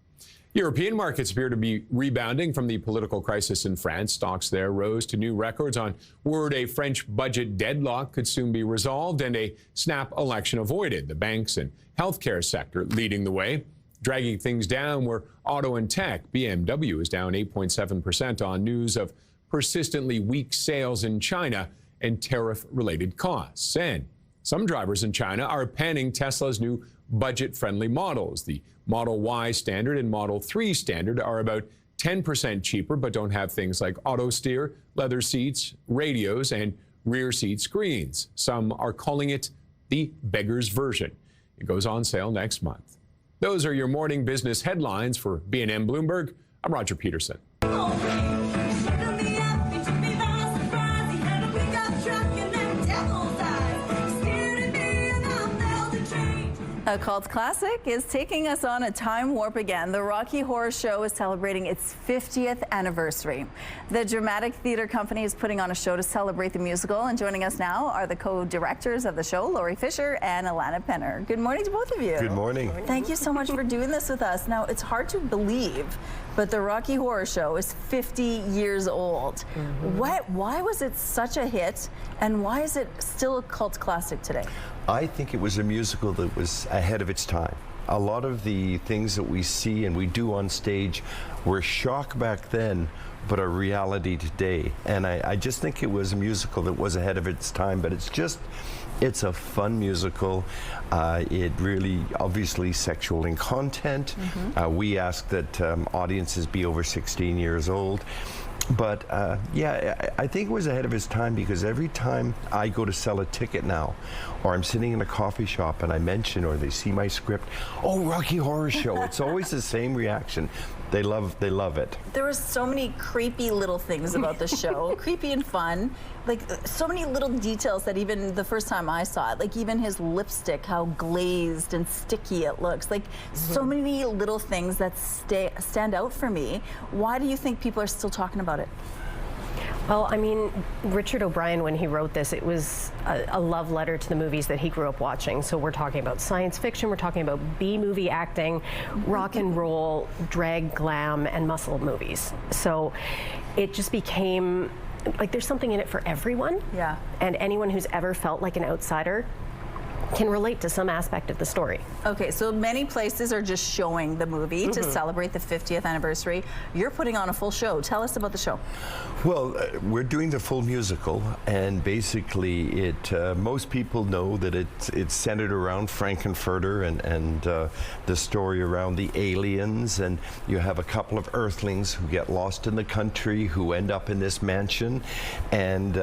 European markets appear to be rebounding from the political crisis in France. Stocks there rose to new records on word a French budget deadlock could soon be resolved and a snap election avoided. The banks and healthcare sector leading the way. Dragging things down were auto and tech. BMW is down 8.7% on news of persistently weak sales in China and tariff-related costs. And some drivers in China are panning Tesla's new budget-friendly models. The Model Y Standard and Model 3 Standard are about 10% cheaper, but don't have things like auto steer, leather seats, radios, and rear seat screens. Some are calling it the beggar's version. It goes on sale next month. Those are your morning business headlines for B&M Bloomberg. I'm Roger Peterson. A cult classic is taking us on a time warp again. The Rocky Horror Show is celebrating its 50th anniversary. The dramatic theater company is putting on a show to celebrate the musical, and joining us now are the co-directors of the show, Laurie Fisher and Alana Penner. Good morning to both of you. Good morning. Thank you so much for doing this with us. Now, it's hard to believe, but the Rocky Horror Show is 50 years old. Why was it such a hit, and why is it still a cult classic today? I think it was a musical that was ahead of its time. A lot of the things that we see and we do on stage were shock back then, but a reality today. And I just think it was a musical that was ahead of its time, but it's a fun musical. It really, obviously sexual in content. We ask that audiences be over 16 years old. But yeah, I think it was ahead of its time because every time I go to sell a ticket now, or I'm sitting in a coffee shop and I mention, or they see my script, oh, Rocky Horror Show, it's always the same reaction. They love it. There were so many creepy little things about the show, creepy and fun. Like so many little details that even the first time I saw it, like even his lipstick, how glazed and sticky it looks. Like so many little things that stand out for me. Why do you think people are still talking about it? Well, I mean, Richard O'Brien, when he wrote this, it was a love letter to the movies that he grew up watching. So we're talking about science fiction, we're talking about B-movie acting, rock and roll, drag, glam, and muscle movies. So it just became like there's something in it for everyone. Yeah. And anyone who's ever felt like an outsider can relate to some aspect of the story. Okay, so many places are just showing the movie to celebrate the 50th anniversary. You're putting on a full show. Tell us about the show. Well, we're doing the full musical, and basically most people know that it's centered around Frankenfurter and the story around the aliens, and you have a couple of earthlings who get lost in the country, who end up in this mansion, and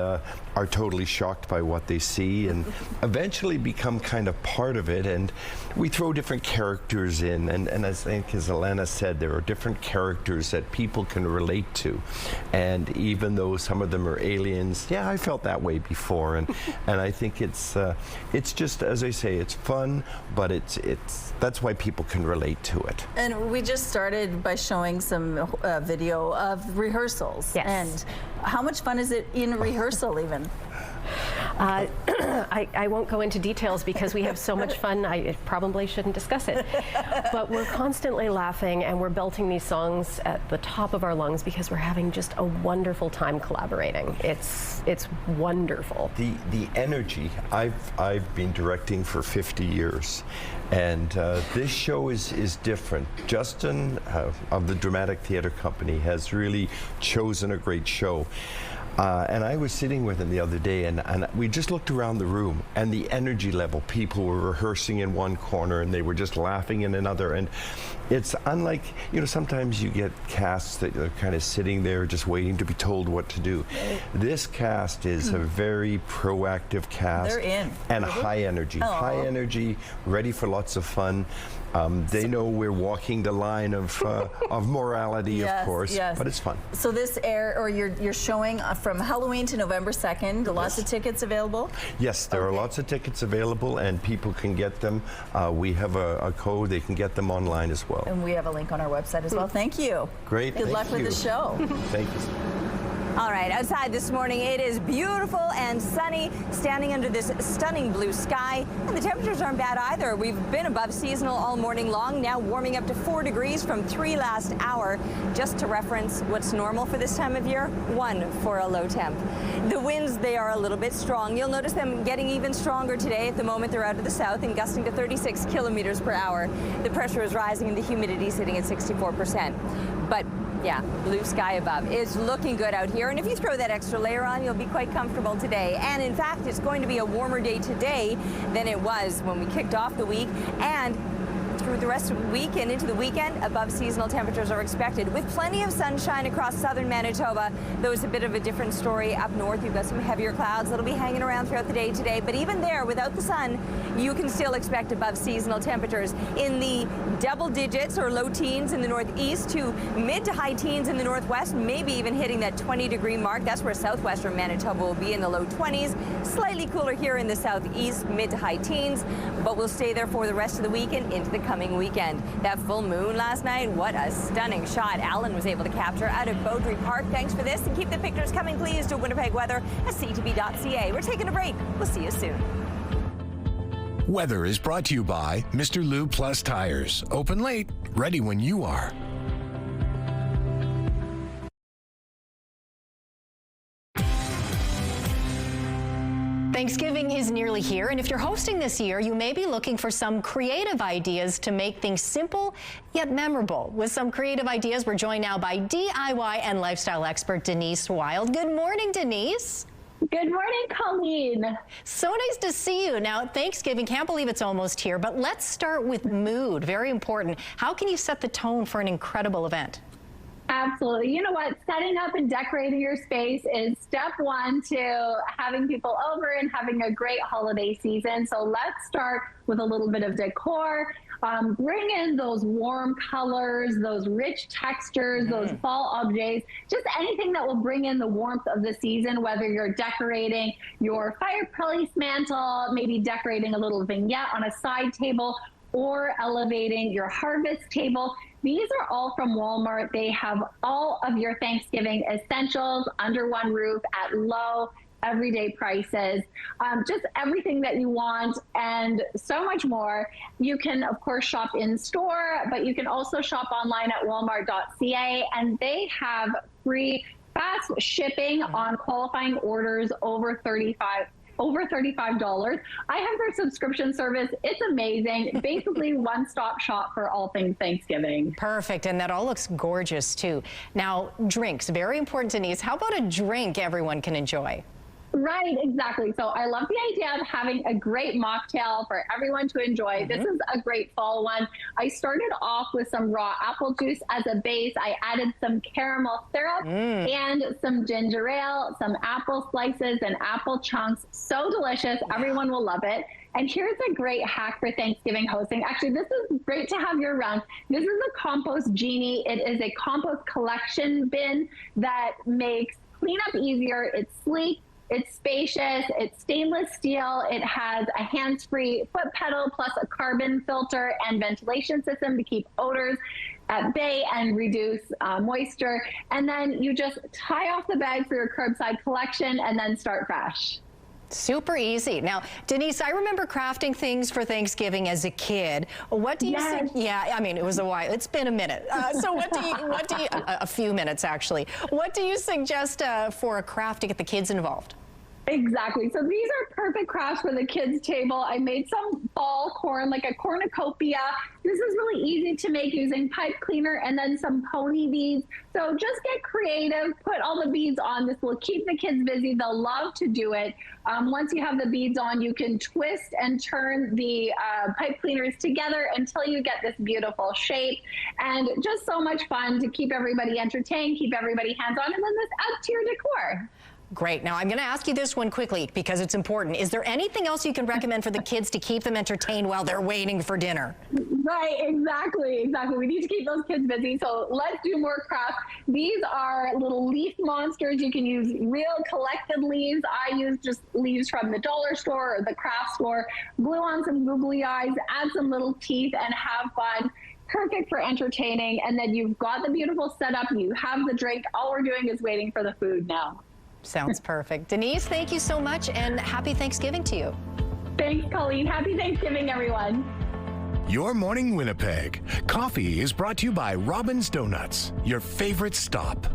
are totally shocked by what they see, and eventually become kind of part of it. And we throw different characters in, and I think, as Alana said, there are different characters that people can relate to. And even though some of them are aliens, yeah, I felt that way before, and I think it's just, as I say, it's fun, but that's why people can relate to it. And we just started by showing some video of rehearsals. Yes. And how much fun is it in rehearsal even? I won't go into details because we have so much fun. I probably shouldn't discuss it. But we're constantly laughing and we're belting these songs at the top of our lungs because we're having just a wonderful time collaborating. It's wonderful. The energy, I've been directing for 50 years. And this show is different. Justin of the Dramatic Theatre Company has really chosen a great show. And I was sitting with him the other day, and we just looked around the room, and the energy level, people were rehearsing in one corner, and they were just laughing in another. And it's unlike, you know, sometimes you get casts that are kind of sitting there just waiting to be told what to do. This cast is a very proactive cast. They're in. And high energy. Aww. High energy, ready for lots of fun. They know we're walking the line of morality, yes, of course, yes. but it's fun. So this you're showing from Halloween to November 2nd. Lots of tickets available? Yes, there are lots of tickets available, and people can get them. We have a code. They can get them online as well. And we have a link on our website as well. Thank you. Great. Good luck with the show. Thank you. All right, outside this morning, it is beautiful and sunny, standing under this stunning blue sky, and the temperatures aren't bad either. We've been above seasonal all morning long, now warming up to 4 degrees from 3 last hour. Just to reference what's normal for this time of year, 1 for a low temp. The winds, they are a little bit strong. You'll notice them getting even stronger today. At the moment, they're out of the south and gusting to 36 kilometers per hour. The pressure is rising and the humidity sitting at 64%. But yeah, blue sky above. It's looking good out here, and if you throw that extra layer on, you'll be quite comfortable today. And in fact, it's going to be a warmer day today than it was when we kicked off the week, and through the rest of the week and into the weekend, above seasonal temperatures are expected with plenty of sunshine across southern Manitoba. Though it's a bit of a different story up north. You've got some heavier clouds that'll be hanging around throughout the day today, but even there, without the sun, you can still expect above seasonal temperatures in the double digits or low teens in the northeast to mid to high teens in the northwest, maybe even hitting that 20-degree mark. That's where southwestern Manitoba will be in the low 20s. Slightly cooler here in the southeast, mid to high teens, but we'll stay there for the rest of the week and into the coming weekend. That full moon last night, what a stunning shot Alan was able to capture out of Beaudry Park. Thanks for this, and keep the pictures coming, please, to Winnipeg Weather at CTV.ca. We're taking a break. We'll see you soon. Weather is brought to you by Mr. Lube Plus Tires. Open late, ready when you are. Thanksgiving is nearly here, and if you're hosting this year, you may be looking for some creative ideas to make things simple yet memorable. With some creative ideas, we're joined now by DIY and lifestyle expert Denise Wild. Good morning, Denise. Good morning, Colleen. So nice to see you. Now, Thanksgiving, can't believe it's almost here, but let's start with mood. Very important. How can you set the tone for an incredible event? Absolutely. You know what? Setting up and decorating your space is step one to having people over and having a great holiday season. So let's start with a little bit of decor. Bring in those warm colors, those rich textures, those fall objects, just anything that will bring in the warmth of the season, whether you're decorating your fireplace mantle, maybe decorating a little vignette on a side table, or elevating your harvest table. These are all from Walmart. They have all of your Thanksgiving essentials under one roof at low, everyday prices. Just everything that you want and so much more. You can, of course, shop in store, but you can also shop online at walmart.ca, and they have free fast shipping on qualifying orders over $35. I have their subscription service. It's amazing. Basically, one-stop shop for all things Thanksgiving. Perfect. And that all looks gorgeous, too. Now, drinks, very important, Denise. How about a drink everyone can enjoy? Right, exactly. So I love the idea of having a great mocktail for everyone to enjoy. This is a great fall one. I started off with some raw apple juice as a base. I added some caramel syrup and some ginger ale, some apple slices and apple chunks. So delicious. Everyone will love it. And here's a great hack for Thanksgiving hosting. Actually, this is great to have year round. This is a compost genie. It is a compost collection bin that makes cleanup easier. It's sleek. It's spacious, it's stainless steel, it has a hands-free foot pedal plus a carbon filter and ventilation system to keep odors at bay and reduce moisture. And then you just tie off the bag for your curbside collection and then start fresh. Super easy. Now, Denise, I remember crafting things for Thanksgiving as a kid. What do you think? Yeah, I mean, it was a while. It's been a minute. So what do you, a few minutes actually. What do you suggest for a craft to get the kids involved? Exactly. So these are perfect crafts for the kids' table. I made some fall corn, like a cornucopia. This is really easy to make using pipe cleaner and then some pony beads. So just get creative, put all the beads on. This will keep the kids busy. They'll love to do it. Once you have the beads on, you can twist and turn the pipe cleaners together until you get this beautiful shape. And just so much fun to keep everybody entertained, keep everybody hands-on, and then this adds to your decor. Great. Now, I'm going to ask you this one quickly because it's important. Is there anything else you can recommend for the kids to keep them entertained while they're waiting for dinner? Right, exactly. We need to keep those kids busy, so let's do more crafts. These are little leaf monsters. You can use real collected leaves. I use just leaves from the dollar store or the craft store. Glue on some googly eyes, add some little teeth, and have fun. Perfect for entertaining. And then you've got the beautiful setup. You have the drink. All we're doing is waiting for the food now. Sounds perfect. Denise, thank you so much, and happy Thanksgiving to you. Thanks, Colleen. Happy Thanksgiving, everyone. Your Morning Winnipeg. Coffee is brought to you by Robin's Donuts, your favorite stop.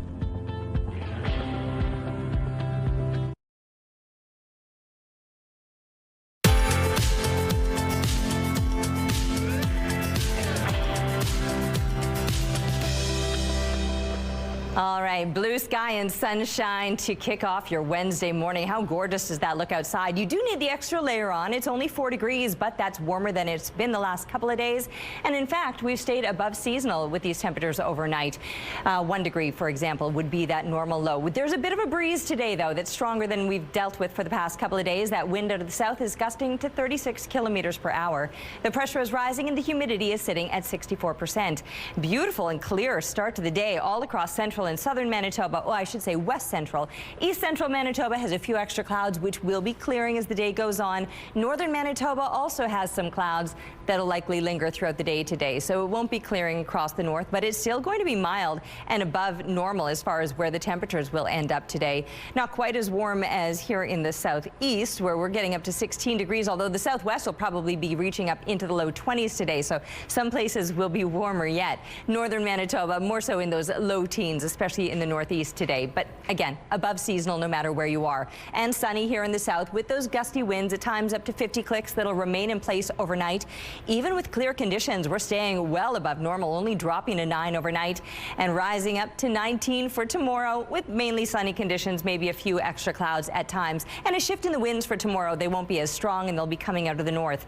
All right, blue sky and sunshine to kick off your Wednesday morning. How gorgeous does that look outside? You do need the extra layer on. It's only 4 degrees, but that's warmer than it's been the last couple of days. And in fact, we've stayed above seasonal with these temperatures overnight. 1 degree, for example, would be that normal low. There's a bit of a breeze today, though, that's stronger than we've dealt with for the past couple of days. That wind out of the south is gusting to 36 kilometers per hour. The pressure is rising and the humidity is sitting at 64%. Beautiful and clear start to the day all across central and southern Manitoba. Well, I should say west central. East central Manitoba has a few extra clouds, which will be clearing as the day goes on. Northern Manitoba also has some clouds that'll likely linger throughout the day today. So it won't be clearing across the north, but it's still going to be mild and above normal as far as where the temperatures will end up today. Not quite as warm as here in the southeast, where we're getting up to 16 degrees, although the southwest will probably be reaching up into the low 20s today. So some places will be warmer yet. Northern Manitoba more so in those low teens, especially in the northeast today. But again, above seasonal no matter where you are. And sunny here in the south with those gusty winds at times up to 50 clicks that'll remain in place overnight. Even with clear conditions, we're staying well above normal, only dropping to 9 overnight and rising up to 19 for tomorrow with mainly sunny conditions, maybe a few extra clouds at times. And a shift in the winds for tomorrow. They won't be as strong and they'll be coming out of the north.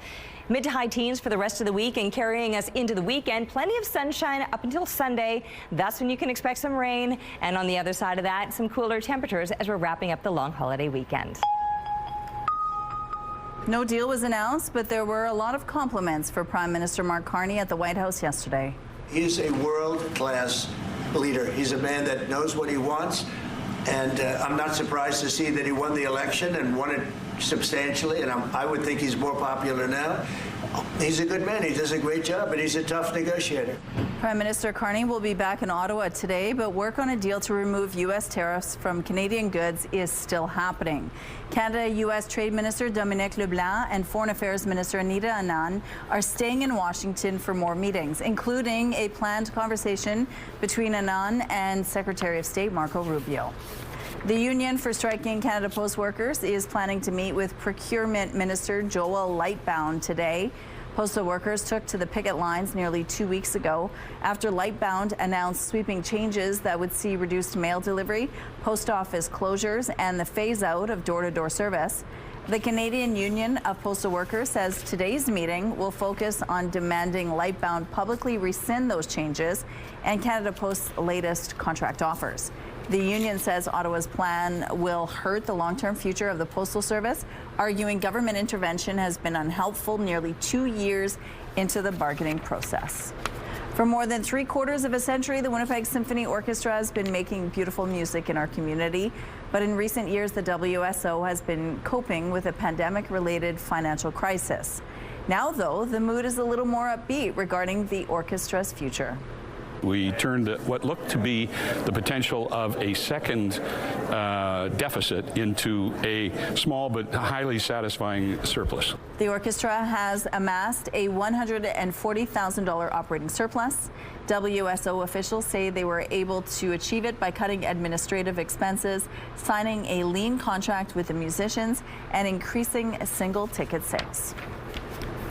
Mid to high teens for the rest of the week and carrying us into the weekend. Plenty of sunshine up until Sunday. That's when you can expect some rain. And on the other side of that, some cooler temperatures as we're wrapping up the long holiday weekend. No deal was announced, but there were a lot of compliments for Prime Minister Mark Carney at the White House yesterday. He's a world-class leader. He's a man that knows what he wants. And I'm not surprised to see that he won the election and won it substantially. And I would think he's more popular now. He's a good man. He does a great job, and he's a tough negotiator. Prime Minister Carney will be back in Ottawa today, but work on a deal to remove U.S. tariffs from Canadian goods is still happening. Canada-U.S. Trade Minister Dominic LeBlanc and Foreign Affairs Minister Anita Anand are staying in Washington for more meetings, including a planned conversation between Anand and Secretary of State Marco Rubio. The Union for Striking Canada Post Workers is planning to meet with Procurement Minister Joel Lightbound today. Postal workers took to the picket lines nearly 2 weeks ago after Lightbound announced sweeping changes that would see reduced mail delivery, post office closures, and the phase-out of door-to-door service. The Canadian Union of Postal Workers says today's meeting will focus on demanding Lightbound publicly rescind those changes and Canada Post's latest contract offers. The union says Ottawa's plan will hurt the long-term future of the Postal Service, arguing government intervention has been unhelpful nearly 2 years into the bargaining process. For more than 3/4 of a century, the Winnipeg Symphony Orchestra has been making beautiful music in our community. But in recent years, the WSO has been coping with a pandemic-related financial crisis. Now, though, the mood is a little more upbeat regarding the orchestra's future. We turned what looked to be the potential of a second deficit into a small but highly satisfying surplus. The orchestra has amassed a $140,000 operating surplus. WSO officials say they were able to achieve it by cutting administrative expenses, signing a lean contract with the musicians, and increasing single ticket sales.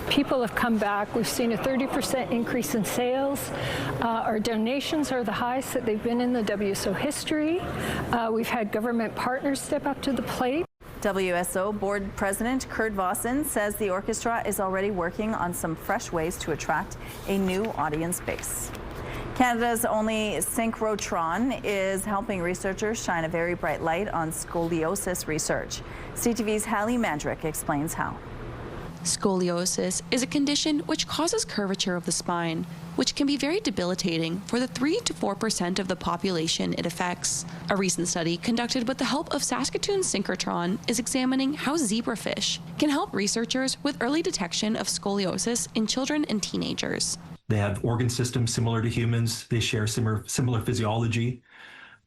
People have come back. We've seen a 30% increase in sales. Our donations are the highest that they've been in the WSO history. We've had government partners step up to the plate. WSO Board President Kurt Vossen says the orchestra is already working on some fresh ways to attract a new audience base. Canada's only synchrotron is helping researchers shine a very bright light on scoliosis research. CTV's Hallie Mandrick explains how. Scoliosis is a condition which causes curvature of the spine, which can be very debilitating for the 3 to 4% of the population it affects. A recent study conducted with the help of Saskatoon synchrotron is examining how zebrafish can help researchers with early detection of scoliosis in children and teenagers. They have organ systems similar to humans. They share similar physiology.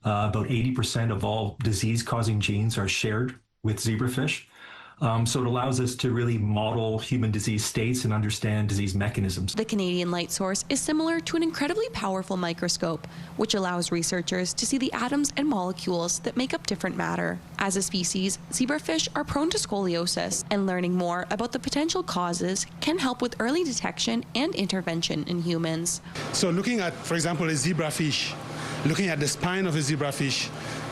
About 80% of all disease-causing genes are shared with zebrafish. So it allows us to really model human disease states and understand disease mechanisms. The Canadian light source is similar to an incredibly powerful microscope, which allows researchers to see the atoms and molecules that make up different matter. As a species, zebrafish are prone to scoliosis, and learning more about the potential causes can help with early detection and intervention in humans. So looking at, for example, a zebrafish, looking at the spine of a zebrafish,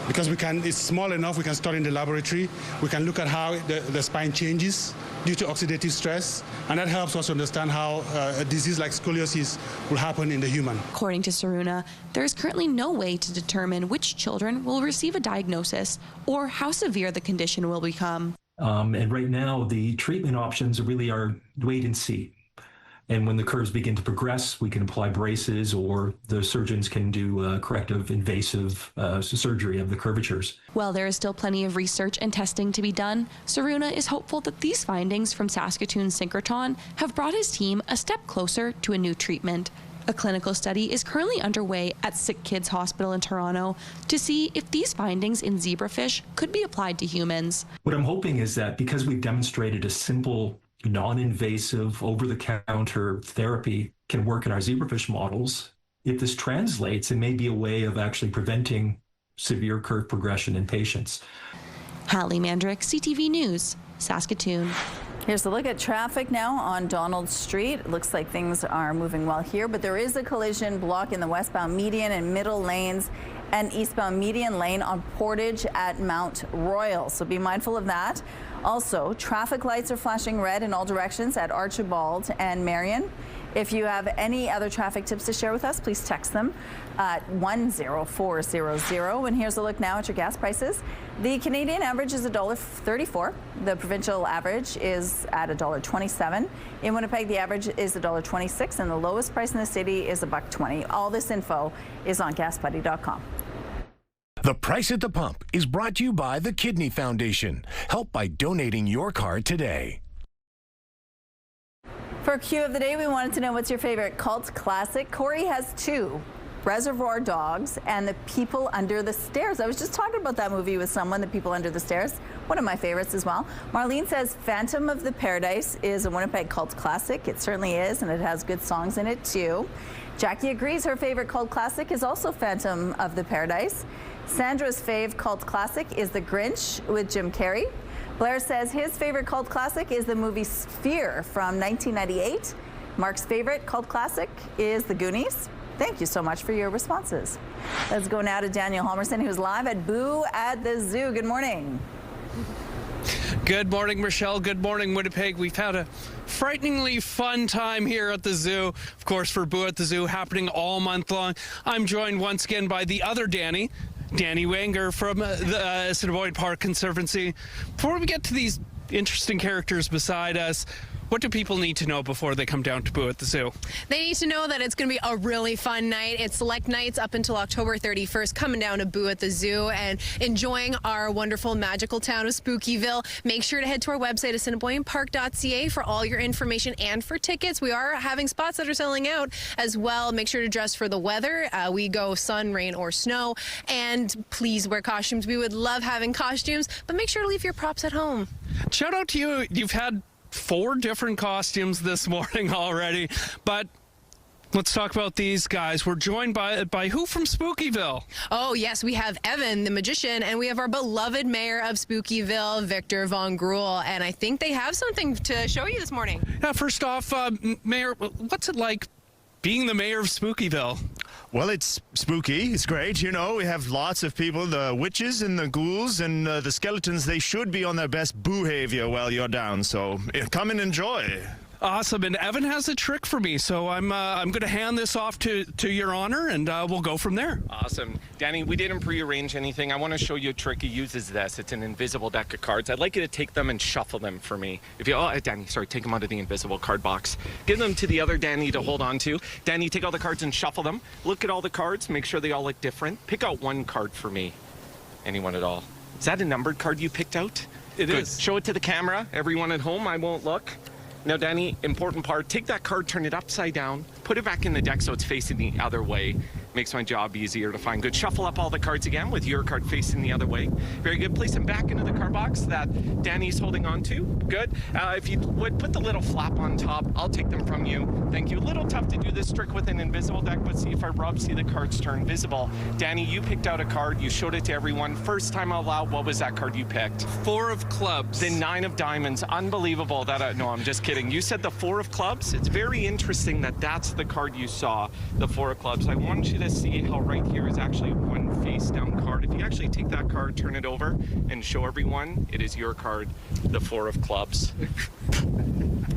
because it's small enough, we can study in the laboratory. We can look at how the spine changes due to oxidative stress, and that helps us understand how a disease like scoliosis will happen in the human. According to Saruna, there is currently no way to determine which children will receive a diagnosis or how severe the condition will become. And right now, the treatment options really are wait and see. And when the curves begin to progress, we can apply braces, or the surgeons can do corrective invasive surgery of the curvatures. While there is still plenty of research and testing to be done, Saruna is hopeful that these findings from Saskatoon synchrotron have brought his team a step closer to a new treatment. A clinical study is currently underway at Sick Kids Hospital in Toronto to see if these findings in zebrafish could be applied to humans. What I'm hoping is that because we've demonstrated a simple non-invasive, over-the-counter therapy can work in our zebrafish models, if this translates, it may be a way of actually preventing severe curve progression in patients. Hallie Mandrick, CTV News, Saskatoon. Here's a look at traffic now on Donald Street. It looks like things are moving well here, but there is a collision block in the westbound median and middle lanes and eastbound median lane on Portage at Mount Royal, so be mindful of that. Also, traffic lights are flashing red in all directions at Archibald and Marion. If you have any other traffic tips to share with us, please text them at 10400. And here's a look now at your gas prices. The Canadian average is $1.34. The provincial average is at $1.27. In Winnipeg, the average is $1.26, and the lowest price in the city is $1.20. All this info is on GasBuddy.com. The Price at the Pump is brought to you by the Kidney Foundation. Help by donating your card today. For Q of the Day, we wanted to know what's your favorite cult classic. Corey has two, Reservoir Dogs and The People Under the Stairs. I was just talking about that movie with someone, The People Under the Stairs. One of my favorites as well. Marlene says Phantom of the Paradise is a Winnipeg cult classic. It certainly is, and it has good songs in it too. Jackie agrees her favorite cult classic is also Phantom of the Paradise. Sandra's fave cult classic is The Grinch with Jim Carrey. Blair says his favorite cult classic is the movie Sphere from 1998. Mark's favorite cult classic is The Goonies. Thank you so much for your responses. Let's go now to Daniel Halmerson, who's live at Boo at the Zoo. Good morning. Good morning, Michelle. Good morning, Winnipeg. We've had a frighteningly fun time here at the zoo. Of course, for Boo at the Zoo, happening all month long. I'm joined once again by the other Danny Wanger from the Assiniboine Park Conservancy. Before we get to these interesting characters beside us, What do people need to know before they come down to Boo at the Zoo? They need to know that it's going to be a really fun night. It's select nights up until October 31st, coming down to Boo at the Zoo and enjoying our wonderful magical town of Spookyville. Make sure to head to our website, assiniboinepark.ca, for all your information and for tickets. We are having spots that are selling out as well. Make sure to dress for the weather. We go sun, rain, or snow. And please wear costumes. We would love having costumes, but make sure to leave your props at home. Shout out to you. You've had 4 different costumes this morning already, but let's talk about these guys. We're joined by who from Spookyville? Oh, yes, we have Evan, the magician, and we have our beloved mayor of Spookyville, Victor Von Gruel, and I think they have something to show you this morning. Yeah, first off, Mayor, what's it like being the mayor of Spookyville? Well, it's spooky. It's great. You know, we have lots of people, the witches and the ghouls and the skeletons. They should be on their best behavior while you're down. So come and enjoy. Awesome. And Evan has a trick for me, so I'm going to hand this off to Your Honor, and we'll go from there. Awesome. Danny, we didn't prearrange anything. I want to show you a trick. He uses this. It's an invisible deck of cards. I'd like you to take them and shuffle them for me. If you, Danny, sorry, take them out of the invisible card box. Give them to the other Danny to hold on to. Danny, take all the cards and shuffle them. Look at all the cards. Make sure they all look different. Pick out one card for me. Anyone at all. Is that a numbered card you picked out? It is. Show it to the camera. Everyone at home, I won't look. Now, Danny, important part, take that card, turn it upside down, put it back in the deck so it's facing the other way. Makes my job easier to find. Good. Shuffle up all the cards again with your card facing the other way. Very good. Place them back into the card box that Danny's holding on to. Good. If you would put the little flap on top, I'll take them from you. Thank you. A little tough to do this trick with an invisible deck, but see if I rub, see the cards turn visible. Danny, you picked out a card. You showed it to everyone. First time out loud, what was that card you picked? 4 of clubs. The 9 of diamonds. Unbelievable. No, I'm just kidding. You said the 4 of clubs. It's very interesting that that's the card you saw, the 4 of clubs. I want you to see how right here is actually one face down card. If you actually take that card, turn it over, and show everyone, it is your card, the 4 of clubs.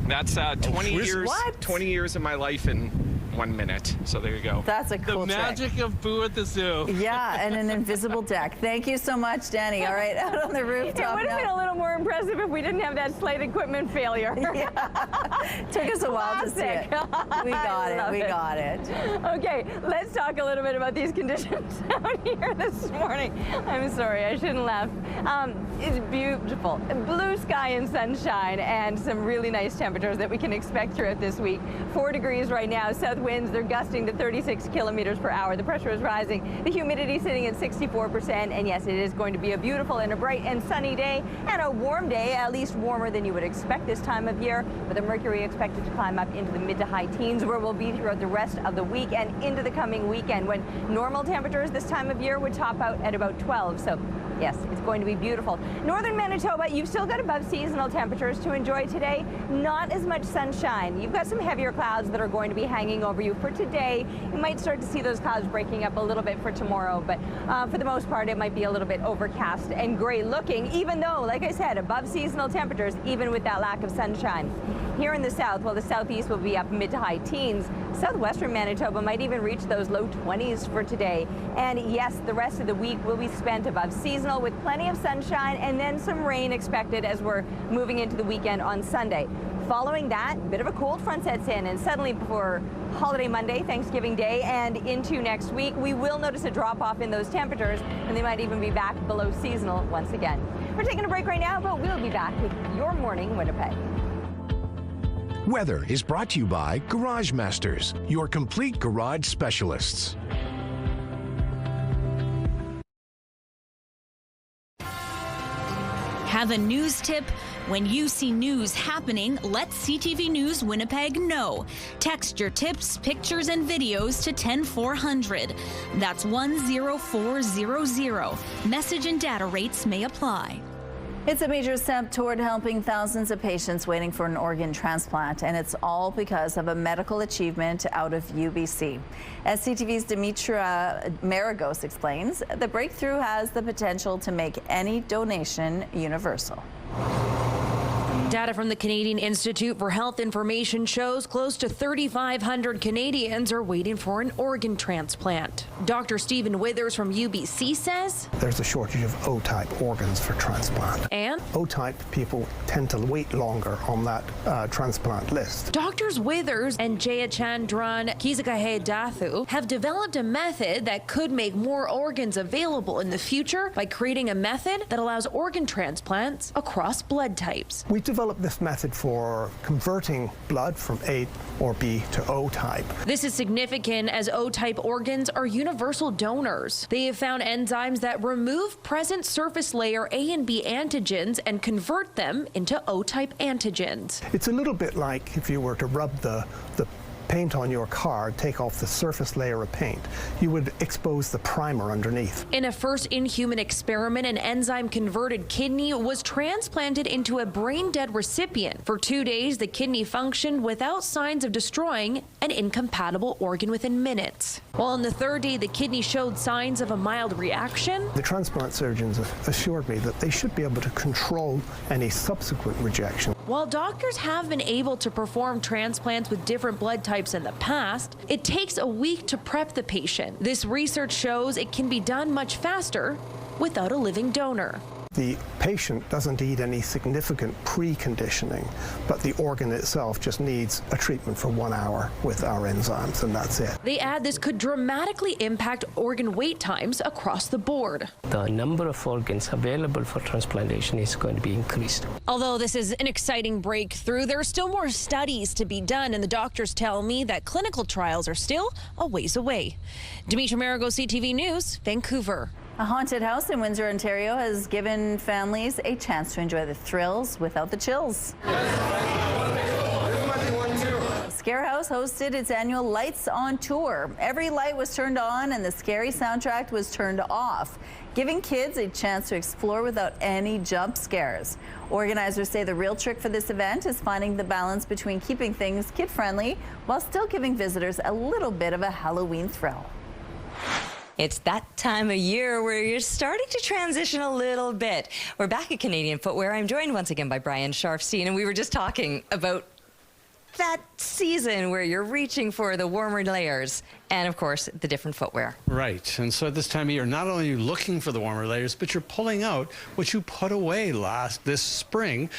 That's 20 years. What? 20 years of my life in 1 minute. So there you go. That's a cool The magic trick. of Boo at the Zoo. Yeah, and an invisible deck. Thank you so much, Danny. All right, out on the rooftop. It would have been a little more impressive if we didn't have that slight equipment failure. Took us a while to see it. We got it. We got it. Okay, let's talk a little bit about these conditions out here this morning. I'm sorry, I shouldn't laugh. It's beautiful. Blue sky and sunshine and some really nice temperatures that we can expect throughout this week. 4 degrees right now. South winds, they're gusting to 36 kilometers per hour. The pressure is rising. The humidity sitting at 64%. And yes, it is going to be a beautiful and a bright and sunny day and a warm day, at least warmer than you would expect this time of year, with the mercury expected to climb up into the mid to high teens, where we'll be throughout the rest of the week and into the coming weekend, when normal temperatures this time of year would top out at about 12. So yes, it's going to be beautiful. Northern Manitoba, you've still got above seasonal temperatures to enjoy today. Not as much sunshine. You've got some heavier clouds that are going to be hanging over you for today. You might start to see those clouds breaking up a little bit for tomorrow, but for the most part, it might be a little bit overcast and gray looking, even though, like I said, above seasonal temperatures, even with that lack of sunshine. Here in the south, well, the southeast will be up mid to high teens. Southwestern Manitoba might even reach those low 20s for today. And yes, the rest of the week will be spent above seasonal with plenty of sunshine and then some rain expected as we're moving into the weekend on Sunday. Following that, a bit of a cold front sets in, and suddenly before holiday Monday, Thanksgiving Day, and into next week, we will notice a drop-off in those temperatures, and they might even be back below seasonal once again. We're taking a break right now, but we'll be back with Your Morning Winnipeg. Weather is brought to you by Garage Masters, your complete garage specialists. Have a news tip? When you see news happening, let CTV News Winnipeg know. Text your tips, pictures, and videos to 10400. That's 10400. Message and data rates may apply. It's a major step toward helping thousands of patients waiting for an organ transplant, and it's all because of a medical achievement out of UBC. As CTV's Dimitra Maragos explains, the breakthrough has the potential to make any donation universal. Data from the Canadian Institute for Health Information shows close to 3,500 Canadians are waiting for an organ transplant. Dr. Stephen Withers from UBC says there's a shortage of O-type organs for transplant. And O-type people tend to wait longer on that transplant list. Doctors Withers and Jayachandran Kizakahe-Dathu have developed a method that could make more organs available in the future by creating a method that allows organ transplants across blood types. We developed this method for converting blood from A or B to O-type. This is significant as O-type organs are universal donors. They have found enzymes that remove present surface layer A and B antigens and convert them into O-type antigens. It's a little bit like if you were to rub the paint on your car, take off the surface layer of paint, you would expose the primer underneath. In a first in-human experiment, an enzyme-converted kidney was transplanted into a brain-dead recipient. For 2 days, the kidney functioned without signs of destroying an incompatible organ within minutes. While on the third day, the kidney showed signs of a mild reaction. The transplant surgeons assured me that they should be able to control any subsequent rejection. While doctors have been able to perform transplants with different blood types in the past, it takes a week to prep the patient. This research shows it can be done much faster without a living donor. The patient doesn't need any significant preconditioning, but the organ itself just needs a treatment for 1 hour with our enzymes, and that's it. They add this could dramatically impact organ wait times across the board. The number of organs available for transplantation is going to be increased. Although this is an exciting breakthrough, there are still more studies to be done, and the doctors tell me that clinical trials are still a ways away. Demetra Marigo, CTV News, Vancouver. A haunted house in Windsor, Ontario has given families a chance to enjoy the thrills without the chills. Scare House hosted its annual Lights on tour. Every light was turned on and the scary soundtrack was turned off, giving kids a chance to explore without any jump scares. Organizers say the real trick for this event is finding the balance between keeping things kid-friendly while still giving visitors a little bit of a Halloween thrill. It's that time of year where you're starting to transition a little bit. We're back at Canadian Footwear. I'm joined once again by Brian Sharfstein, and we were just talking about that season where you're reaching for the warmer layers and, of course, the different footwear. Right. And so at this time of year, not only are you looking for the warmer layers, but you're pulling out what you put away this spring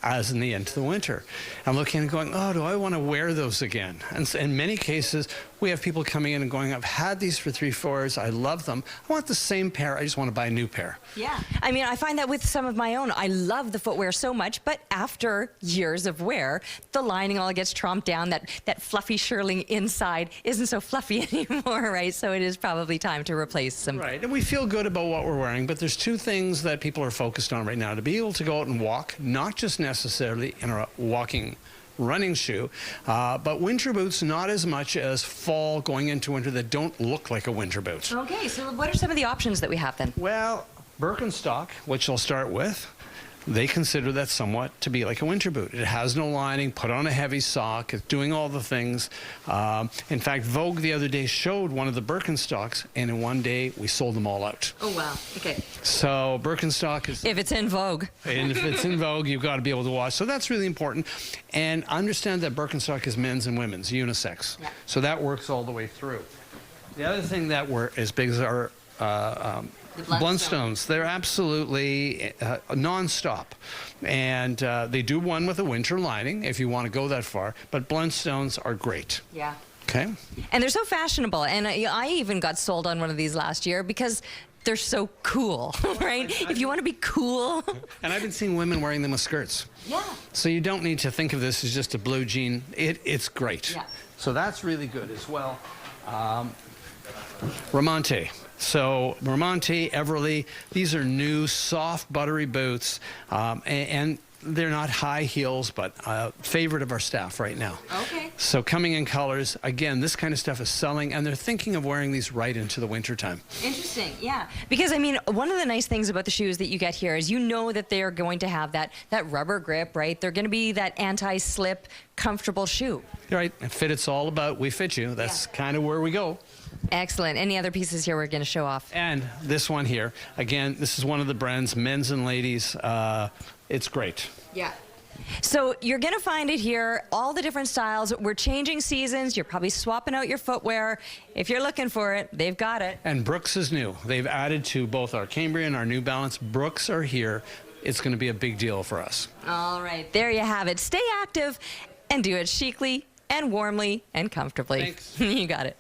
as in the end of the winter. I'm looking and going, oh, do I want to wear those again? And in many cases, we have people coming in and going, I've had these for 3-4 years. I love them. I want the same pair. I just want to buy a new pair. Yeah. I mean, I find that with some of my own. I love the footwear so much, but after years of wear, the lining all gets tromped down. That fluffy shirling inside isn't so fluffy anymore, right? So it is probably time to replace some. Right. And we feel good about what we're wearing, but there's two things that people are focused on right now. To be able to go out and walk, not just necessarily in a walking running shoe, but winter boots not as much as fall going into winter that don't look like a winter boot. Okay, so what are some of the options that we have then? Well, Birkenstock, which I'll start with, they consider that somewhat to be like a winter boot. It has no lining, put on a heavy sock, it's doing all the things. In fact, Vogue the other day showed one of the Birkenstocks, and in one day we sold them all out. Oh, wow. Okay. So Birkenstock is... If it's in Vogue. And if it's in Vogue, you've got to be able to watch. So that's really important. And understand that Birkenstock is men's and women's, unisex. Yeah. So that works all the way through. The other thing that we're as big as our... Blundstones. They're absolutely non-stop. And they do one with a winter lining if you want to go that far. But Blundstones are great. Yeah. Okay. And they're so fashionable. And I even got sold on one of these last year because they're so cool, right? If you want to be cool. And I've been seeing women wearing them with skirts. Yeah. So you don't need to think of this as just a blue jean. It's great. Yeah. So that's really good as well. Ramonte. So Ramonte, Everly, these are new, soft, buttery boots, and they're not high heels, but favorite of our staff right now. Okay. So coming in colors, again, this kind of stuff is selling, and they're thinking of wearing these right into the wintertime. Interesting, yeah. Because, I mean, one of the nice things about the shoes that you get here is you know that they're going to have that rubber grip, right? They're going to be that anti-slip, comfortable shoe. Right. Fit, it's all about we fit you. That's kind of where we go. Excellent. Any other pieces here we're going to show off? And this one here, again, this is one of the brands, men's and ladies. It's great. Yeah. So you're going to find it here, all the different styles. We're changing seasons. You're probably swapping out your footwear. If you're looking for it, they've got it. And Brooks is new. They've added to both our Cambria and our New Balance. Brooks are here. It's going to be a big deal for us. All right, there you have it. Stay active and do it chicly and warmly and comfortably. Thanks. You got it.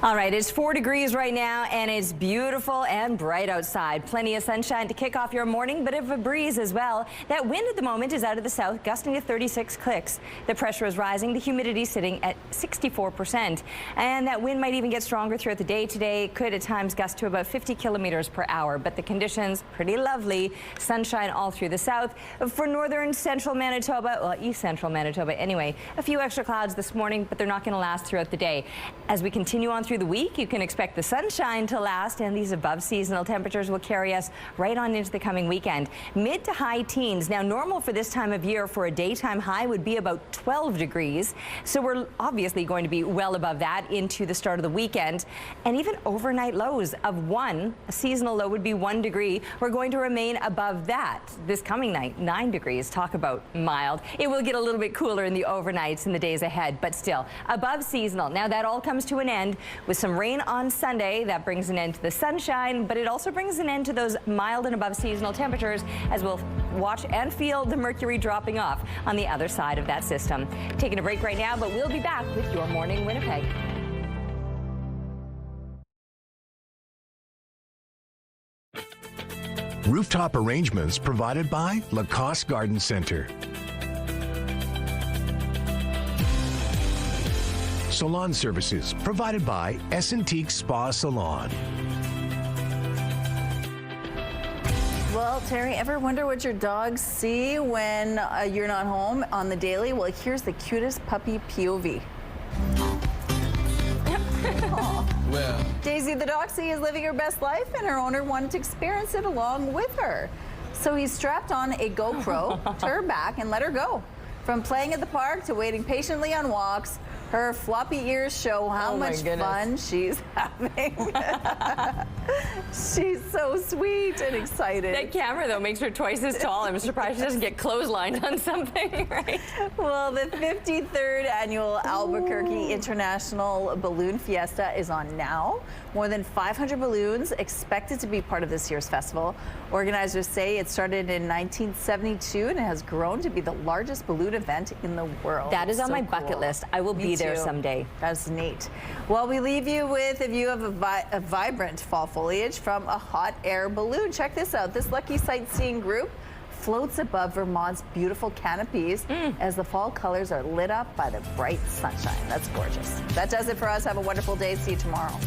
All right, it's 4 degrees right now, and it's beautiful and bright outside. Plenty of sunshine to kick off your morning, but of a breeze as well. That wind at the moment is out of the south, gusting to 36 clicks. The pressure is rising, the humidity sitting at 64%. And that wind might even get stronger throughout the day today. Could at times gust to about 50 kilometers per hour, but the conditions pretty lovely. Sunshine all through the south. For northern central Manitoba, well, east central Manitoba anyway, a few extra clouds this morning, but they're not going to last throughout the day. As we continue on through the week, you can expect the sunshine to last, and these above seasonal temperatures will carry us right on into the coming weekend. Mid to high teens. Now, normal for this time of year for a daytime high would be about 12 degrees. So we're obviously going to be well above that into the start of the weekend. And even overnight lows of 1, a seasonal low would be 1 degree. We're going to remain above that this coming night, 9 degrees. Talk about mild. It will get a little bit cooler in the overnights in the days ahead, but still above seasonal. Now, that all comes to an end with some rain on Sunday. That brings an end to the sunshine, but it also brings an end to those mild and above seasonal temperatures as we'll watch and feel the mercury dropping off on the other side of that system. Taking a break right now, but we'll be back with Your Morning Winnipeg. Rooftop arrangements provided by Lacoste Garden Center. Salon services provided by Essentique Spa Salon. Well, Terry, ever wonder what your dogs see when you're not home on the daily? Well, here's the cutest puppy POV. Well, Daisy the Doxy is living her best life, and her owner wanted to experience it along with her. So he strapped on a GoPro to her back and let her go. From playing at the park to waiting patiently on walks, her floppy ears show how much fun she's having. She's so sweet and excited. That camera, though, makes her twice as tall. I'm surprised she doesn't get clotheslined on something, right? Well, the 53rd annual Albuquerque International Balloon Fiesta is on now. More than 500 balloons expected to be part of this year's festival. Organizers say it started in 1972 and it has grown to be the largest balloon event in the world. That is on my bucket list. I will be there someday. That's neat. Well, we leave you with a view of a vibrant fall foliage from a hot air balloon. Check this out. This lucky sightseeing group floats above Vermont's beautiful canopies as the fall colors are lit up by the bright sunshine. That's gorgeous. That does it for us. Have a wonderful day. See you tomorrow.